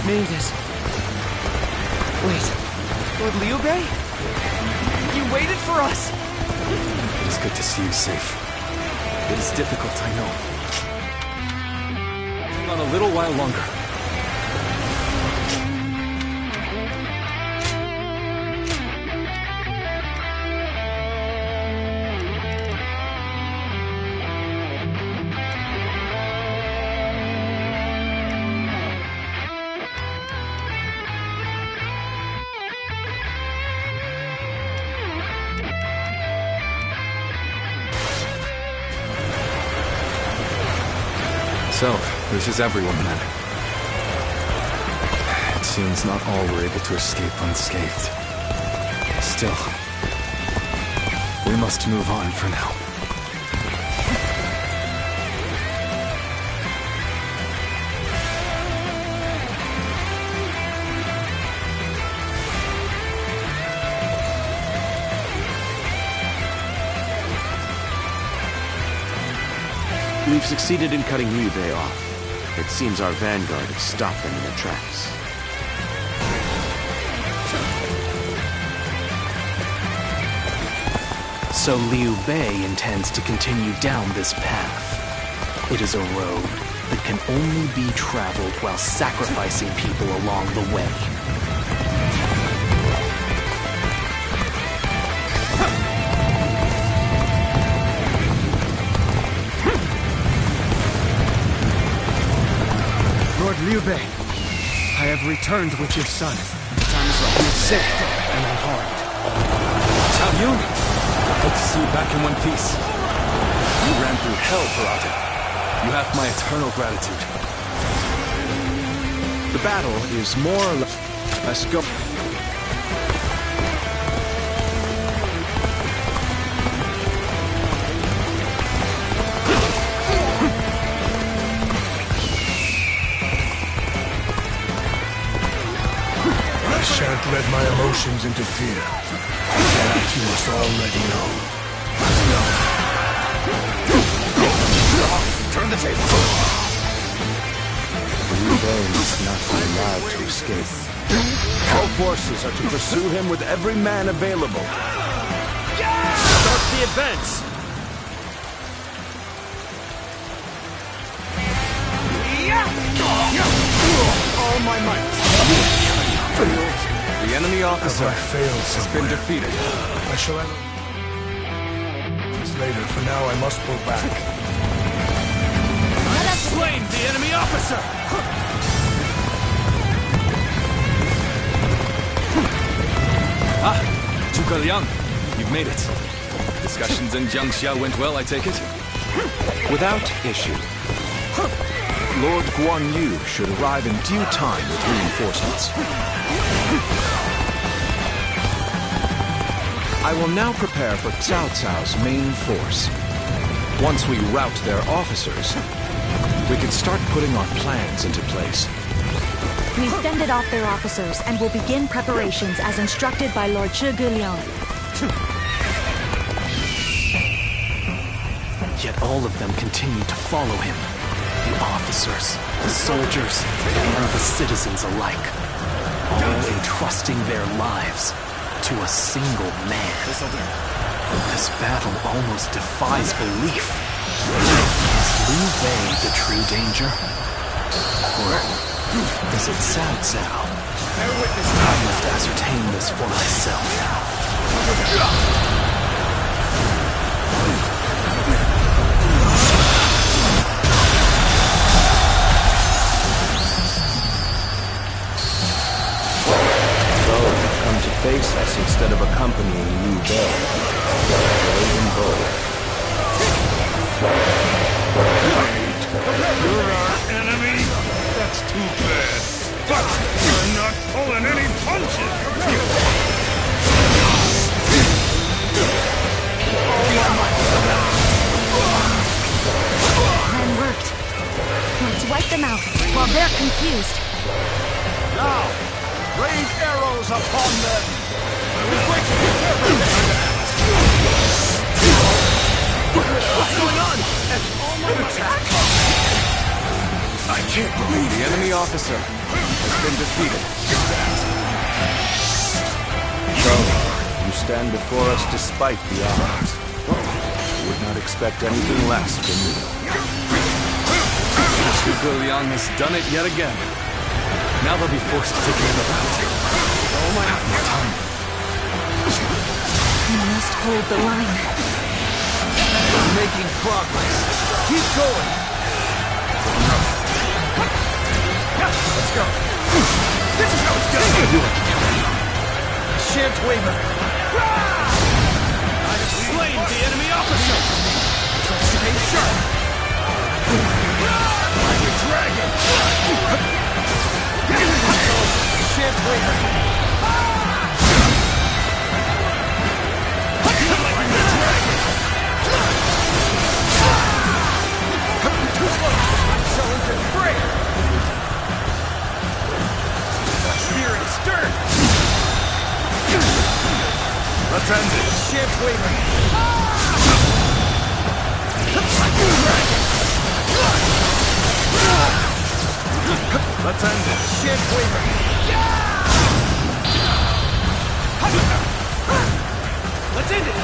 Made it. Wait, Lord Liu Bei? You waited for us! It is good to see you safe. It is difficult, I know. Hang on a little while longer. So, this is everyone then. It seems not all were able to escape unscathed. Still, we must move on for now. We've succeeded in cutting Liu Bei off. It seems our vanguard has stopped them in their tracks. So Liu Bei intends to continue down this path. It is a road that can only be traveled while sacrificing people along the way. Lord Liu Bei, I have returned with your son. Time is up. He is safe and unharmed. Xiao Yun! Good to see you back in one piece. You ran through hell for Ate. You have my eternal gratitude. The battle is more or less... Let's go. I shan't let my emotions interfere. That you must already know. Turn the table. Liu Bei must not be allowed to escape. All forces are to pursue him with every man available. Start the advance! All my might. The enemy officer has been defeated. I shall have this later. For now, I must pull back. I have slain the enemy officer! Ah, Zhuge Liang, you've made it. Discussions in Jiangxia went well, I take it? Without issue. Lord Guan Yu should arrive in due time with reinforcements. I will now prepare for Cao Cao's main force. Once we rout their officers, we can start putting our plans into place. We've fended off their officers and will begin preparations as instructed by Lord Zhuge Liang. Yet all of them continue to follow him. the officers, the soldiers, and the citizens alike, all entrusting their lives to a single man. This battle almost defies belief. Is Liu Bei the true danger? Or is it Cao Cao? I must ascertain this for myself. Come to face us instead of accompanying Liu Bei. Brave and bold. You're our enemy? That's too bad. But you're not pulling any punches! Plan worked. Let's wipe them out while they're confused. Now, rain arrows upon them! We're going to be careful! What's going on? All my attack! I can't believe the enemy officer has been defeated. So, you stand before us despite the odds. Would not expect anything less from you. Zhuge Liang has done it yet again. Now they'll be forced to take another route. Oh, I have no time. We must hold the line. We're making progress. Keep going. Let's go. This is how it's done. I shan't waver. I have slain the enemy officer! Let's stay sharp. Like a dragon. Shan't waver. Like a dragon. Too slow. Shall we just break? Spear and stern. Let's end it. Shan't waver. Let's end it. Shan't waver. Let's end it.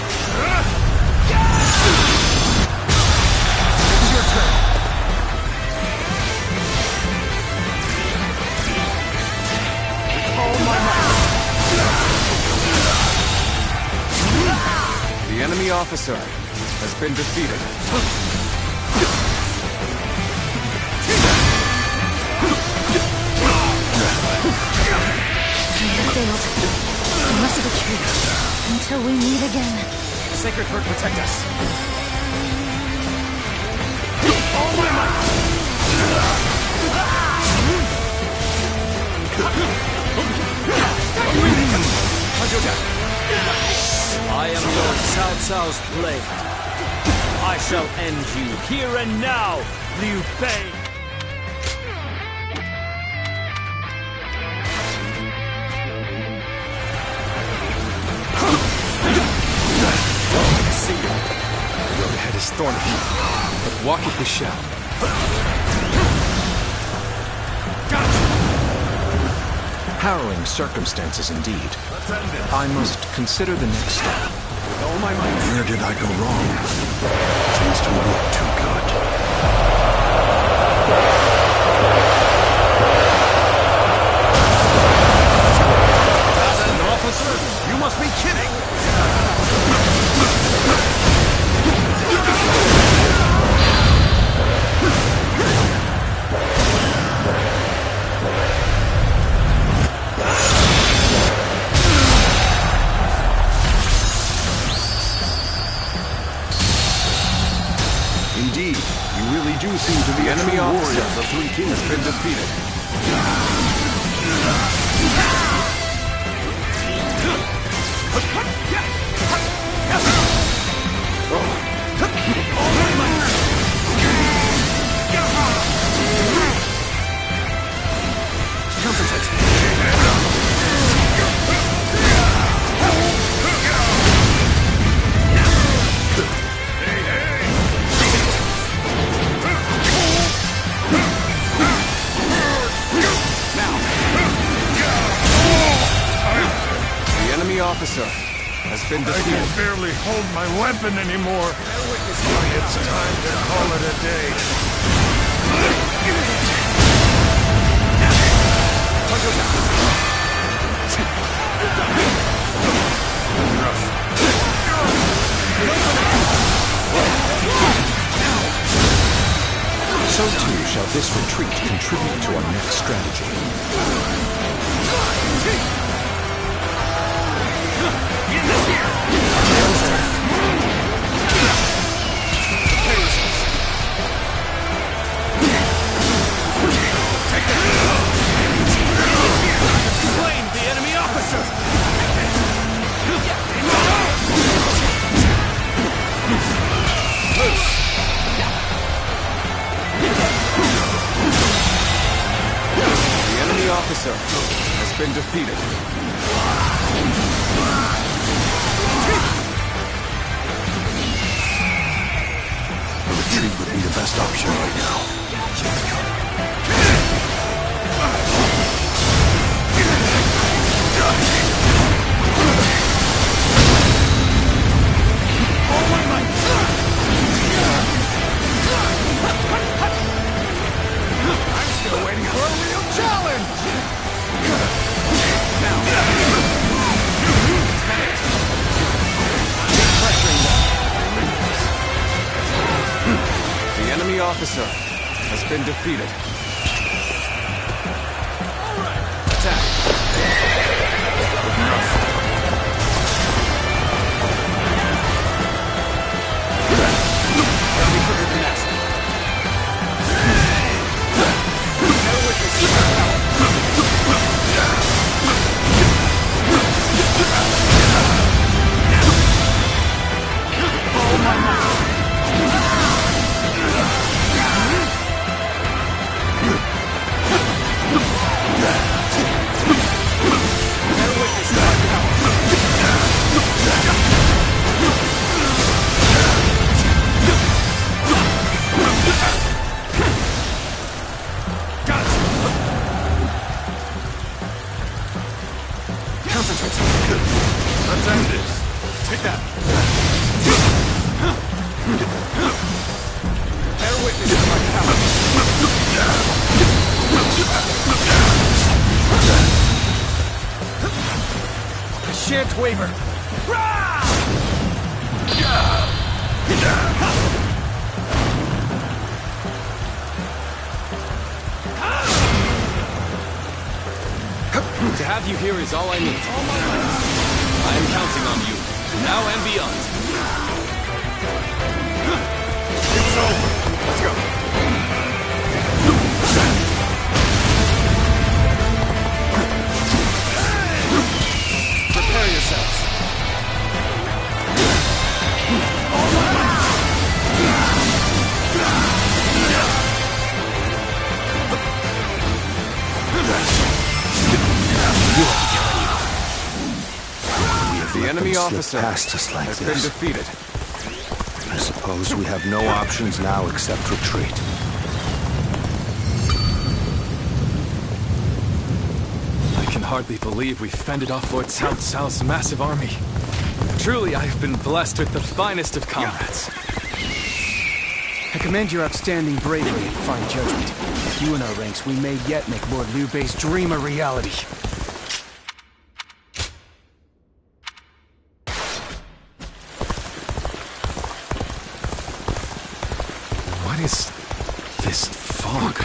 It's your turn. With all my might. The enemy officer has been defeated. We failed. We must retreat until we meet again. Sacred Bird, protect us. All my might. I am Lord Cao Cao's blade. I shall end you here and now, Liu Bei. I see you. The road ahead is thorny, but walk it we shall. Harrowing circumstances indeed. I must consider the next step. With all my might. Where did I go wrong? Things don't look too good. That's an officer? You must be kidding! Indeed, you really do seem to be The a enemy true warrior officer of the Three Kingdoms. has been defeated. officer has been I defeated. can barely hold my weapon anymore. It's time to call it a day. So too shall this retreat contribute to our next strategy. Slain the enemy officer! The enemy officer has been defeated. A retreat would be the best option right now. Still waiting for a real challenge! The enemy officer has been defeated. Let's end this. Take that. Bear witness to my power. I shan't waver. To have you here is all I need. I am counting on you, now and beyond. It's over. Let's go. Prepare yourselves. The enemy officer past us like has this. been defeated. I suppose we have no options now except retreat. I can hardly believe we fended off Lord Cao Cao's massive army. Truly, I have been blessed with the finest of comrades. I commend your outstanding bravery and fine judgment. With you in our ranks, we may yet make Lord Liu Bei's dream a reality. What is this fog?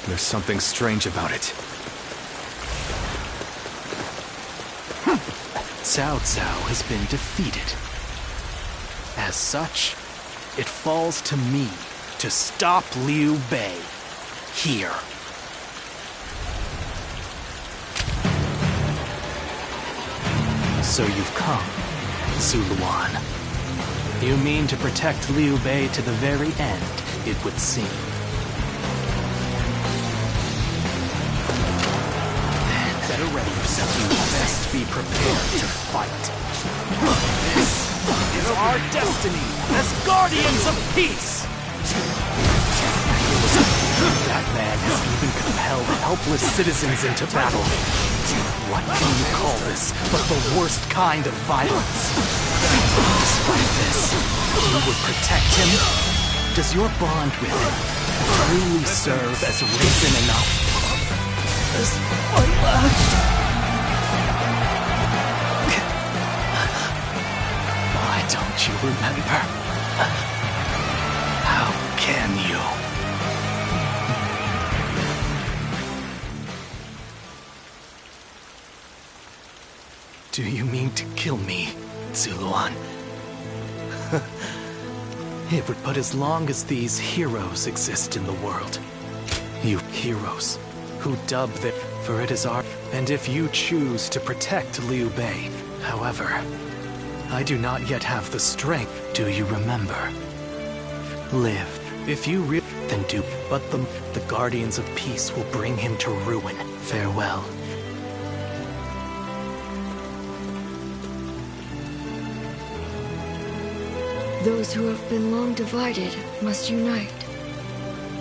There's something strange about it. Cao Cao has been defeated. As such, it falls to me to stop Liu Bei here. So you've come, Su Luan. You mean to protect Liu Bei to the very end, it would seem. Then better ready yourself. You best be prepared to fight. This is our destiny as guardians of peace! That man has even compelled helpless citizens into battle. What can you call this but the worst kind of violence? Despite this, you would protect him? Does your bond with him truly serve as reason enough? There's one left. Why don't you remember? How can you? Do you mean to kill me, Zuluan? It would but as long as these heroes exist in the world. You heroes, who dub them, for it is our... And if you choose to protect Liu Bei, however, I do not yet have the strength. Do you remember? Live. If you then do. But the Guardians of Peace will bring him to ruin. Farewell. Those who have been long divided must unite.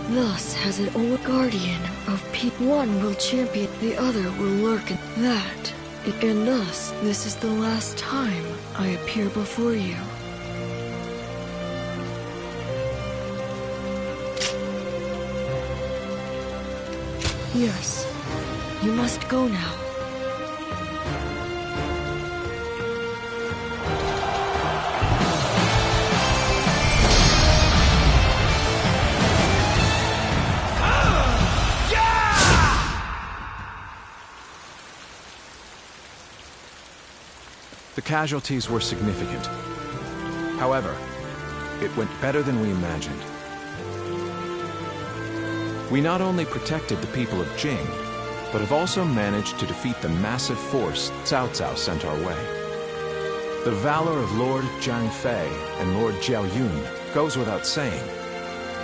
Thus has it all guardian of peace. One will champion, the other will lurk in that. And thus, this is the last time I appear before you. Yes, you must go now. The casualties were significant. However, it went better than we imagined. We not only protected the people of Jing, but have also managed to defeat the massive force Cao Cao sent our way. The valor of Lord Zhang Fei and Lord Jiao Yun goes without saying,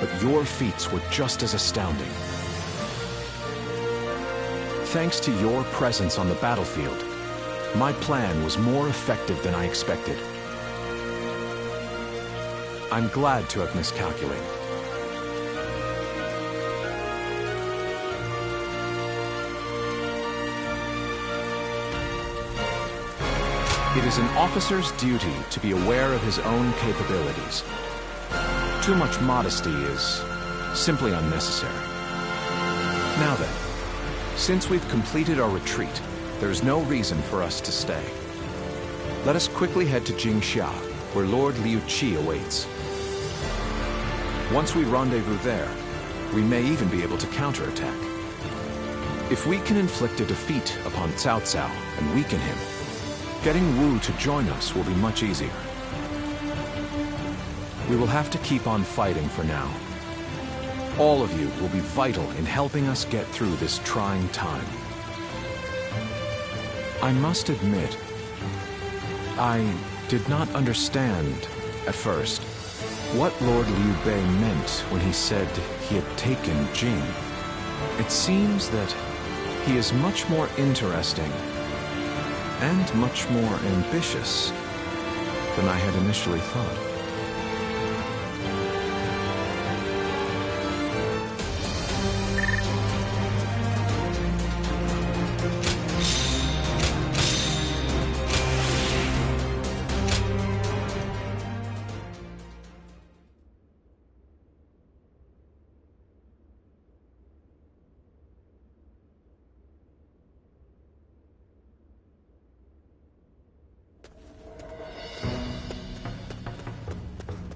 but your feats were just as astounding. Thanks to your presence on the battlefield, my plan was more effective than I expected. I'm glad to have miscalculated. It is an officer's duty to be aware of his own capabilities. Too much modesty is simply unnecessary. Now then, since we've completed our retreat, there is no reason for us to stay. Let us quickly head to Jingxia, where Lord Liu Qi awaits. Once we rendezvous there, we may even be able to counterattack. If we can inflict a defeat upon Cao Cao and weaken him, getting Wu to join us will be much easier. We will have to keep on fighting for now. All of you will be vital in helping us get through this trying time. I must admit, I did not understand, at first, what Lord Liu Bei meant when he said he had taken Jing. It seems that he is much more interesting and much more ambitious than I had initially thought.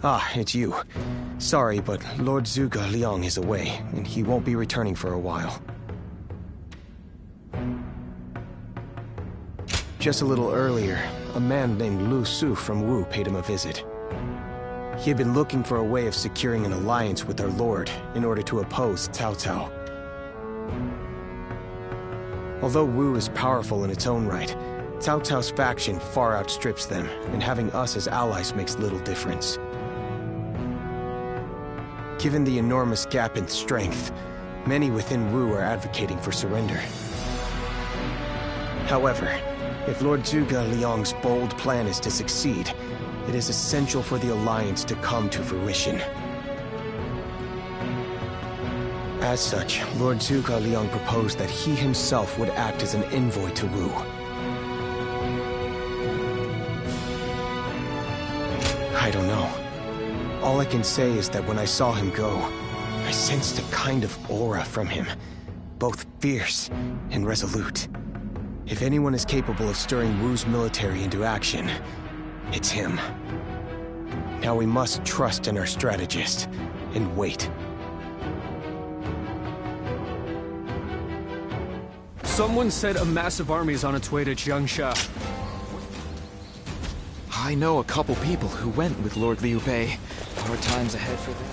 Ah, it's you. Sorry, but Lord Zhuge Liang is away, and he won't be returning for a while. Just a little earlier, a man named Lu Su from Wu paid him a visit. He had been looking for a way of securing an alliance with our lord in order to oppose Cao Cao. Although Wu is powerful in its own right, Cao Cao's faction far outstrips them, and having us as allies makes little difference. Given the enormous gap in strength, many within Wu are advocating for surrender. However, if Lord Zhuge Liang's bold plan is to succeed, it is essential for the alliance to come to fruition. As such, Lord Zhuge Liang proposed that he himself would act as an envoy to Wu. I don't know. All I can say is that when I saw him go, I sensed a kind of aura from him, both fierce and resolute. If anyone is capable of stirring Wu's military into action, it's him. Now we must trust in our strategist and wait. Someone said a massive army is on its way to Jiangsha. I know a couple people who went with Lord Liu Bei. Hard times ahead for them.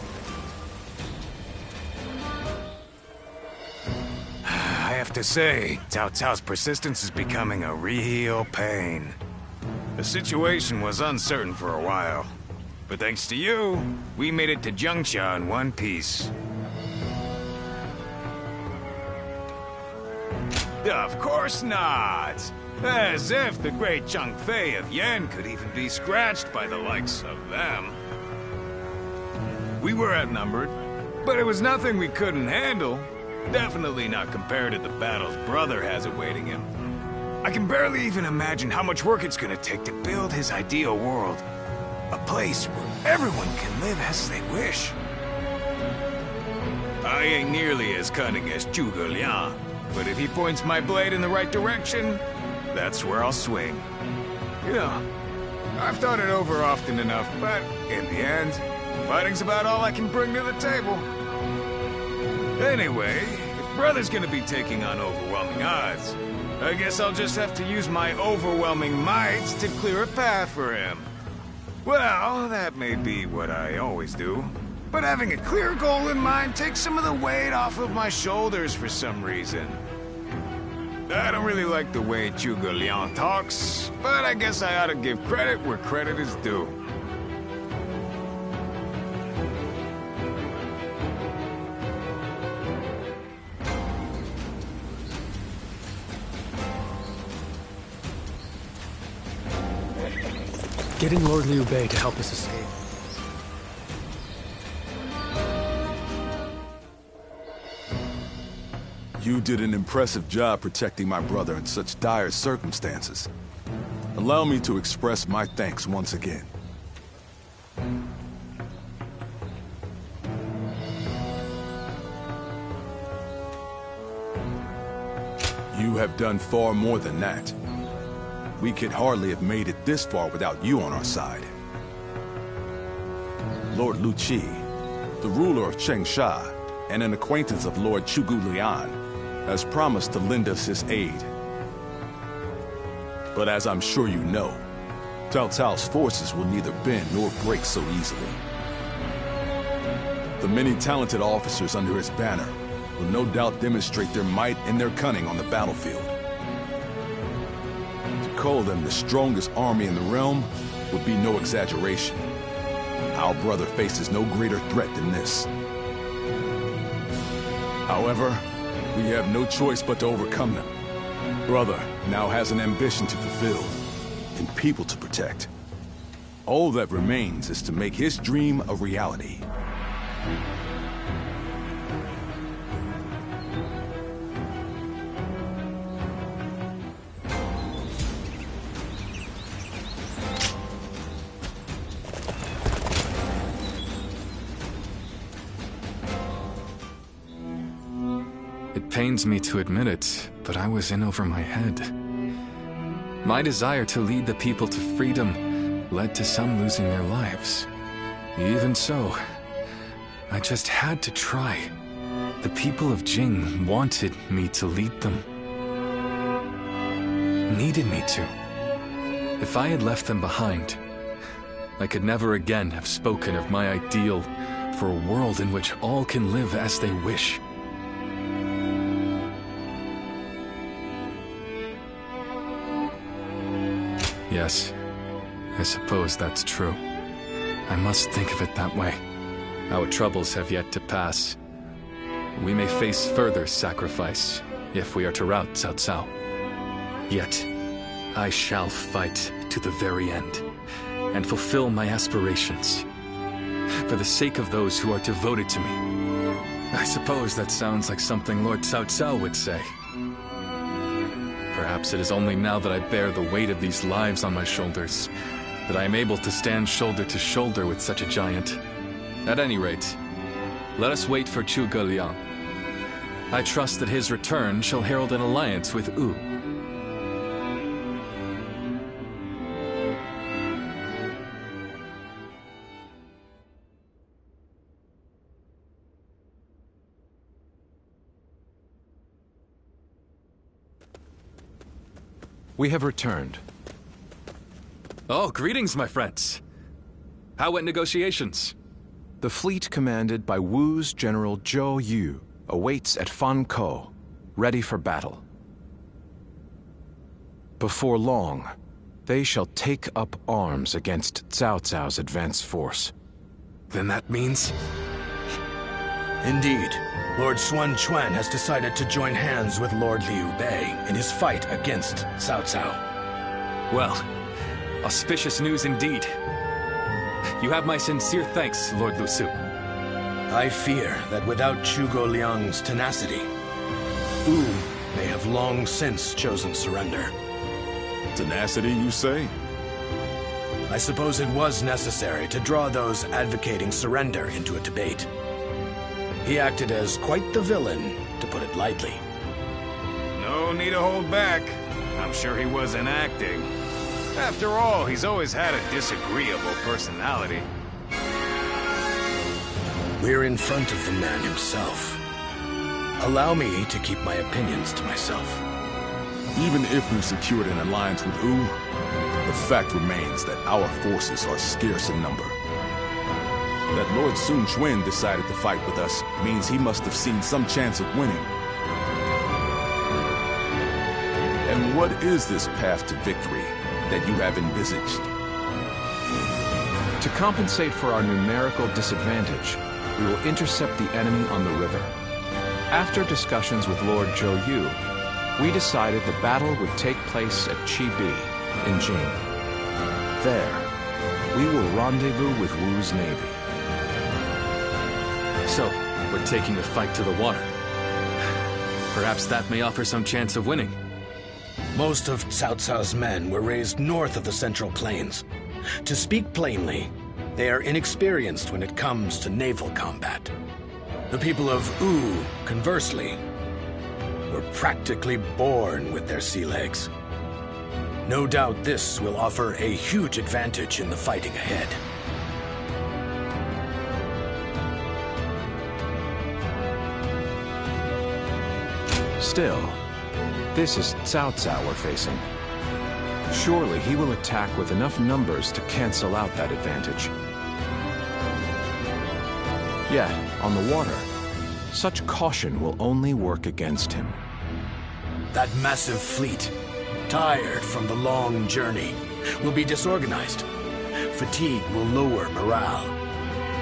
I have to say, Cao Cao's persistence is becoming a real pain. The situation was uncertain for a while, but thanks to you, we made it to Jiangsha in one piece. Of course not! As if the great Zhang Fei of Yan could even be scratched by the likes of them. We were outnumbered, but it was nothing we couldn't handle. Definitely not compared to the battles Brother has awaiting him. I can barely even imagine how much work it's gonna take to build his ideal world. A place where everyone can live as they wish. I ain't nearly as cunning as Zhuge Liang, but if he points my blade in the right direction, that's where I'll swing. You know, I've thought it over often enough, but in the end, fighting's about all I can bring to the table. Anyway, if Brother's gonna be taking on overwhelming odds, I guess I'll just have to use my overwhelming might to clear a path for him. Well, that may be what I always do, but having a clear goal in mind takes some of the weight off of my shoulders for some reason. I don't really like the way Zhuge Liang talks, but I guess I ought to give credit where credit is due. Getting Lord Liu Bei to help us escape. You did an impressive job protecting my brother in such dire circumstances. Allow me to express my thanks once again. You have done far more than that. We could hardly have made it this far without you on our side. Lord Lu Qi, the ruler of Chengsha, and an acquaintance of Lord Zhuge Liang, has promised to lend us his aid. But as I'm sure you know, Cao Cao's forces will neither bend nor break so easily. The many talented officers under his banner will no doubt demonstrate their might and their cunning on the battlefield. To call them the strongest army in the realm would be no exaggeration. Our brother faces no greater threat than this. However, we have no choice but to overcome them. Brother now has an ambition to fulfill, and people to protect. All that remains is to make his dream a reality. It pains me to admit it, but I was in over my head. My desire to lead the people to freedom led to some losing their lives. Even so, I just had to try. The people of Jing wanted me to lead them. Needed me to. If I had left them behind, I could never again have spoken of my ideal for a world in which all can live as they wish. Yes, I suppose that's true. I must think of it that way. Our troubles have yet to pass. We may face further sacrifice if we are to rout Cao Cao. Yet, I shall fight to the very end and fulfill my aspirations for the sake of those who are devoted to me. I suppose that sounds like something Lord Cao Cao would say. Perhaps it is only now that I bear the weight of these lives on my shoulders that I am able to stand shoulder to shoulder with such a giant. At any rate, let us wait for Zhuge Liang. I trust that his return shall herald an alliance with Wu. We have returned. Oh, greetings, my friends. How went negotiations? The fleet commanded by Wu's General Zhou Yu awaits at Fan Ko, ready for battle. Before long, they shall take up arms against Cao Cao's advance force. Then that means... Indeed, Lord Sun Quan has decided to join hands with Lord Liu Bei in his fight against Cao Cao. Well, auspicious news indeed. You have my sincere thanks, Lord Lu Su. I fear that without Zhuge Liang's tenacity, Wu may have long since chosen surrender. Tenacity, you say? I suppose it was necessary to draw those advocating surrender into a debate. He acted as quite the villain, to put it lightly. No need to hold back. I'm sure he wasn't acting. After all, he's always had a disagreeable personality. We're in front of the man himself. Allow me to keep my opinions to myself. Even if we've secured an alliance with Wu, the fact remains that our forces are scarce in number. That Lord Sun Quan decided to fight with us means he must have seen some chance of winning. And what is this path to victory that you have envisaged? To compensate for our numerical disadvantage, we will intercept the enemy on the river. After discussions with Lord Zhou Yu, we decided the battle would take place at Chibi, in Jing. There, we will rendezvous with Wu's navy. So, we're taking the fight to the water. Perhaps that may offer some chance of winning. Most of Cao Cao's men were raised north of the Central Plains. To speak plainly, they are inexperienced when it comes to naval combat. The people of Wu, conversely, were practically born with their sea legs. No doubt this will offer a huge advantage in the fighting ahead. Still, this is Cao Cao we're facing. Surely he will attack with enough numbers to cancel out that advantage. Yet, on the water, such caution will only work against him. That massive fleet, tired from the long journey, will be disorganized. Fatigue will lower morale,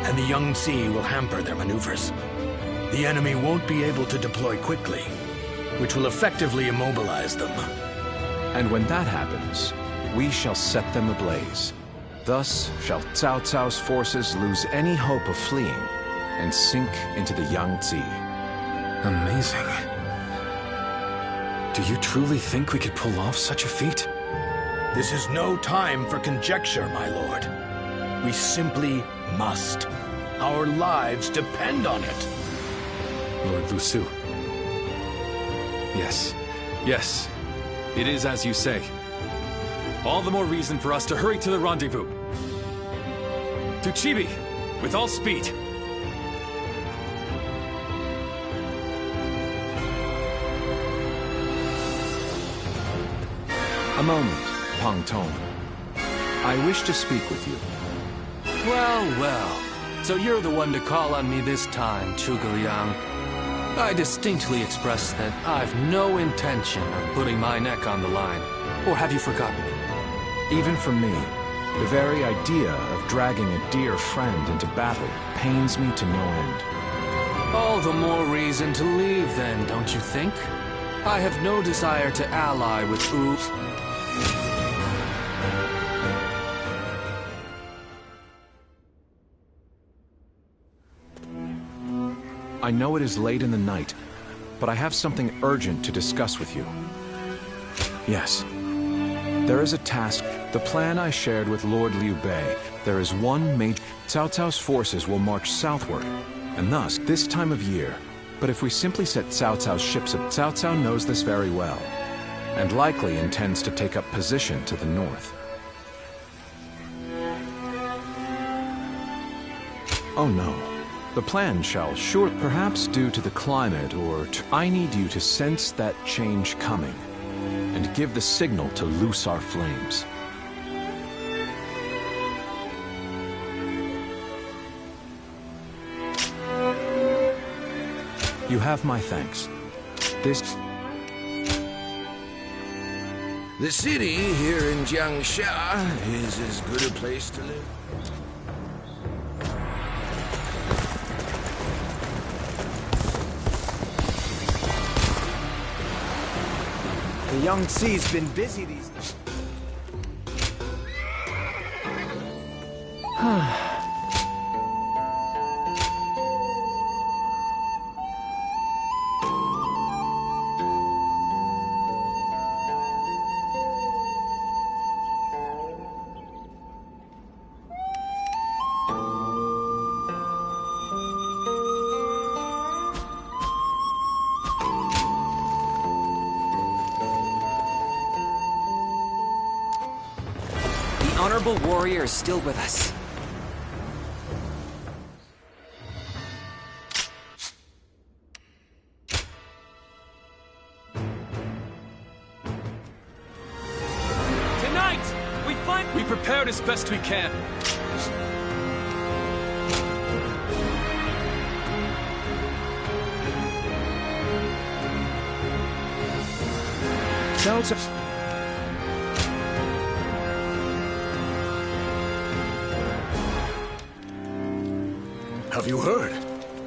and the Yangtze will hamper their maneuvers. The enemy won't be able to deploy quickly, which will effectively immobilize them. And when that happens, we shall set them ablaze. Thus shall Cao Cao's forces lose any hope of fleeing and sink into the Yangtze. Amazing. Do you truly think we could pull off such a feat? This is no time for conjecture, my lord. We simply must. Our lives depend on it. Lord Lu Su. Yes, yes. It is as you say. All the more reason for us to hurry to the rendezvous. To Chibi, with all speed. A moment, Pang Tong. I wish to speak with you. Well, well. So you're the one to call on me this time, Zhuge Liang. I distinctly expressed that I've no intention of putting my neck on the line. Or have you forgotten? Even for me, the very idea of dragging a dear friend into battle pains me to no end. All the more reason to leave then, don't you think? I have no desire to ally with Wu. I know it is late in the night, but I have something urgent to discuss with you. Yes. There is a task. The plan I shared with Lord Liu Bei. There is one major... Cao Cao's forces will march southward, and thus, this time of year. But if we simply set Cao Cao's ships up... Cao Cao knows this very well, and likely intends to take up position to the north. Oh no. The plan shall sure... Perhaps due to the climate or... I need you to sense that change coming, and give the signal to loose our flames. You have my thanks. The city here in Jiangsha is as good a place to live. The Yangtze's been busy these days. Honorable warrior is still with us. Tonight, we prepared as best we can. Cao Cao. Have you heard?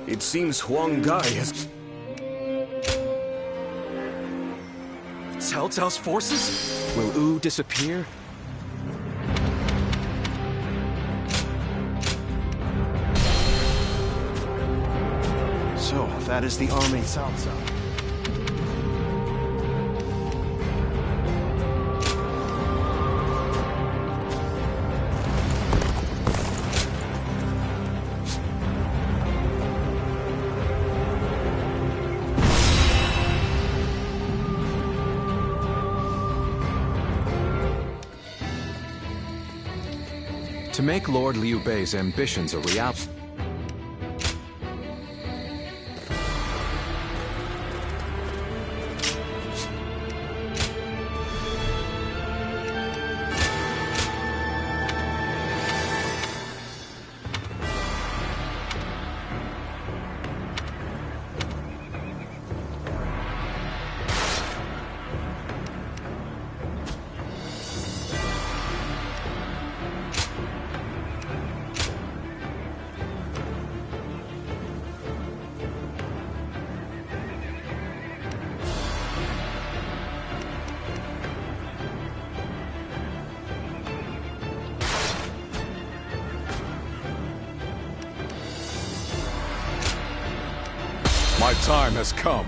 It seems Huang Gai has... Cao Cao's forces? Will Wu disappear? So, that is the army Cao Cao. To make Lord Liu Bei's ambitions a reality. My time has come.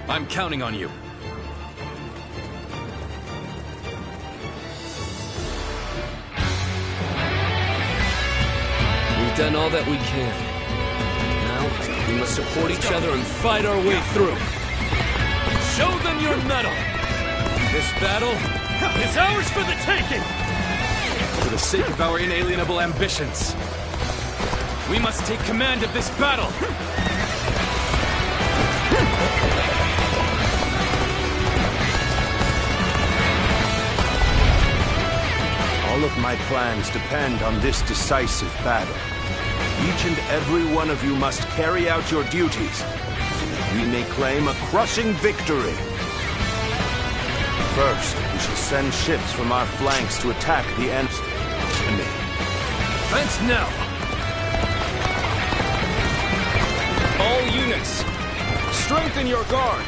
I'm counting on you. We've done all that we can. Now, we must support each other and fight our way through. Show them your mettle! This battle is ours for the taking! For the sake of our inalienable ambitions, we must take command of this battle! All of my plans depend on this decisive battle. Each and every one of you must carry out your duties, so that we may claim a crushing victory. First, we shall send ships from our flanks to attack the enemy. Fence now! All units, strengthen your guard!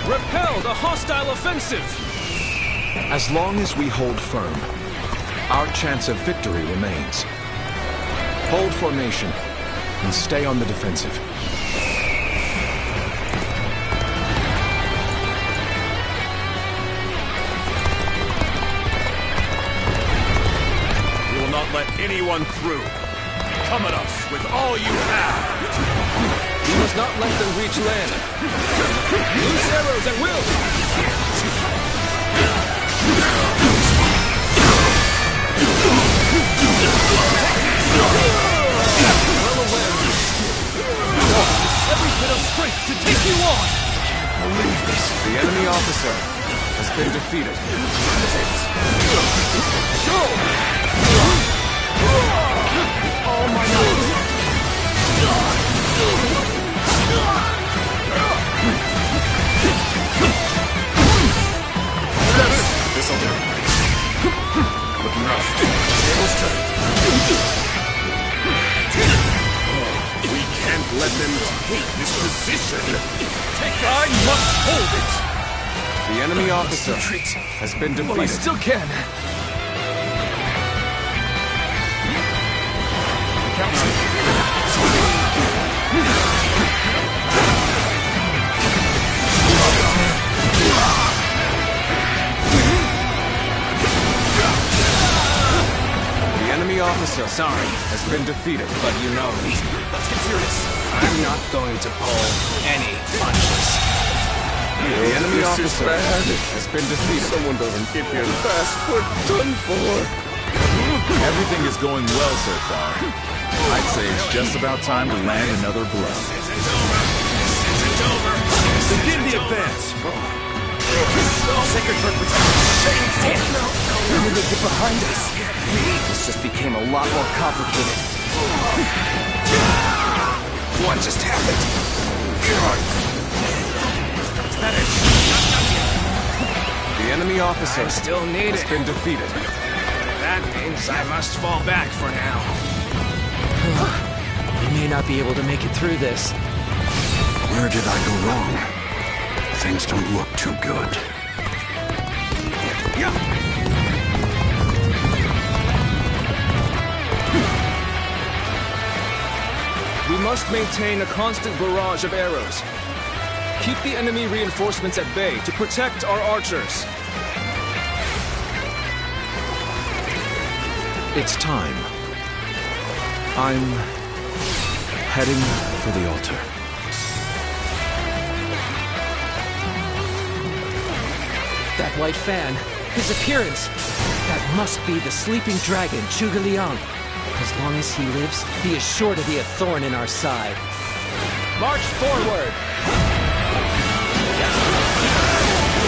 Repel the hostile offensive! As long as we hold firm, our chance of victory remains. Hold formation. and stay on the defensive. We will not let anyone through. Come at us with all you have. We must not let them reach land. Loose arrows at will! Well aware. Every bit of strength to take you on! Can't believe this. The enemy officer has been defeated. All my might. This'll do. Looking rough. Tables turned. We can't let them take this position. I must hold it. The enemy officer has been defeated. Well, I still can. The enemy officer, has been defeated. But you know me. Let's get serious. I'm not going to pull any punches. The enemy officer has been defeated. Someone doesn't get here fast, we're done for. Everything is going well so far. I'd say it's just about time to land another blow. Begin the advance. Sacred Bird protect. How did they get behind us? This just became a lot more complicated. What just happened? Is that it? The enemy officer still needed. has been defeated. That means I must fall back for now. We may not be able to make it through this. Where did I go wrong? Things don't look too good. We must maintain a constant barrage of arrows. Keep the enemy reinforcements at bay to protect our archers. It's time. I'm heading for the altar. That white fan, his appearance. That must be the sleeping dragon, Zhuge Liang. As long as he lives, he is sure to be a thorn in our side. March forward!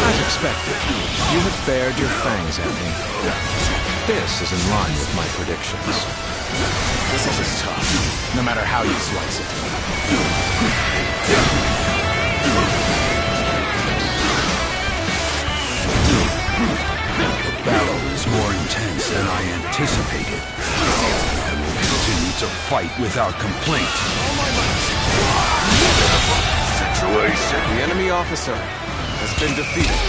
As expected, you have bared your fangs at me. This is in line with my predictions. This is tough, no matter how you slice it. The battle is more intense than I anticipated. I will continue to fight without complaint. Situation. The enemy officer has been defeated.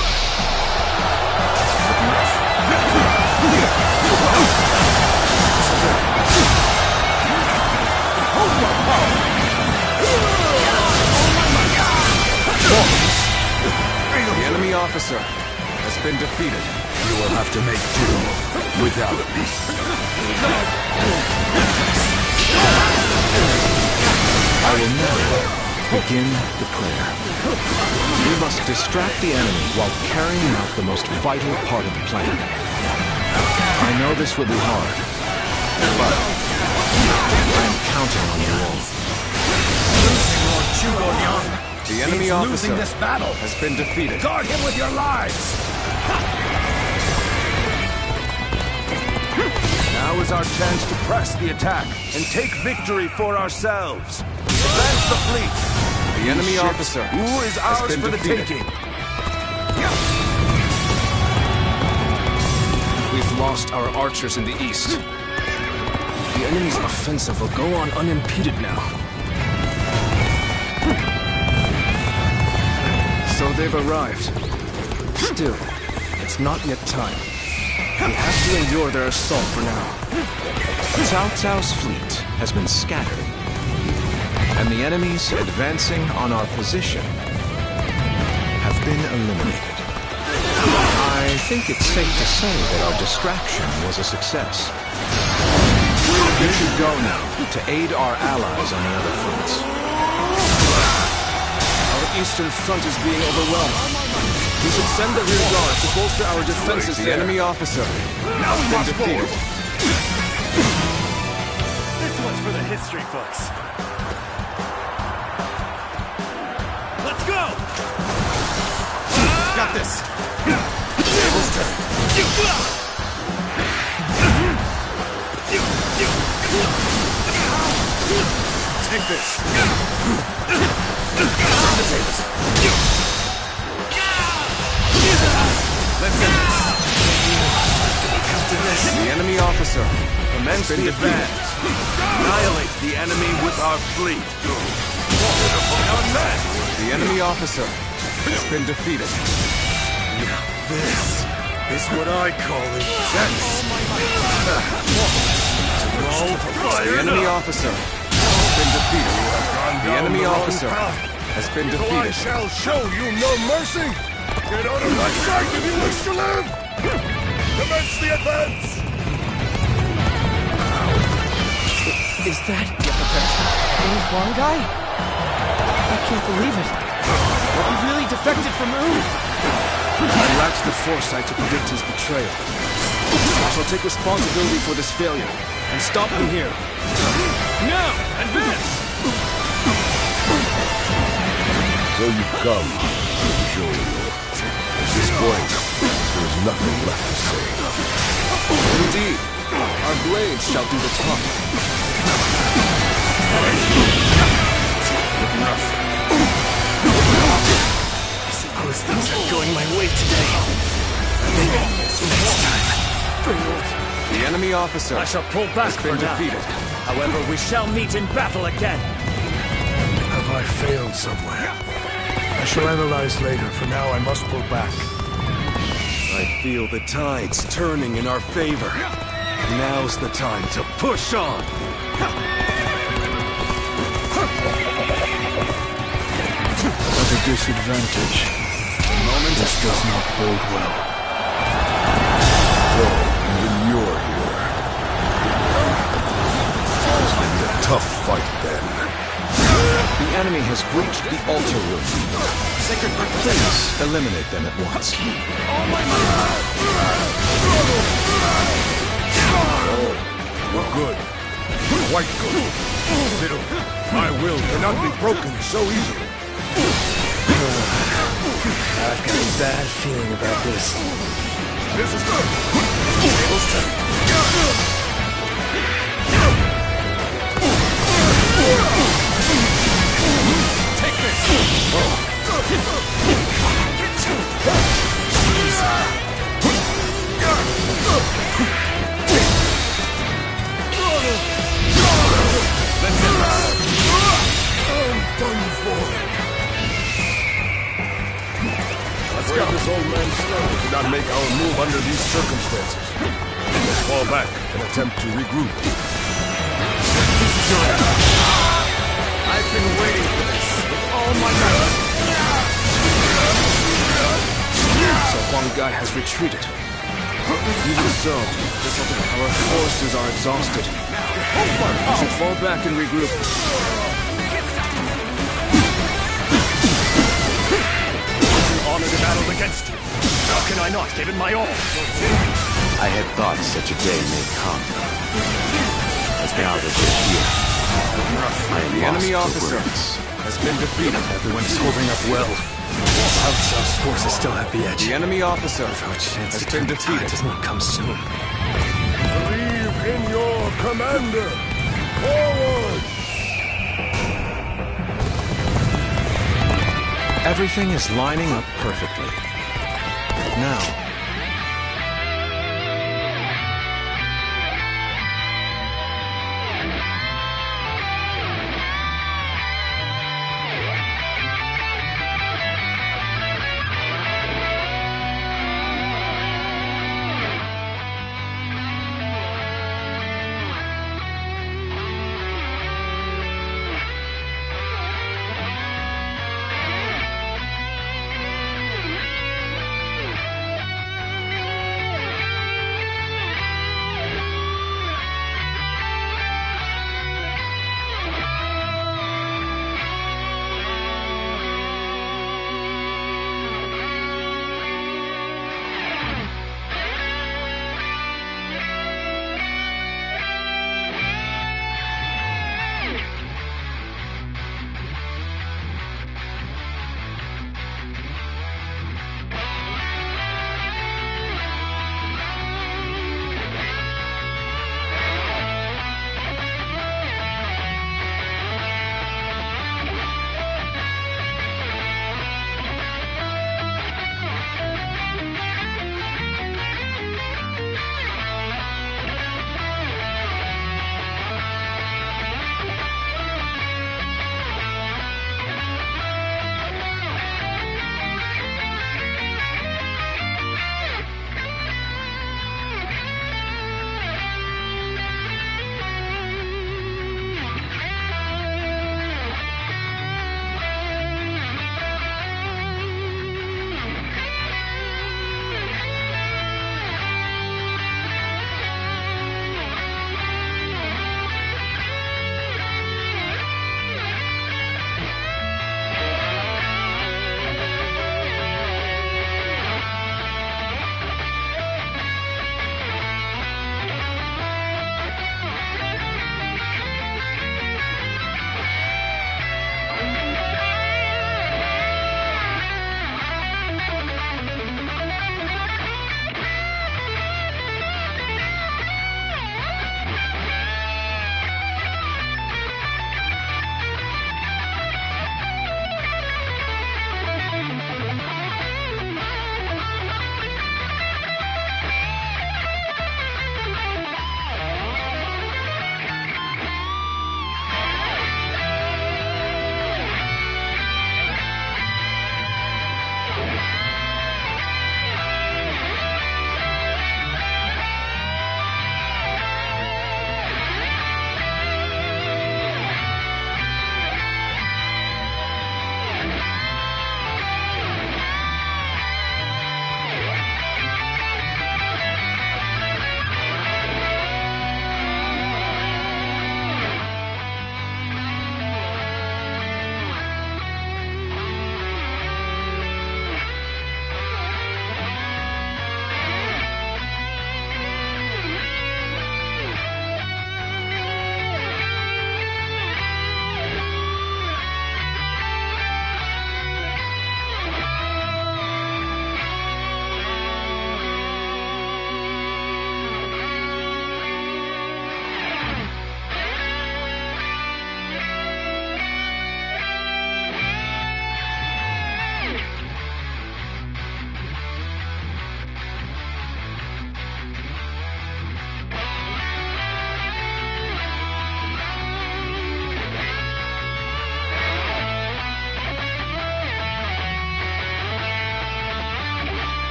The enemy officer has been defeated. You will have to make do without me. I will now begin the prayer. We must distract the enemy while carrying out the most vital part of the plan. I know this will be hard, but I am counting on you all. Lord Zhuge Liang. The enemy He's officer losing this battle. has been defeated. Guard him with your lives! Now is our chance to press the attack and take victory for ourselves. Advance the fleet. The enemy officer Who is ours has been for defeated. the taking? We've lost our archers in the east. The enemy's offensive will go on unimpeded now. So they've arrived. Still, it's not yet time. We have to endure their assault for now. Cao Cao's fleet has been scattered. and the enemies advancing on our position have been eliminated. I think it's safe to say that our distraction was a success. We should go now to aid our allies on the other fronts. Our eastern front is being overwhelmed. We should send the rear guard to bolster our defenses The there. enemy officer has been defeated. This one's for the history books. Let's go! Got this. Take this. Let's end this. The enemy officer Commence the advance. Annihilate the enemy with our fleet. The enemy officer has been defeated. This is what I call intense. The enemy officer has been defeated. The enemy officer has been So I defeated. shall show you no mercy. Get out of my sight if you wish to live. Commence the advance. Is that old Huang guy? I can't believe it. He really defected from Wu. I lacked the foresight to predict his betrayal. I shall take responsibility for this failure and stop him here. Now, advance! So you've come, Joel. At this point, there is nothing left to say. Indeed, our blades shall do the talking. I suppose things are going my way today. Maybe next time. The enemy officer I shall pull back has been for now. defeated. However, we shall meet in battle again. Have I failed somewhere? I shall analyze later. For now, I must pull back. I feel the tides turning in our favor. Now's the time to push on. At a disadvantage. This does not bode well. So, even you're here. It's gonna be a tough fight then. The enemy has breached the altar room. Please eliminate them at once. We're good. Quite good. Little, my will cannot be broken so easily. I've got a bad feeling about this. This is good. Table's turn. Take this! I'm done for. Let's get this old man slow. We cannot make our move under these circumstances. Let's fall back and attempt to regroup. I've been waiting for this with all my might. So Huang Gai has retreated. Even so, our forces are exhausted. We should fall back and regroup. Honor the battle against you. How can I not, given my all? I had thought such a day may come. But now that you're here, I am The enemy lost for officer words. has been defeated. Everyone's holding up well. South South's forces still have the edge. The enemy officer Our chance has to been turn the tide defeated. does not come soon. Believe in your commander. Forward! Everything is lining up perfectly. Now,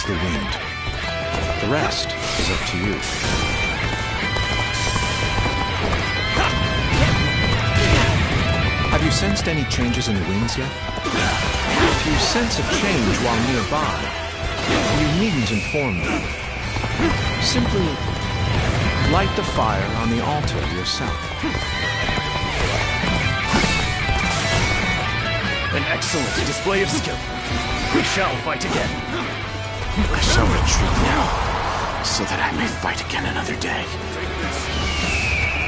the wind. The rest is up to you. Have you sensed any changes in the winds yet? If you sense a change while nearby, you needn't inform me. Simply light the fire on the altar yourself. An excellent display of skill. We shall fight again. I shall retreat now, so that I may fight again another day.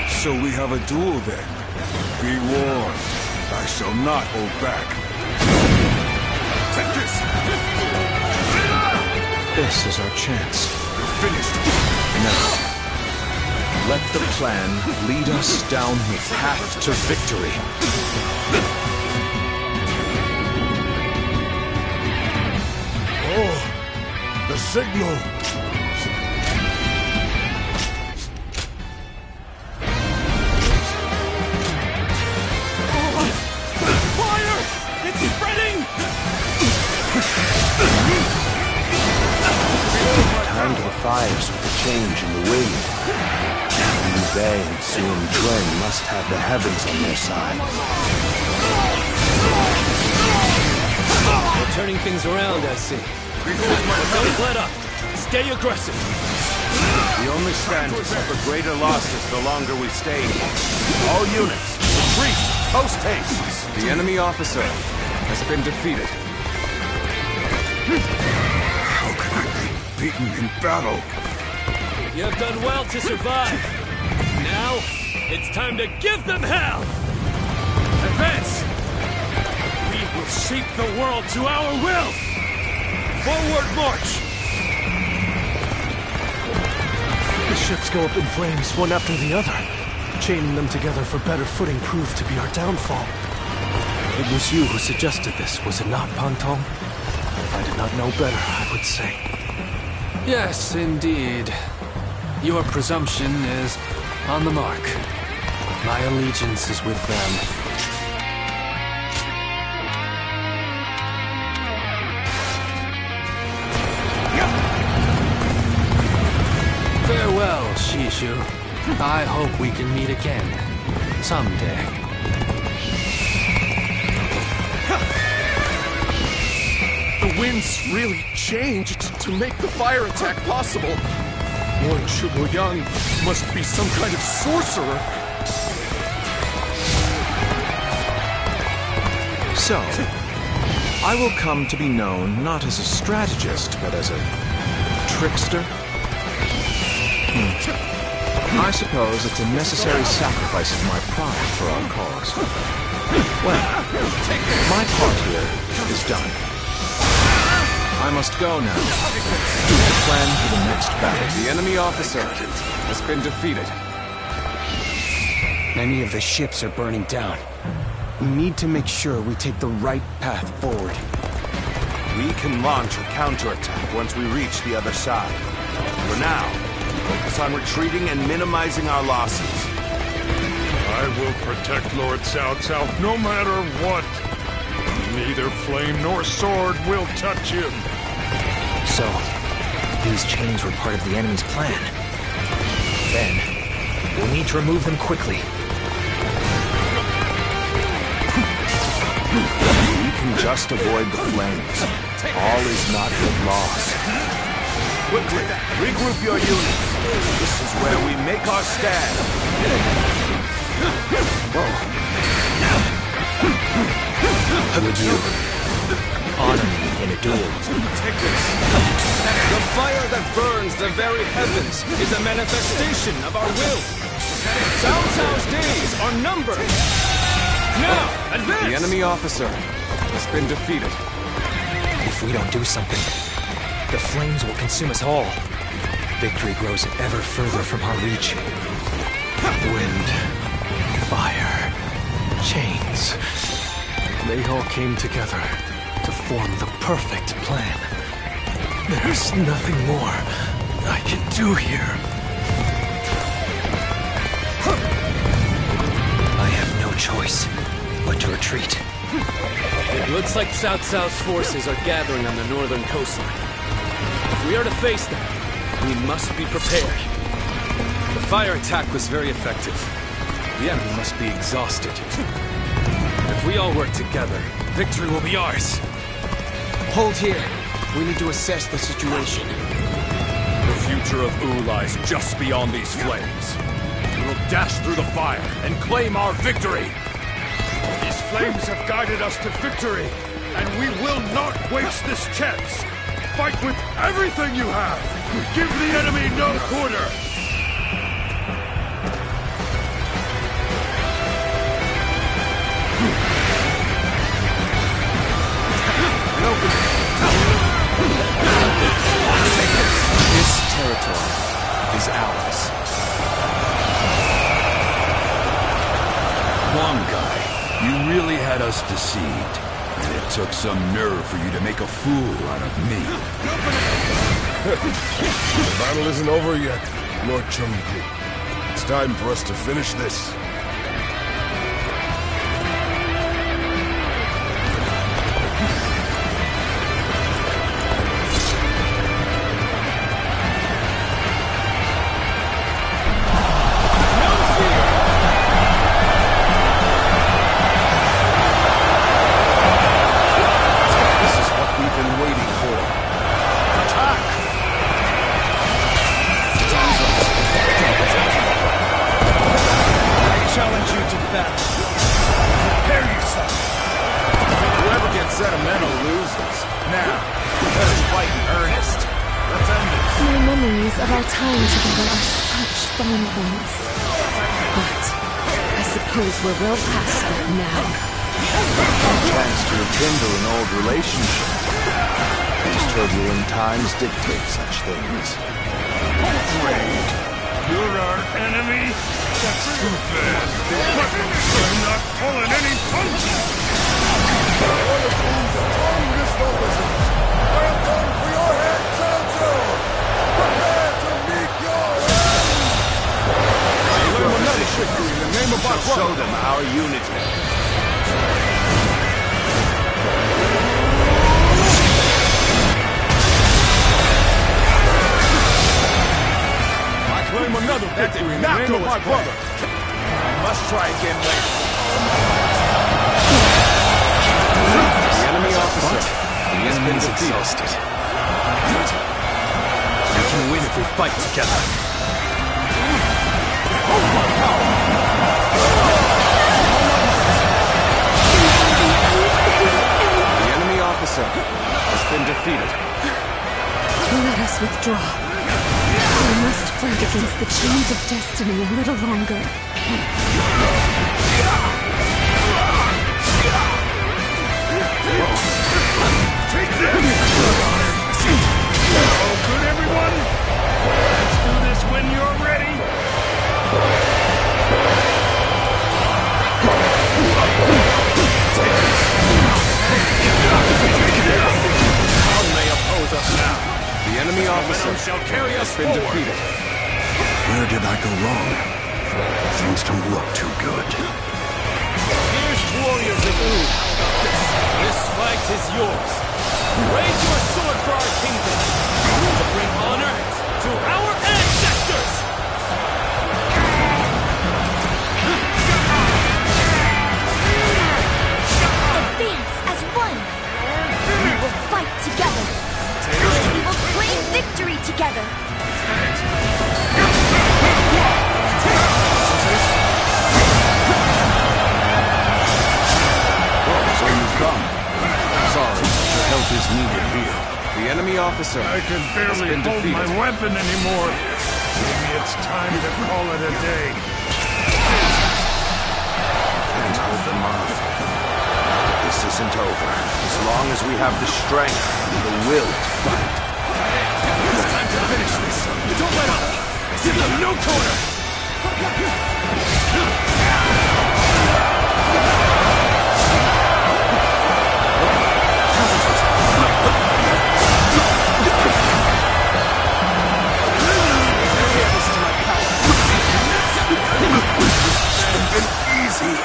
So we have a duel then. Be warned. I shall not hold back. Take this! This is our chance. Finished. Now, let the plan lead us down the path to victory. Oh, the signal! Fire! It's spreading! Time to the fires with the change in the wind. Liu Bei and Sun Quan must have the heavens on their side. We're turning things around, I see. But don't let up. Stay aggressive. We only stand to suffer greater losses the longer we stay here. All units, retreat, post haste. The enemy officer has been defeated. How can I be beaten in battle? You have done well to survive. Now, it's time to give them hell! Advance! We will shape the world to our will! Forward march! The ships go up in flames, one after the other. Chaining them together for better footing proved to be our downfall. It was you who suggested this, was it not, Pantong? If I did not know better, I would say. Yes, indeed. Your presumption is on the mark. My allegiance is with them. Farewell, Shishu. I hope we can meet again. Someday. The winds really changed to make the fire attack possible. Lord Shugoyang must be some kind of sorcerer. So, I will come to be known not as a strategist, but as a trickster. I suppose it's a necessary sacrifice of my pride for our cause. Well, my part here is done. I must go now. To plan for the next battle. The enemy officer has been defeated. Many of the ships are burning down. We need to make sure we take the right path forward. We can launch a counterattack once we reach the other side. For now, focus on retreating and minimizing our losses. I will protect Lord Cao Cao no matter what. Neither flame nor sword will touch him. So, these chains were part of the enemy's plan. Then, we'll need to remove them quickly. We can just avoid the flames. All is not yet lost. Quickly, regroup your units. This is where we make our stand. Would you honor me in a duel? The fire that burns the very heavens is a manifestation of our will. Cao Cao's days are numbered. Now, advance! The enemy officer has been defeated. If we don't do something, the flames will consume us all. Victory grows ever further from our reach. Wind, fire, chains. They all came together to form the perfect plan. There's nothing more I can do here. I have no choice but to retreat. It looks like Cao Cao's forces are gathering on the northern coastline. If we are to face them, we must be prepared. The fire attack was very effective. The enemy must be exhausted. If we all work together, victory will be ours. Hold here. We need to assess the situation. The future of Wu lies just beyond these flames. We will dash through the fire and claim our victory. These flames have guided us to victory, and we will not waste this chance. Fight with everything you have. Give the enemy no quarter. This territory is ours. One guy, you really had us deceived. And it took some nerve for you to make a fool out of me. The battle isn't over yet, Lord Chengdu. It's time for us to finish this. We're well past that now. A chance to rekindle an old relationship. These turbulent times dictate such things. Afraid? You're our enemy? That's too bad. But you're not pulling any punches! One of Wu's strongest officers! I have come for your head, Cao. Prepare to meet your end! Another victory in the name of our brother. Show them our unity. I claim another victory in the name of my brother. I must try again later. The enemy officer. The enemy is exhausted. We can win if we fight together. The enemy officer has been defeated. Let us withdraw. We must fight against the chains of destiny a little longer. Take this! All good, everyone? Let's do this when you're ready. None may oppose us now. The enemy officer shall carry us has been defeated. Where did I go wrong? Things don't look too good. Fierce warriors of Wu. This fight is yours. Raise your sword for our kingdom. To bring honor to our ancestors. Advance as one. We will fight together. We will claim victory together. So you've come. Sorry, your help is needed here. The enemy officer I can barely has been hold defeated. my weapon anymore. Maybe it's time to call it a day. Can't hold them off. This isn't over. As long as we have the strength and the will to fight. It's time to finish this. Don't let up. Give them no quarter. Easy.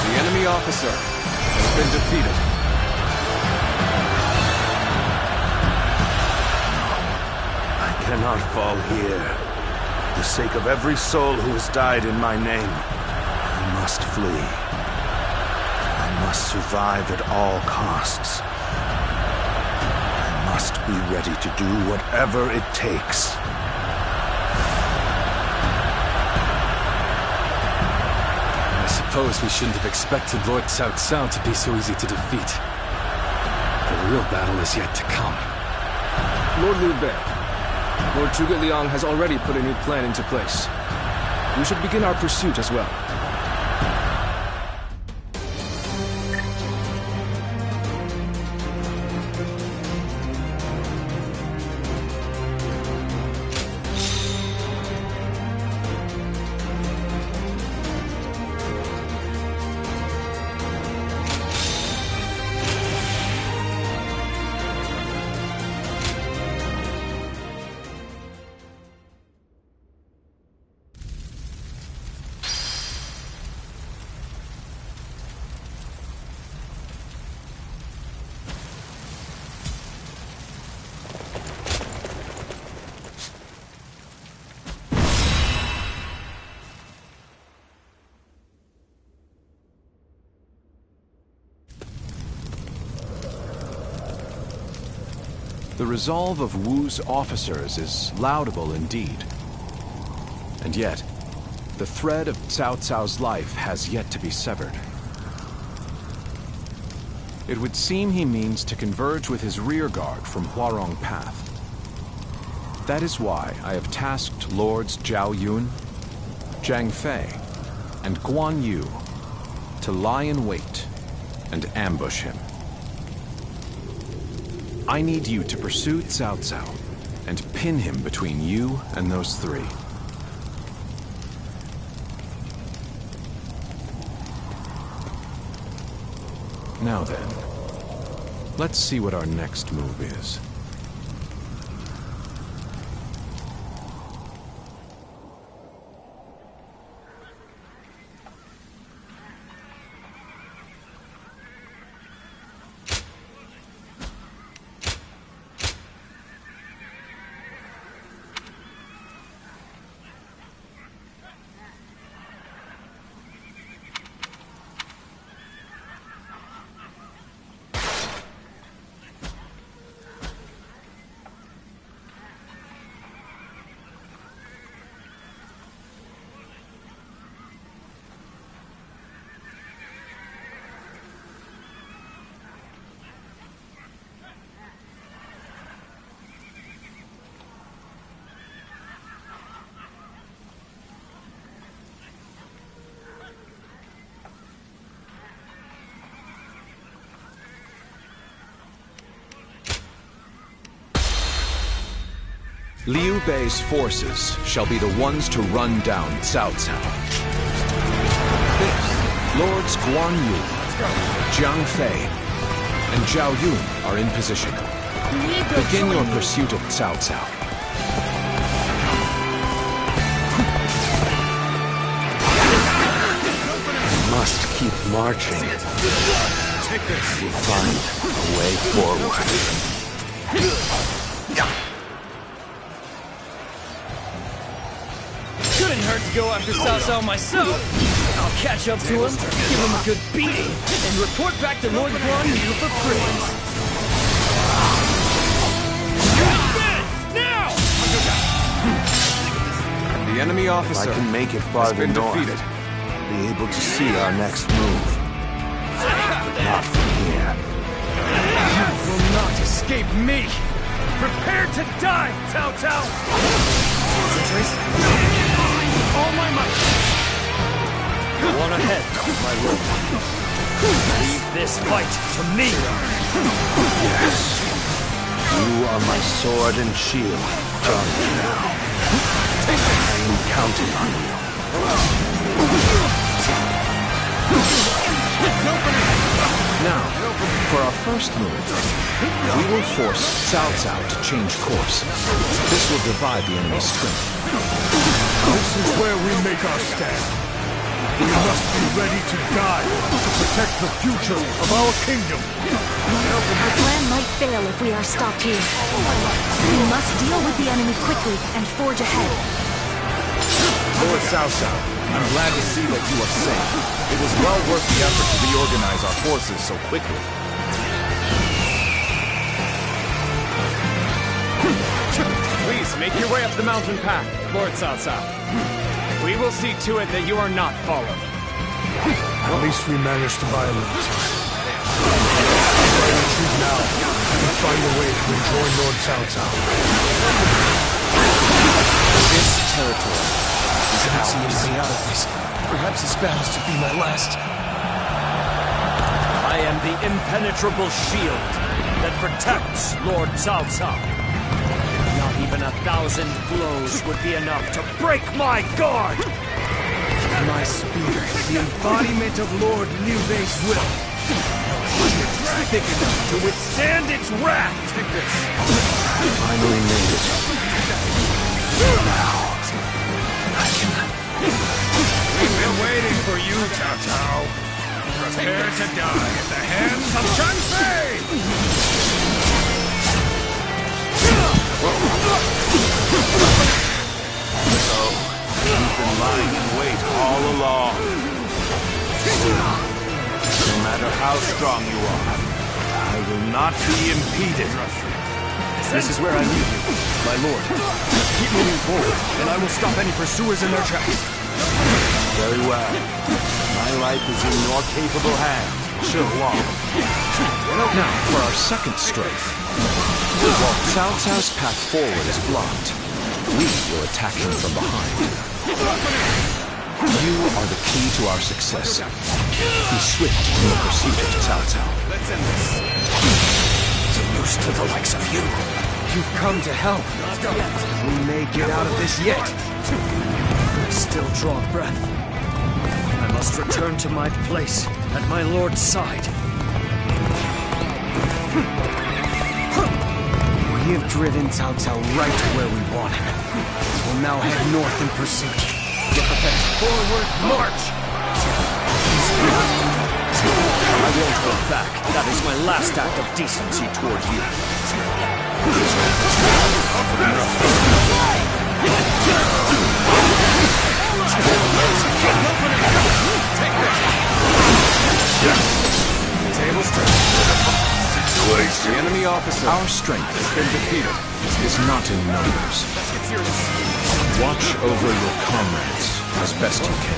The enemy officer has been defeated. cannot fall here. For the sake of every soul who has died in my name, I must flee. I must survive at all costs. I must be ready to do whatever it takes. I suppose we shouldn't have expected Lord Cao Cao to be so easy to defeat. The real battle is yet to come. Lord Liu Bei, Lord Zhuge Liang has already put a new plan into place. We should begin our pursuit as well. The resolve of Wu's officers is laudable indeed. And yet, the thread of Cao Cao's life has yet to be severed. It would seem he means to converge with his rearguard from Huarong Path. That is why I have tasked Lords Zhao Yun, Zhang Fei, and Guan Yu to lie in wait and ambush him. I need you to pursue Cao Cao and pin him between you and those three. Now then, let's see what our next move is. Liu Bei's forces shall be the ones to run down Cao Cao. This, Lords Guan Yu, Zhang Fei, and Zhao Yun are in position. Begin your pursuit of Cao Cao. We must keep marching. We'll find a way forward. Couldn't hurt to go after Cao Cao myself. I'll catch up to him, give him a good beating, and report back to Lord Guan Yu for praise. Now! The enemy officer I can make it farther north. Defeated. Be able to see our next move. But not from here. You will not escape me! Prepare to die, Cao Cao! All my might! Go on ahead, my lord. Leave this fight to me! Yes. You are my sword and shield, John now. I am counting on you. Now, for our first move, we will force Cao Cao to change course. This will divide the enemy's strength. This is where we make our stand. We must be ready to die to protect the future of our kingdom. Our plan might fail if we are stopped here. We must deal with the enemy quickly and forge ahead. Lord Cao Cao, I'm glad to see that you are safe. It was well worth the effort to reorganize our forces so quickly. Please make your way up the mountain path, Lord Cao Cao. We will see to it that you are not followed. At least we managed to buy a little time. If I retreat now, I can find a way to rejoin Lord Cao Cao. This territory is I don't see any way out of this. Perhaps this battle's to be my last. I am the impenetrable shield that protects Lord Cao Cao. Not even 1,000 blows would be enough to break my guard! My spear, the embodiment of Lord Liu Bei's will. Thick enough to withstand its wrath! Take this. Finally made it. Now, I can... We've been waiting for you, Cao Cao. Prepare to die at the hands of Zhang Fei! So, you've been lying in wait all along. No matter how strong you are, I will not be impeded. This is where I leave you, my lord. Keep moving forward, and I will stop any pursuers in their tracks. Very well. My life is in your capable hands. Long. Now, for our second strength. While Cao Cao's path forward is blocked, we will attack him from behind. You are the key to our success. Be swift in the pursuit of Cao Cao. Let's end this. To lose to the likes of you. You've come to help. We may get out of this yet. I still draw breath. I must return to my place at my lord's side. We have driven Cao Cao right to where we want him. We'll now head north in pursuit. Get prepared. Forward, march! I won't go back. That is my last act of decency toward you. Tables turned. The enemy officer, our strength has been defeated, is not in numbers. Watch over your comrades as best you can.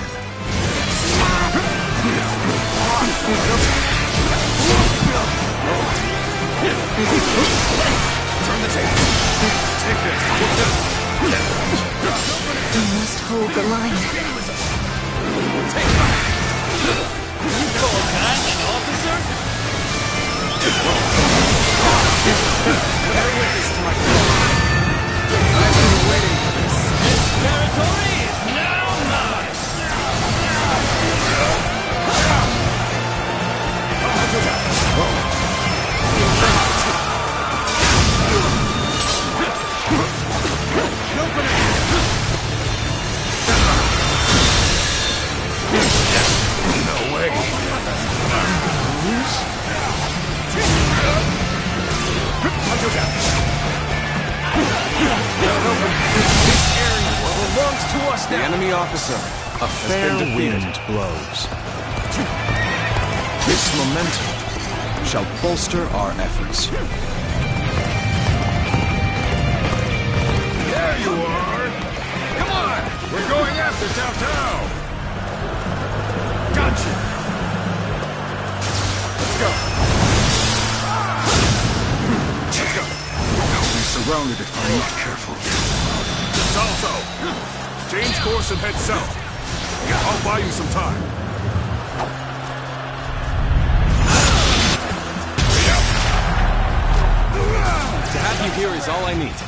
Turn the table. Take this. We must hold the line. You call that an officer? Bear witness to my I've been waiting for this. This territory is now mine! No way. This area belongs to us now. The enemy officer, a fair wind blows. This momentum shall bolster our efforts. There you are! Come on! We're going after Cao Cao! Gotcha! Let's go! Let's go! I'll be surrounded if I'm not careful. Cao Cao! Change course and head south. I'll buy you some time. To have you here is all I need.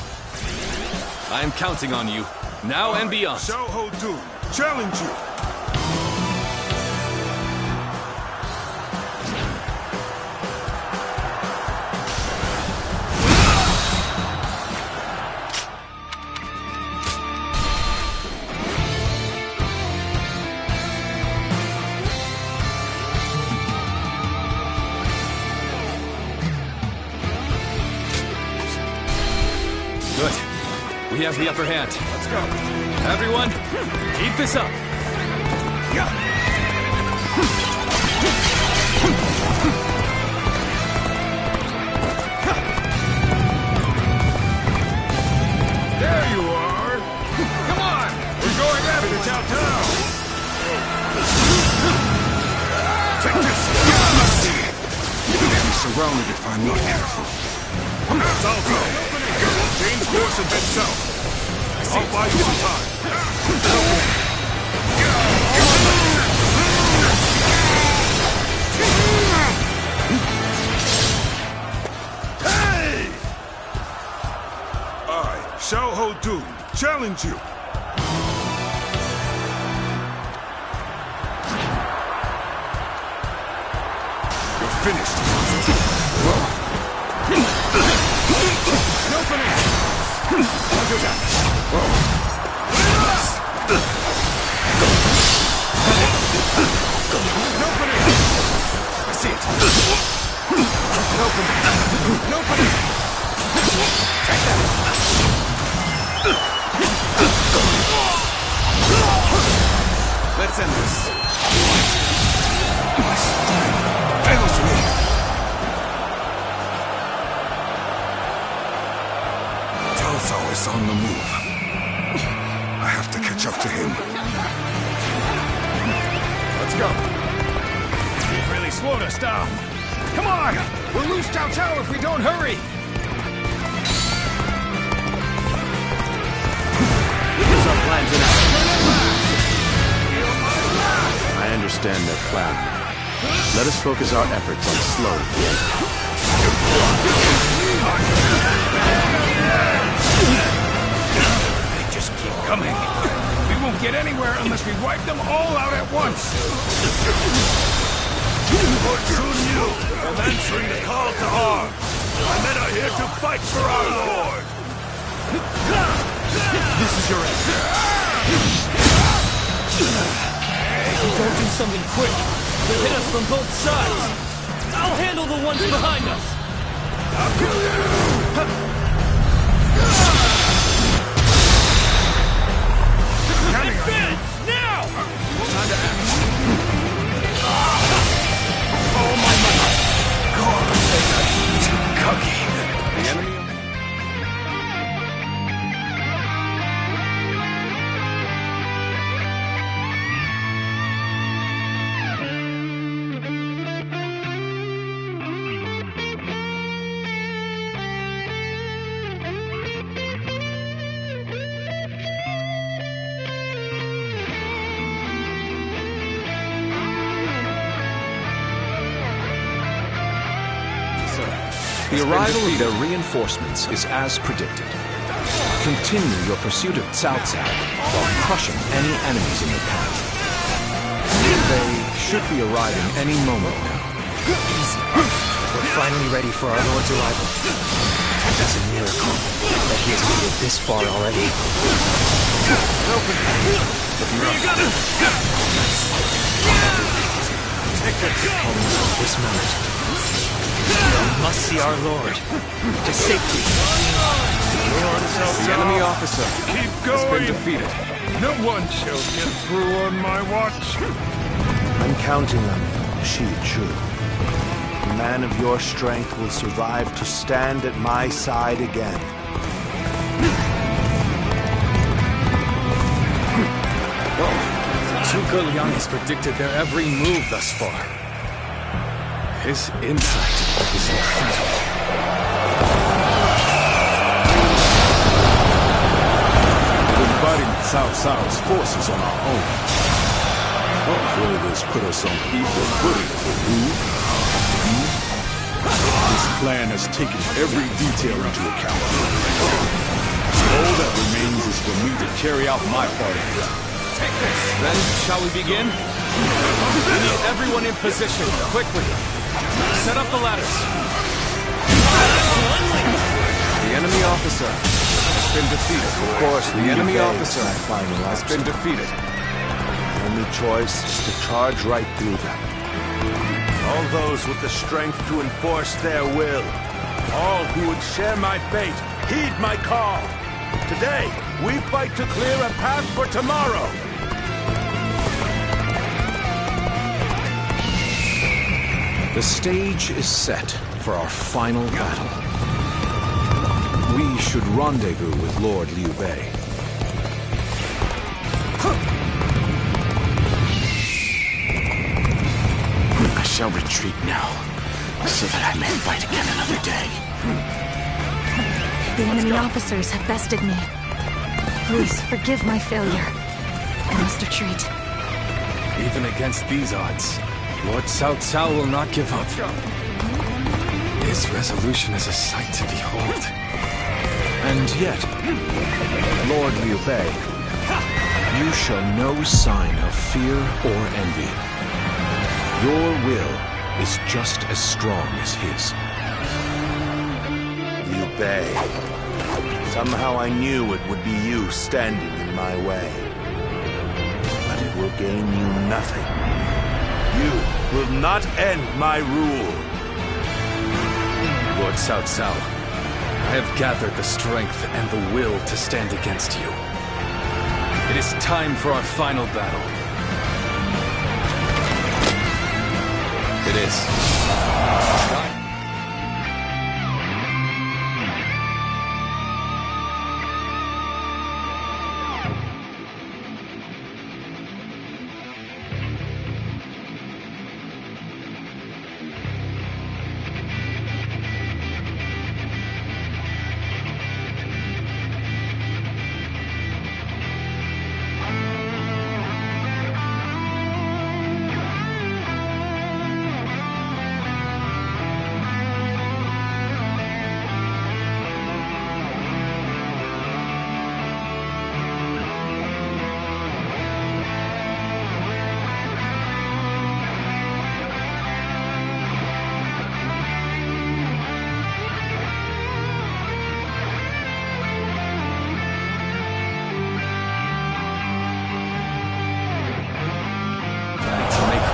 I am counting on you, now and beyond. Xiao Ho Du, challenge you! We have the upper hand. Let's go. Everyone, keep this up. There you are! Come on! We're going after Cao Cao! Take this! We'll be surrounded if I'm not careful. Salvo! Change course and head south. I'll buy you some time. Hey! I, Xiao Ho Dun, challenge you. You're finished. No finish! I'll do that. No finish! I see it. No finish. No finish. Take that. Let's end this. Fails me. Cao Cao is on the move. I have to catch up to him. Let's go. You've really slowed us down. Come on! We'll lose Cao Cao if we don't hurry! Here's our plans in action. I understand their plan. Let us focus our efforts on slowing the enemy. They just keep coming. We won't get anywhere unless we wipe them all out at once. For Chun Yu, I'm answering the call to arms. My men are here to fight for our lord. This is your end. If we don't do something quick, they'll hit us from both sides. I'll handle the ones behind us. I'll kill you! Advance! Now! Time to act. Oh my God! Cocky. The enemy? The arrival of their reinforcements is as predicted. Continue your pursuit of Cao Cao while crushing any enemies in your path. They should be arriving any moment now. We're finally ready for our Lord's arrival. It's a miracle that he has made it this far already. Dismount. We must see our Lord. To safety. The enemy officer Keep has been going. defeated. No one shall get through on my watch. I'm counting on you, Shi Chu. A man of your strength will survive to stand at my side again. Zhuge Liang has predicted their every move thus far. His insight is incredible. We're fighting Cao Cao's forces on our own. Will this put us on equal footing with Wu? This plan has taken every detail into account. All that remains is for me to carry out my part of it. Take this. Then, shall we begin? We need everyone in position, quickly. Set up the ladders. The enemy officer has been defeated. Of course, the enemy evade officer my final has been defeated. The only choice is to charge right through them. All those with the strength to enforce their will, all who would share my fate, heed my call. Today, we fight to clear a path for tomorrow. The stage is set for our final battle. We should rendezvous with Lord Liu Bei. I shall retreat now, so that I may fight again another day. The enemy officers have bested me. Please forgive my failure. I must retreat. Even against these odds, Lord Cao Cao will not give up. His resolution is a sight to behold. And yet, Lord Liu Bei, you show no sign of fear or envy. Your will is just as strong as his. Liu Bei. Somehow I knew it would be you standing in my way. But it will gain you nothing. You will not end my rule. Lord Cao Cao, I have gathered the strength and the will to stand against you. It is time for our final battle. It is.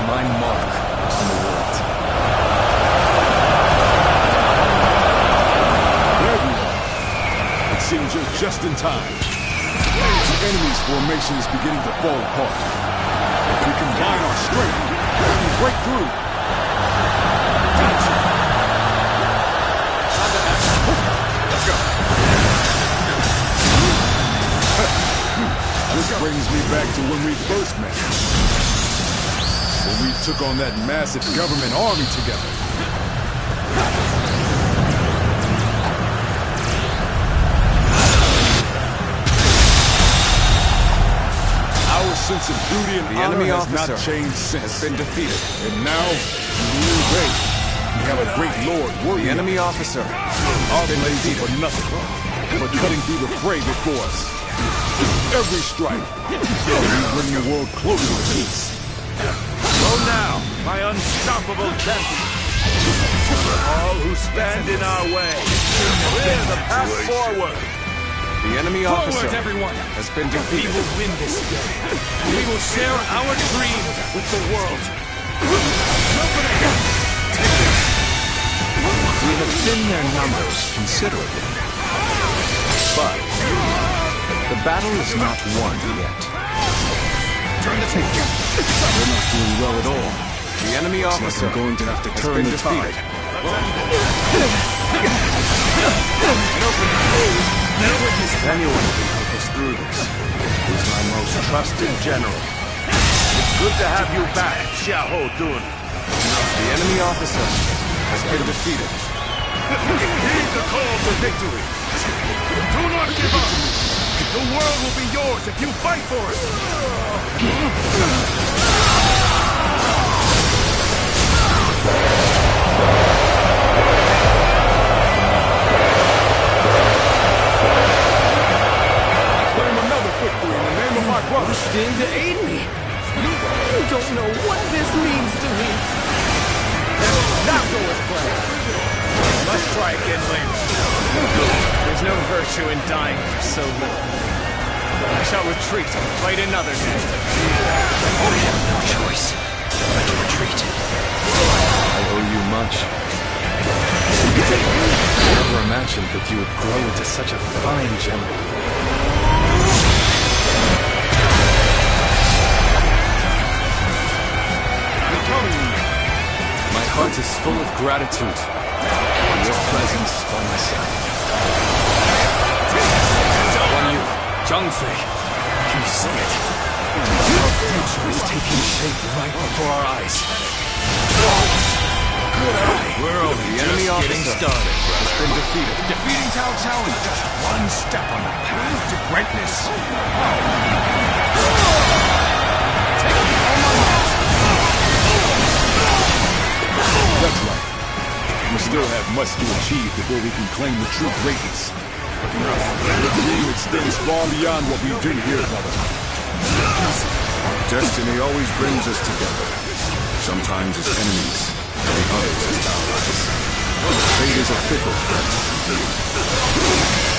My mark on the world. There we are. It seems you're just in time. The enemy's formation is beginning to fall apart. If we combine our strength, we can break through. Gotcha. Let's go. This brings me back to when we first met. When we took on that massive government army together. Our sense of duty and honor has not changed since. Has been defeated. And now, Liu Bei, we have a great lord worthy. The enemy officer Our lazy for nothing, but cutting through the fray before us. Every strike, we bring the world closer to peace. Go now, my unstoppable champion. For all who stand in our way, clear the path forward. The enemy officer everyone. has been We defeated. will win this day. We will share our dream with the world. We have thinned their numbers considerably. But the battle is not won yet. Turn the tape. We're not doing well at all. The enemy officer I'm going to have to has turn been the tide. defeated. If anyone can help us through this, he's my most trusted general. It's good to have you back, Xiahou Dun. The enemy officer has been defeated. Heed the call to victory. Do not give up. The world will be yours if you fight for it. Claim another victory in the name of my brother. Stand to aid me. You don't know what this means to me. Not go as planned. Let's try again later. There's no virtue in dying for so little. I shall retreat and fight another day. We have no choice but to retreat. I owe you much. I never imagined that you would grow into such a fine general. full of gratitude for your presence by my side. Guan Yu, Zhang Fei, can you see it? Our future is taking shape right before our eyes. We're only The enemy just getting officer started, has been defeated. Defeating Cao Cao is just one step on the path to greatness. That's right. We still have much to achieve before we can claim the true greatness. The dream extends far beyond what we do here, brother. Destiny always brings us together. Sometimes as enemies, the others as allies. Fate is a fickle threat.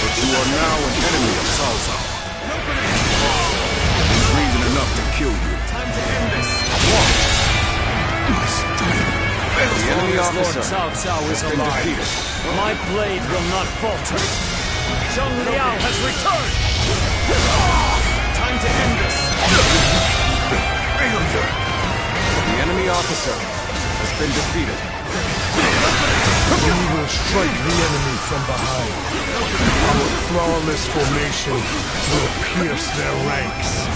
But you are now an enemy of Cao Cao. There's reason enough to kill you. Time to end this. The enemy officer Cao Cao is has been alive. defeated. My blade will not falter. Zhang Liao has returned. Time to end this. The enemy officer has been defeated. We will strike the enemy from behind. Our flawless formation will pierce their ranks.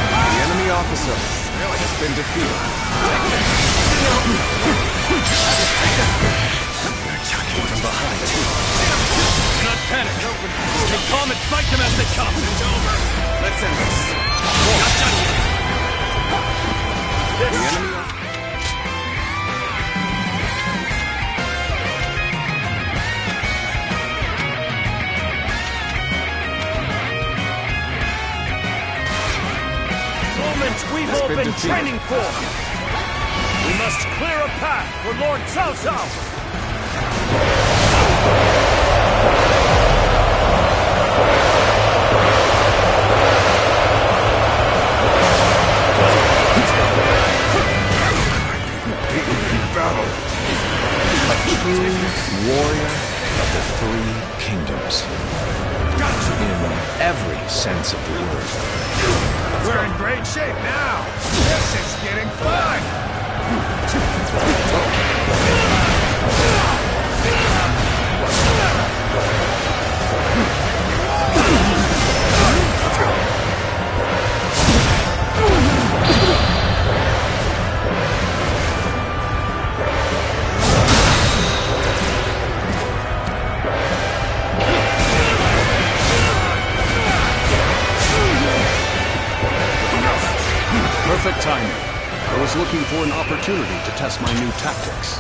The enemy officer has been defeated. They're attacking from behind, too. Do not panic. Stay calm and fight them as they come. It's over. Let's end this. Not done yet. The enemy... We've all been training for. We must clear a path for Lord Cao Cao. A true warrior of the three kingdoms. In every sense of the word. We're in great shape now. This is getting fun. Perfect timing. I was looking for an opportunity to test my new tactics.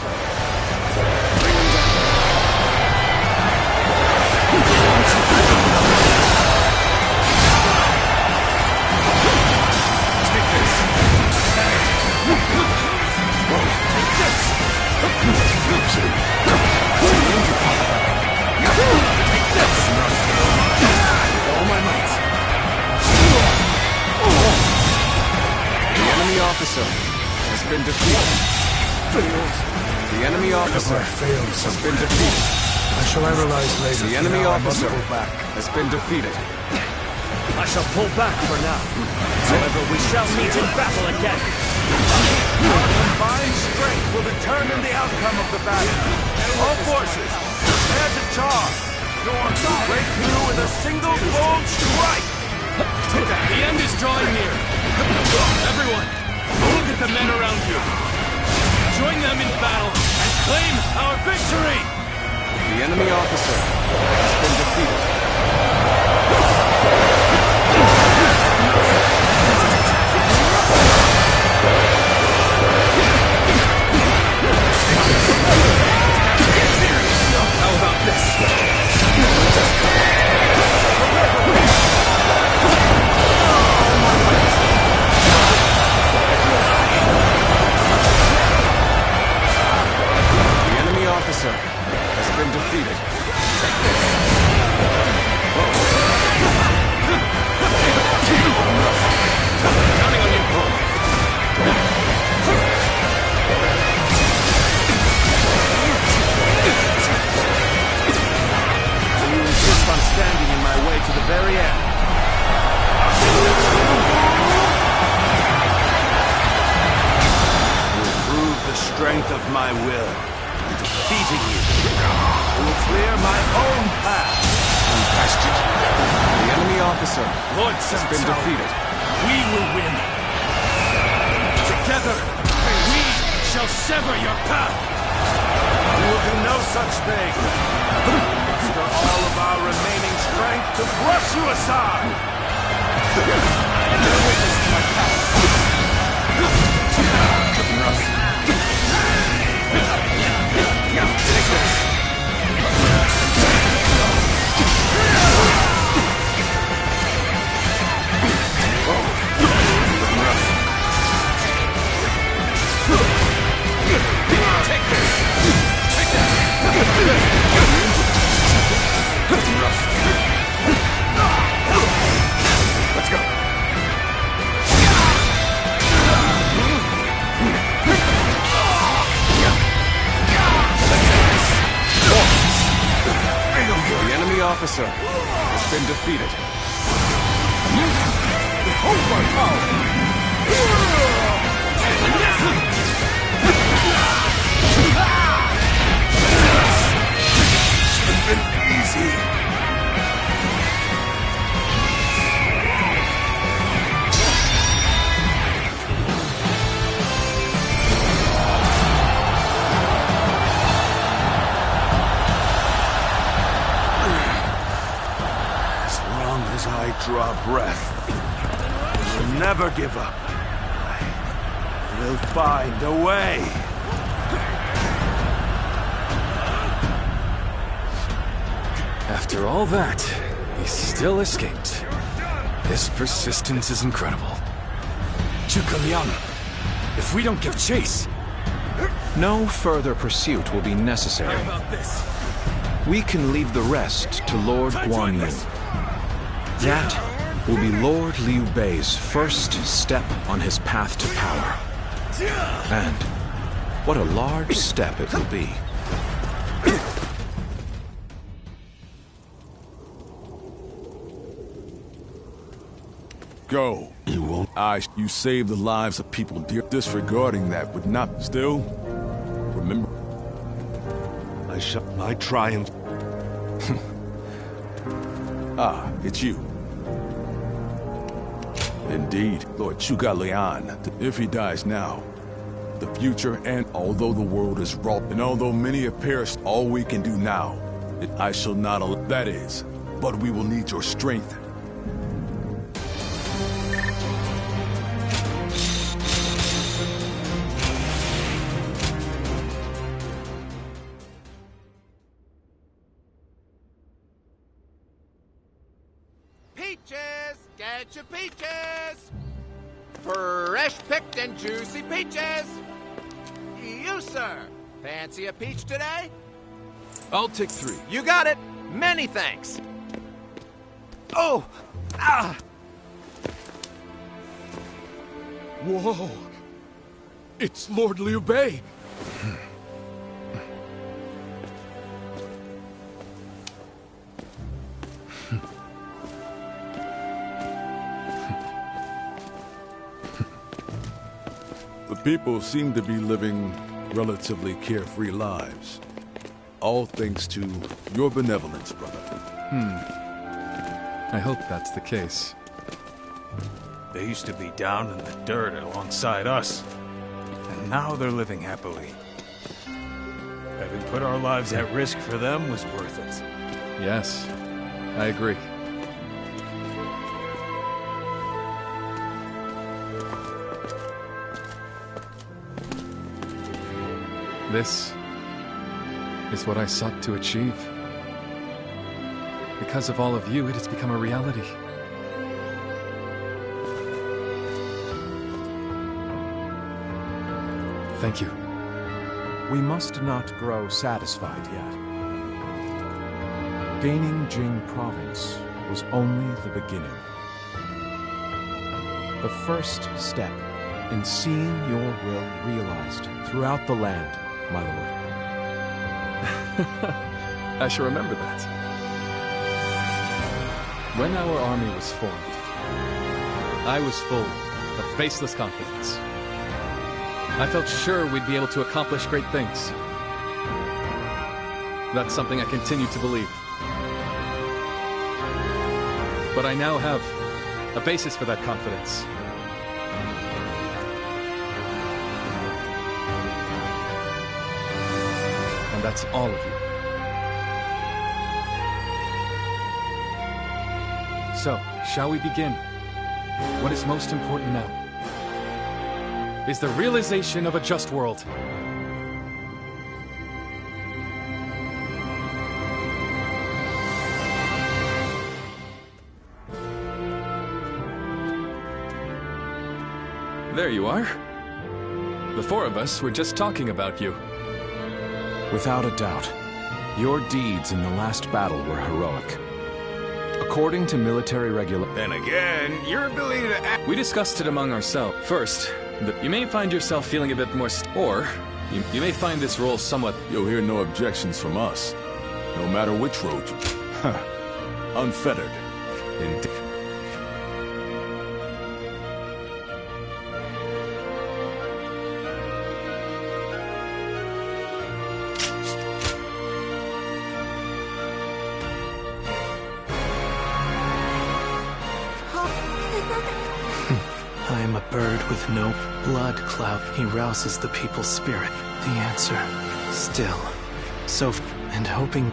Take this. All my might. The enemy officer has been defeated. The enemy officer has been defeated. I shall analyze later. The enemy officer has been defeated. I shall pull back for now. However, we shall meet in battle again. Our combined strength will determine the outcome of the battle. All forces, prepare to charge. Break through with a single bold strike. The end is drawing near. Everyone, look at the men around you. Join them in battle and claim our victory! The enemy officer has been defeated. How about this? The enemy officer has been defeated. Counting on you. So you insist on standing in my way to the very end? strength of my will. Defeating you, I will clear my own path. Unquestioned. The enemy officer Lord has been defeated. We will win. Together, we shall sever your path. We will do no such thing. Muster all of our remaining strength to brush you aside. Bear witness to my path. Rough. Take this. Let's go. The enemy officer has been defeated. Should have been easy. As I draw breath, I will never give up. I will find a way. After all that, he still escaped. His persistence is incredible. Zhuge Liang, if we don't give chase... No further pursuit will be necessary. How about this? We can leave the rest to Lord Guan Yu. That will be Lord Liu Bei's first step on his path to power. And what a large step it will be. Go. You won't. You save the lives of people disregarding that would not. Still, remember. My triumph. Ah, it's you. Indeed, Lord Zhuge Liang. If he dies now, the future, and although the world is wrought, and although many have perished, all we can do now, I shall not allow. That is, but we will need your strength. Peaches! Get your peaches! Fresh picked and juicy peaches! You, sir! Fancy a peach today? I'll take 3. You got it! Many thanks! Oh! Ah! Whoa! It's Lord Liu Bei! The people seem to be living relatively carefree lives. All thanks to your benevolence, brother. I hope that's the case. They used to be down in the dirt alongside us, and now they're living happily. Having put our lives at risk for them was worth it. Yes, I agree. This is what I sought to achieve. Because of all of you, it has become a reality. Thank you. We must not grow satisfied yet. Gaining Jing Province was only the beginning. The first step in seeing your will realized throughout the land, my lord. I shall remember that. When our army was formed, I was full of baseless confidence. I felt sure we'd be able to accomplish great things. That's something I continue to believe. But I now have a basis for that confidence. And that's all of you. So, shall we begin? What is most important now is the realization of a just world. There you are. The four of us were just talking about you. Without a doubt, your deeds in the last battle were heroic. According to military Then again, your ability to act... We discussed it among ourselves. First, you may find yourself feeling a bit more... Or, you may find this role somewhat... You'll hear no objections from us. No matter which road you... Unfettered. Indeed. I am a bird with no blood cloud. He rouses the people's spirit. The answer, still, and hoping.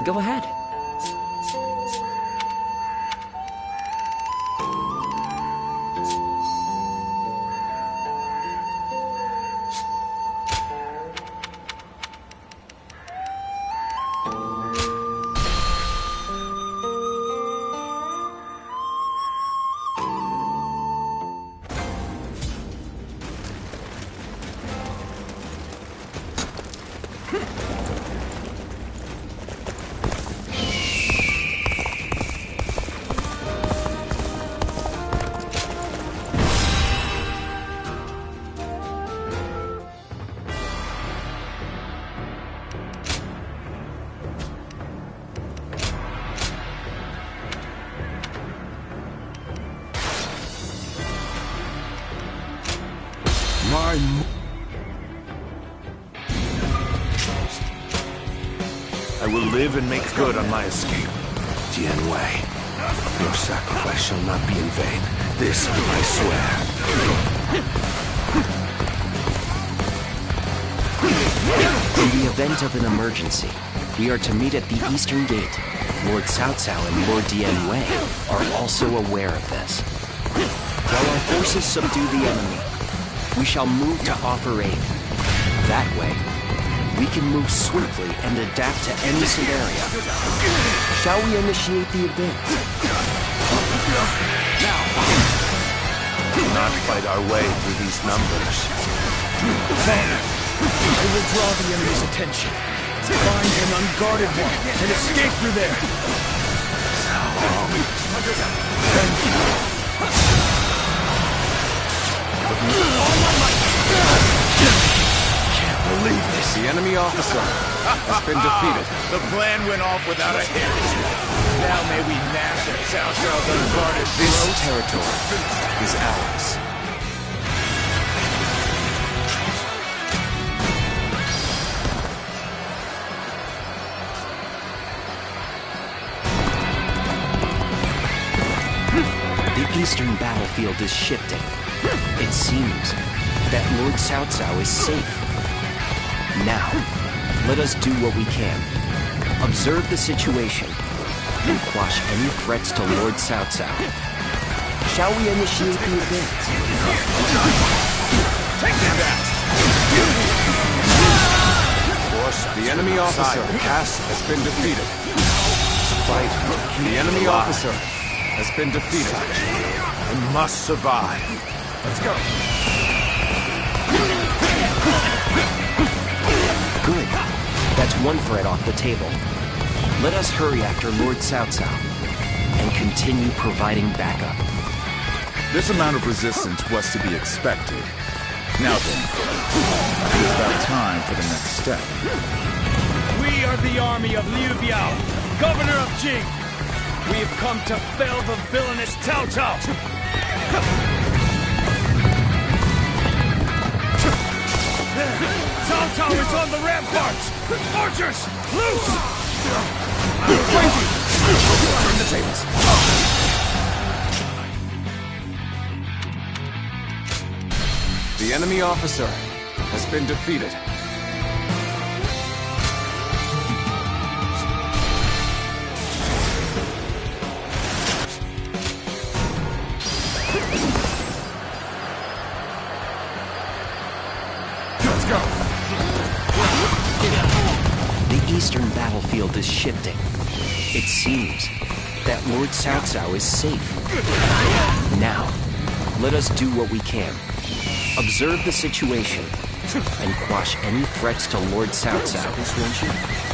Go ahead. I will live and make good on my escape. Tian Wei, your sacrifice shall not be in vain. This I swear. In the event of an emergency, we are to meet at the Eastern Gate. Lord Cao Cao and Lord Tian Wei are also aware of this. While our forces subdue the enemy, we shall move to offer aid. That way, we can move swiftly and adapt to any scenario. Shall we initiate the advance? Now! Do not fight our way through these numbers. Father, I will draw the enemy's attention. Find an unguarded one and escape through there. Thank you. Can't believe this. The enemy officer has been defeated. The plan went off without a hitch. Now may we gnash at Cao Cao's unguarded This throat. territory is ours. The eastern battlefield is shifting. It seems that Lord Cao Cao is safe. Now, let us do what we can. Observe the situation and quash any threats to Lord Cao Cao. Shall we initiate the advance? Take that! Force, the enemy officer has been defeated. Fight. The enemy officer has been defeated. I must survive. Let's go. Good. That's one threat off the table. Let us hurry after Lord Cao Cao and continue providing backup. This amount of resistance was to be expected. Now then, it is about time for the next step. We are the army of Liu Biao, governor of Jing. We have come to fell the villainous Cao Cao. Cao Cao is on the ramparts! Archers, loose! Turn the tables. The enemy officer has been defeated. Let's go. The eastern battlefield is shifting. It seems that Lord Cao Cao is safe. Now, let us do what we can. Observe the situation and quash any threats to Lord Cao Cao.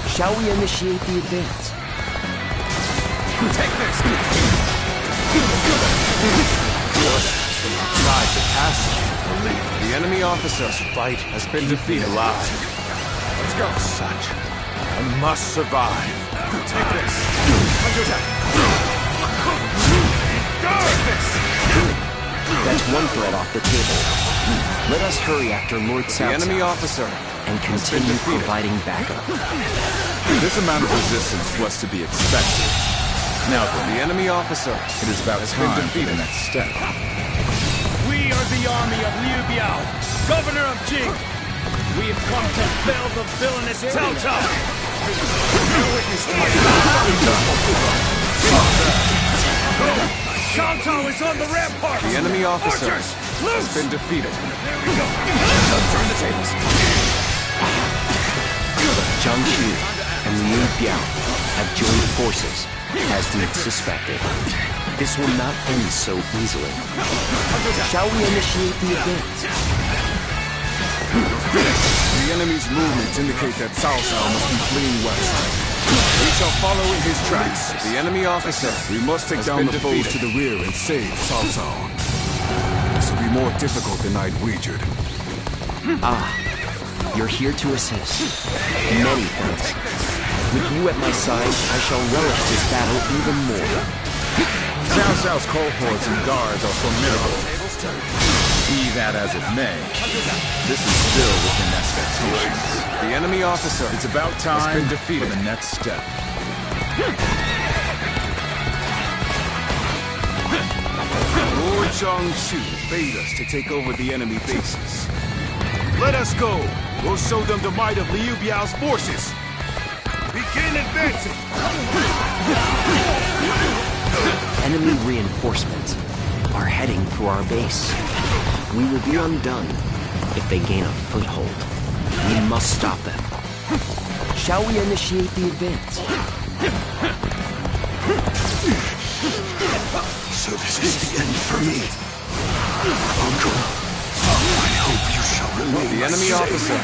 Shall we initiate the advance? Take this! From outside the castle. The enemy officer's fight has been defeated. Alive. Let's go. Such. I must survive. Take this. Counterattack. Take this. That's one threat off the table. Let us hurry after Lord Cao Cao. The enemy officer and continue providing backup. This amount of resistance was to be expected. Now then, the enemy officer, it is about time for the next step. We are the army of Liu Biao, governor of Jing. We have come to fell the villainous Cao Cao. Cao Cao is on the rampart. The enemy officer has been defeated. There we go. Turn the tables. Zhang Xu and Liu Biao have joined forces, as we suspected. This will not end so easily. Shall we initiate the advance? The enemy's movements indicate that Cao Cao must be fleeing west. We shall follow in his tracks. The enemy officer, we must take down the foes to the rear and save Cao Cao. This will be more difficult than I'd wagered. Ah, you're here to assist. Many thanks. With you at my side, I shall relish this battle even more. Cao Cao's cohorts and guards are formidable. Be that as it may, this is still within expectations. The enemy officer, it's about time has been defeated. For the next step. Lord Zhang bade us to take over the enemy bases. Let us go. We'll show them the might of Liu Biao's forces. Begin advancing. Enemy reinforcements are heading for our base. We will be undone if they gain a foothold. We must stop them. Shall we initiate the advance? So this is the end for me. Uncle, I hope you shall remain. The enemy officer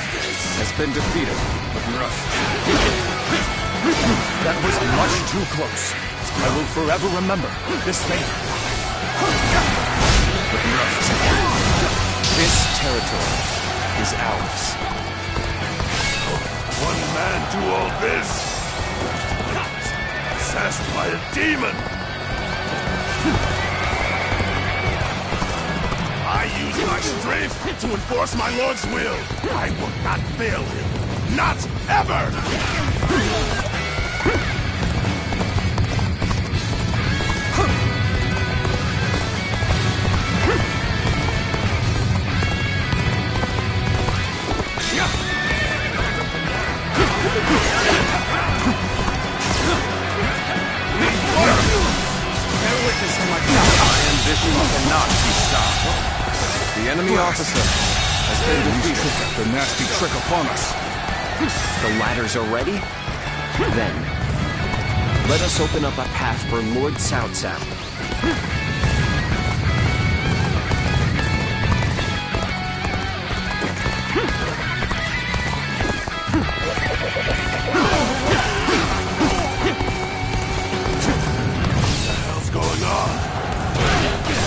has been defeated. That was much too close. I will forever remember this favor. This territory is ours. One man do all this? Possessed by a demon! I use my strength to enforce my lord's will. I will not fail him. Not ever! officer has been defeated. The nasty trick upon us. The ladders are ready? Then, let us open up a path for Lord Cao Cao. Going on?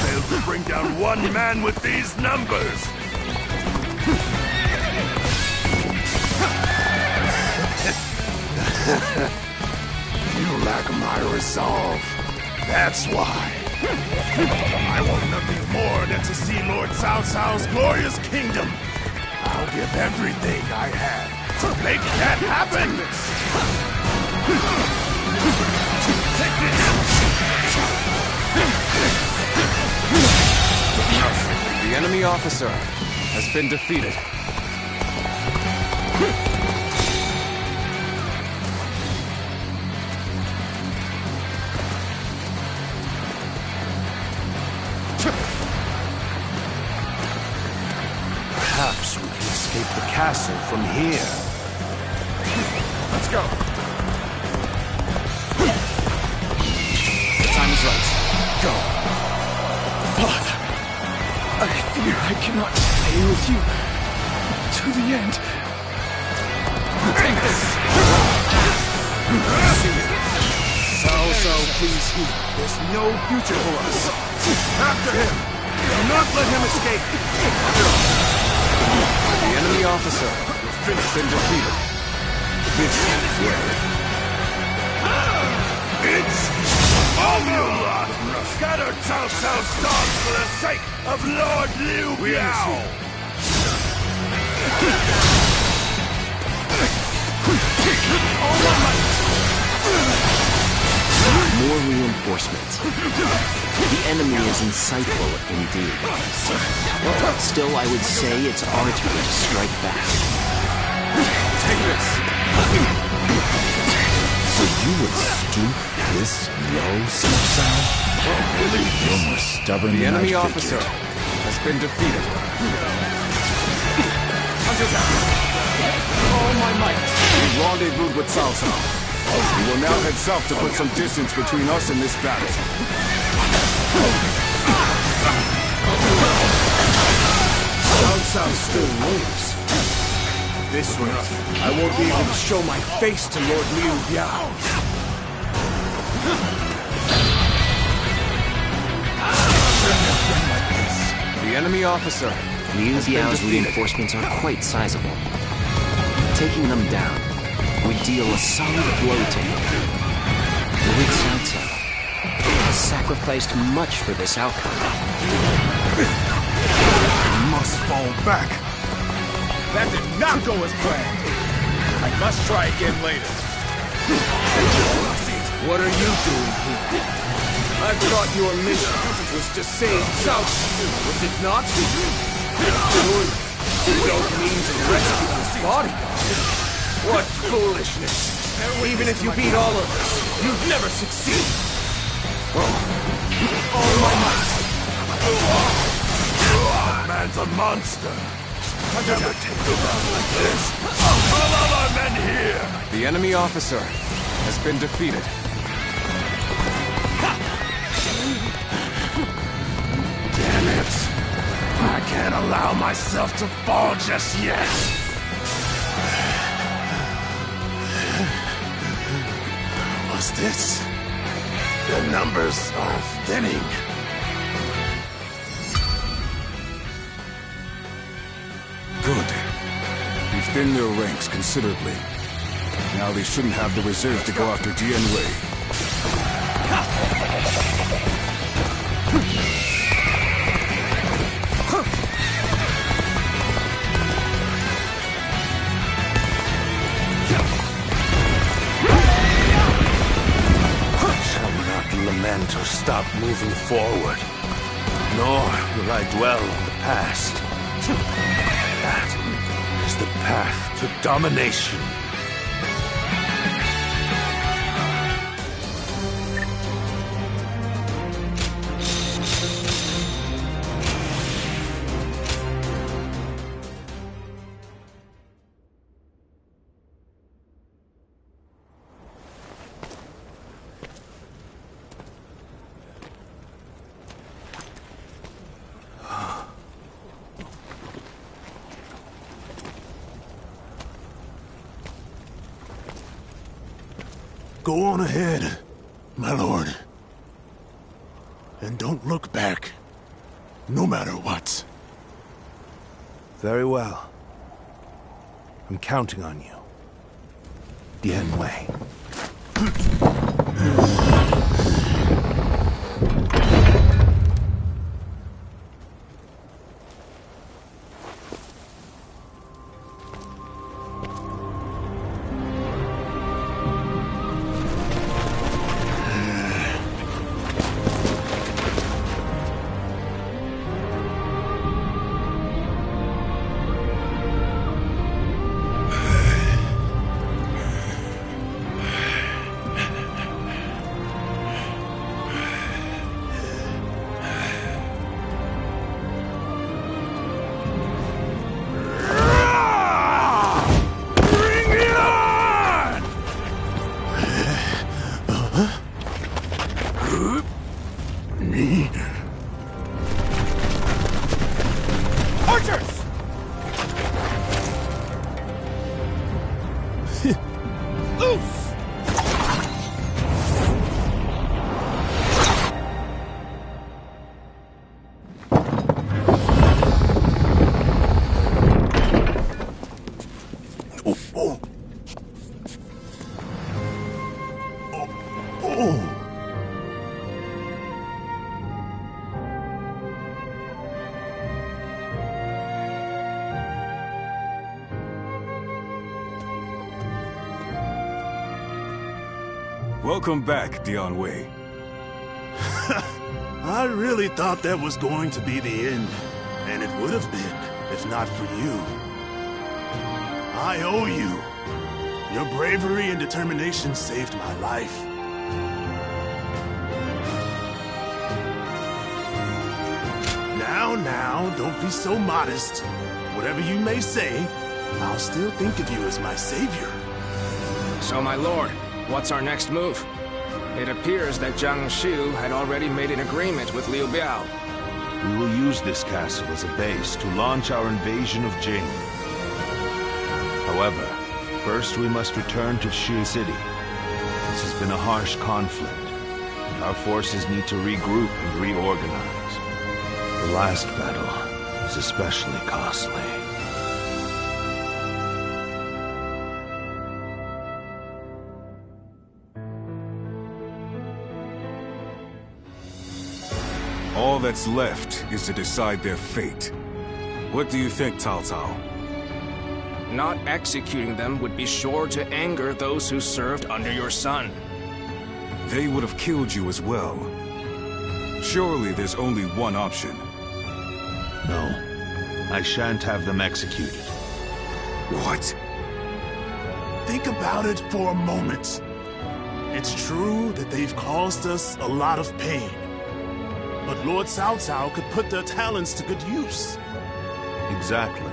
Failed to bring down one man with these numbers. You lack my resolve. That's why. I want nothing more than to see Lord Cao Cao's glorious kingdom. I'll give everything I have to make that happen. Take this. The enemy officer has been defeated. Perhaps we can escape the castle from here. Let's go. The time is right. Go. Father, I fear I cannot stay with you to the end. Take this! Cao Cao, please heed. There's no future for us. After him! Do not let him escape! The enemy officer has been defeated. This is where it's formula! Scatter Cao Cao's dogs for the sake of Lord Liu Biao! More reinforcements. The enemy is insightful indeed. Still, I would say it's our turn to strike back. Take this! So you would stoop this low, Cao Cao? You're more stubborn The than enemy I officer figured. has been defeated. Hunters out! All my might! We rendezvoused with Cao Cao. We will now head south to put some distance between us and this battle. Cao Cao still lives. This way, I won't be able to show my face to Lord Liu Biao. The enemy officer. Liu Biao's reinforcements are quite sizable. Taking them down would deal a solid blow to him. Lord Cao Cao has sacrificed much for this outcome. We must fall back. That did not go as planned. I must try again later. What are you doing here? I thought your mission was to save Cao Cao, was it not? Surely, you don't mean to rescue his bodyguard. What foolishness! Even if you beat all of us, you'd never succeed! All my might! That man's a monster! I never take the round like this! I'll call all our men here! The enemy officer has been defeated. Damn it! I can't allow myself to fall just yet! What's this? The numbers are thinning. Good. We've thinned their ranks considerably. Now they shouldn't have the reserve to go after Dian Wei. Lament or stop moving forward, nor will I dwell on the past. That is the path to domination. Go on ahead, my lord. And don't look back, no matter what. Very well. I'm counting on you. Dian Wei. Welcome back, Dian Wei. I really thought that was going to be the end, and it would have been, if not for you. I owe you. Your bravery and determination saved my life. Now, don't be so modest. Whatever you may say, I'll still think of you as my savior. So, my lord, what's our next move? It appears that Jiang Shu had already made an agreement with Liu Biao. We will use this castle as a base to launch our invasion of Jing. However, first we must return to Shu City. This has been a harsh conflict. Our forces need to regroup and reorganize. The last battle was especially costly. All that's left is to decide their fate. What do you think, Cao Cao? Not executing them would be sure to anger those who served under your son. They would have killed you as well. Surely there's only one option. No. I shan't have them executed. What? Think about it for a moment. It's true that they've caused us a lot of pain. But Lord Cao Cao could put their talents to good use. Exactly.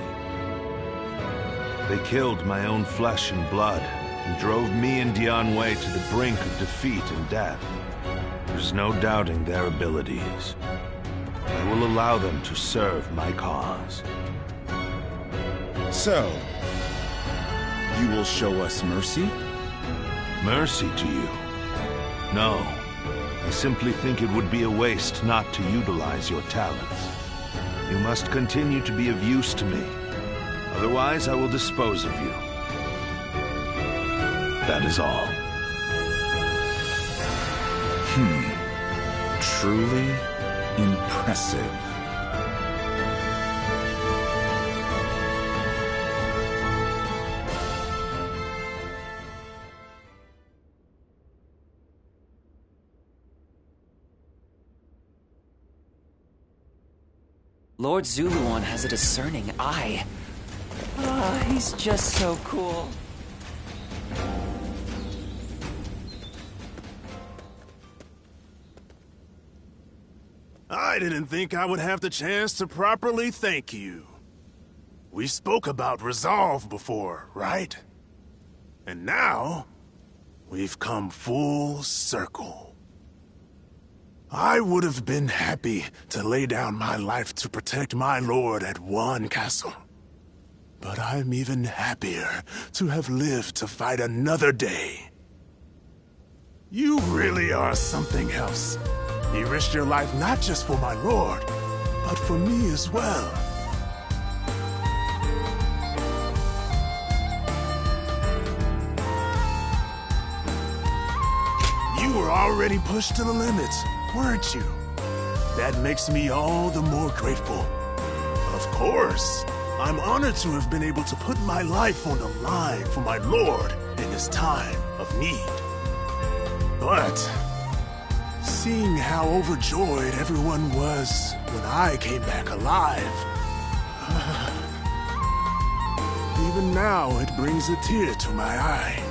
They killed my own flesh and blood, and drove me and Dian Wei to the brink of defeat and death. There's no doubting their abilities. I will allow them to serve my cause. So, you will show us mercy? Mercy to you? No. I simply think it would be a waste not to utilize your talents. You must continue to be of use to me. Otherwise, I will dispose of you. That is all. Truly impressive. Lord Zuluan has a discerning eye. Ah, he's just so cool. I didn't think I would have the chance to properly thank you. We spoke about resolve before, right? And now, we've come full circle. I would have been happy to lay down my life to protect my lord at one castle. But I'm even happier to have lived to fight another day. You really are something else. You risked your life not just for my lord, but for me as well. You were already pushed to the limits, weren't you? That makes me all the more grateful. Of course, I'm honored to have been able to put my life on the line for my lord in his time of need. But seeing how overjoyed everyone was when I came back alive, even now it brings a tear to my eye.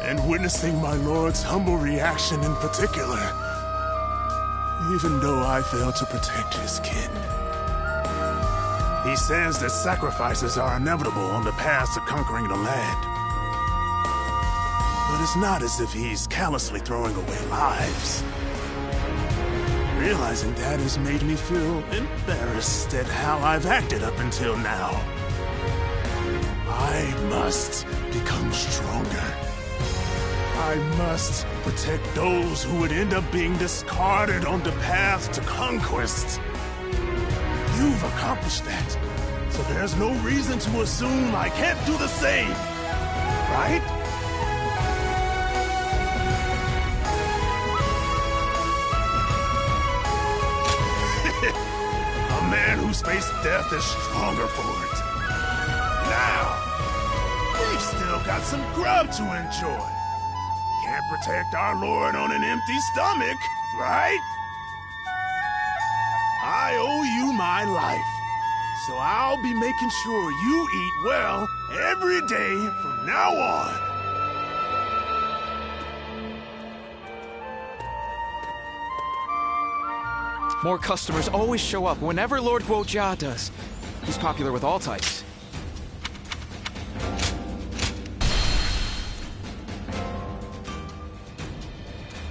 And witnessing my lord's humble reaction in particular, even though I failed to protect his kin. He says that sacrifices are inevitable on the path to conquering the land. But it's not as if he's callously throwing away lives. Realizing that has made me feel embarrassed at how I've acted up until now. I must become stronger. I must protect those who would end up being discarded on the path to conquest. You've accomplished that, so there's no reason to assume I can't do the same, right? A man who's faced death is stronger for it. Now, we've still got some grub to enjoy. Can't protect our lord on an empty stomach, right? I owe you my life, so I'll be making sure you eat well every day from now on. More customers always show up whenever Lord Guojia does. He's popular with all types.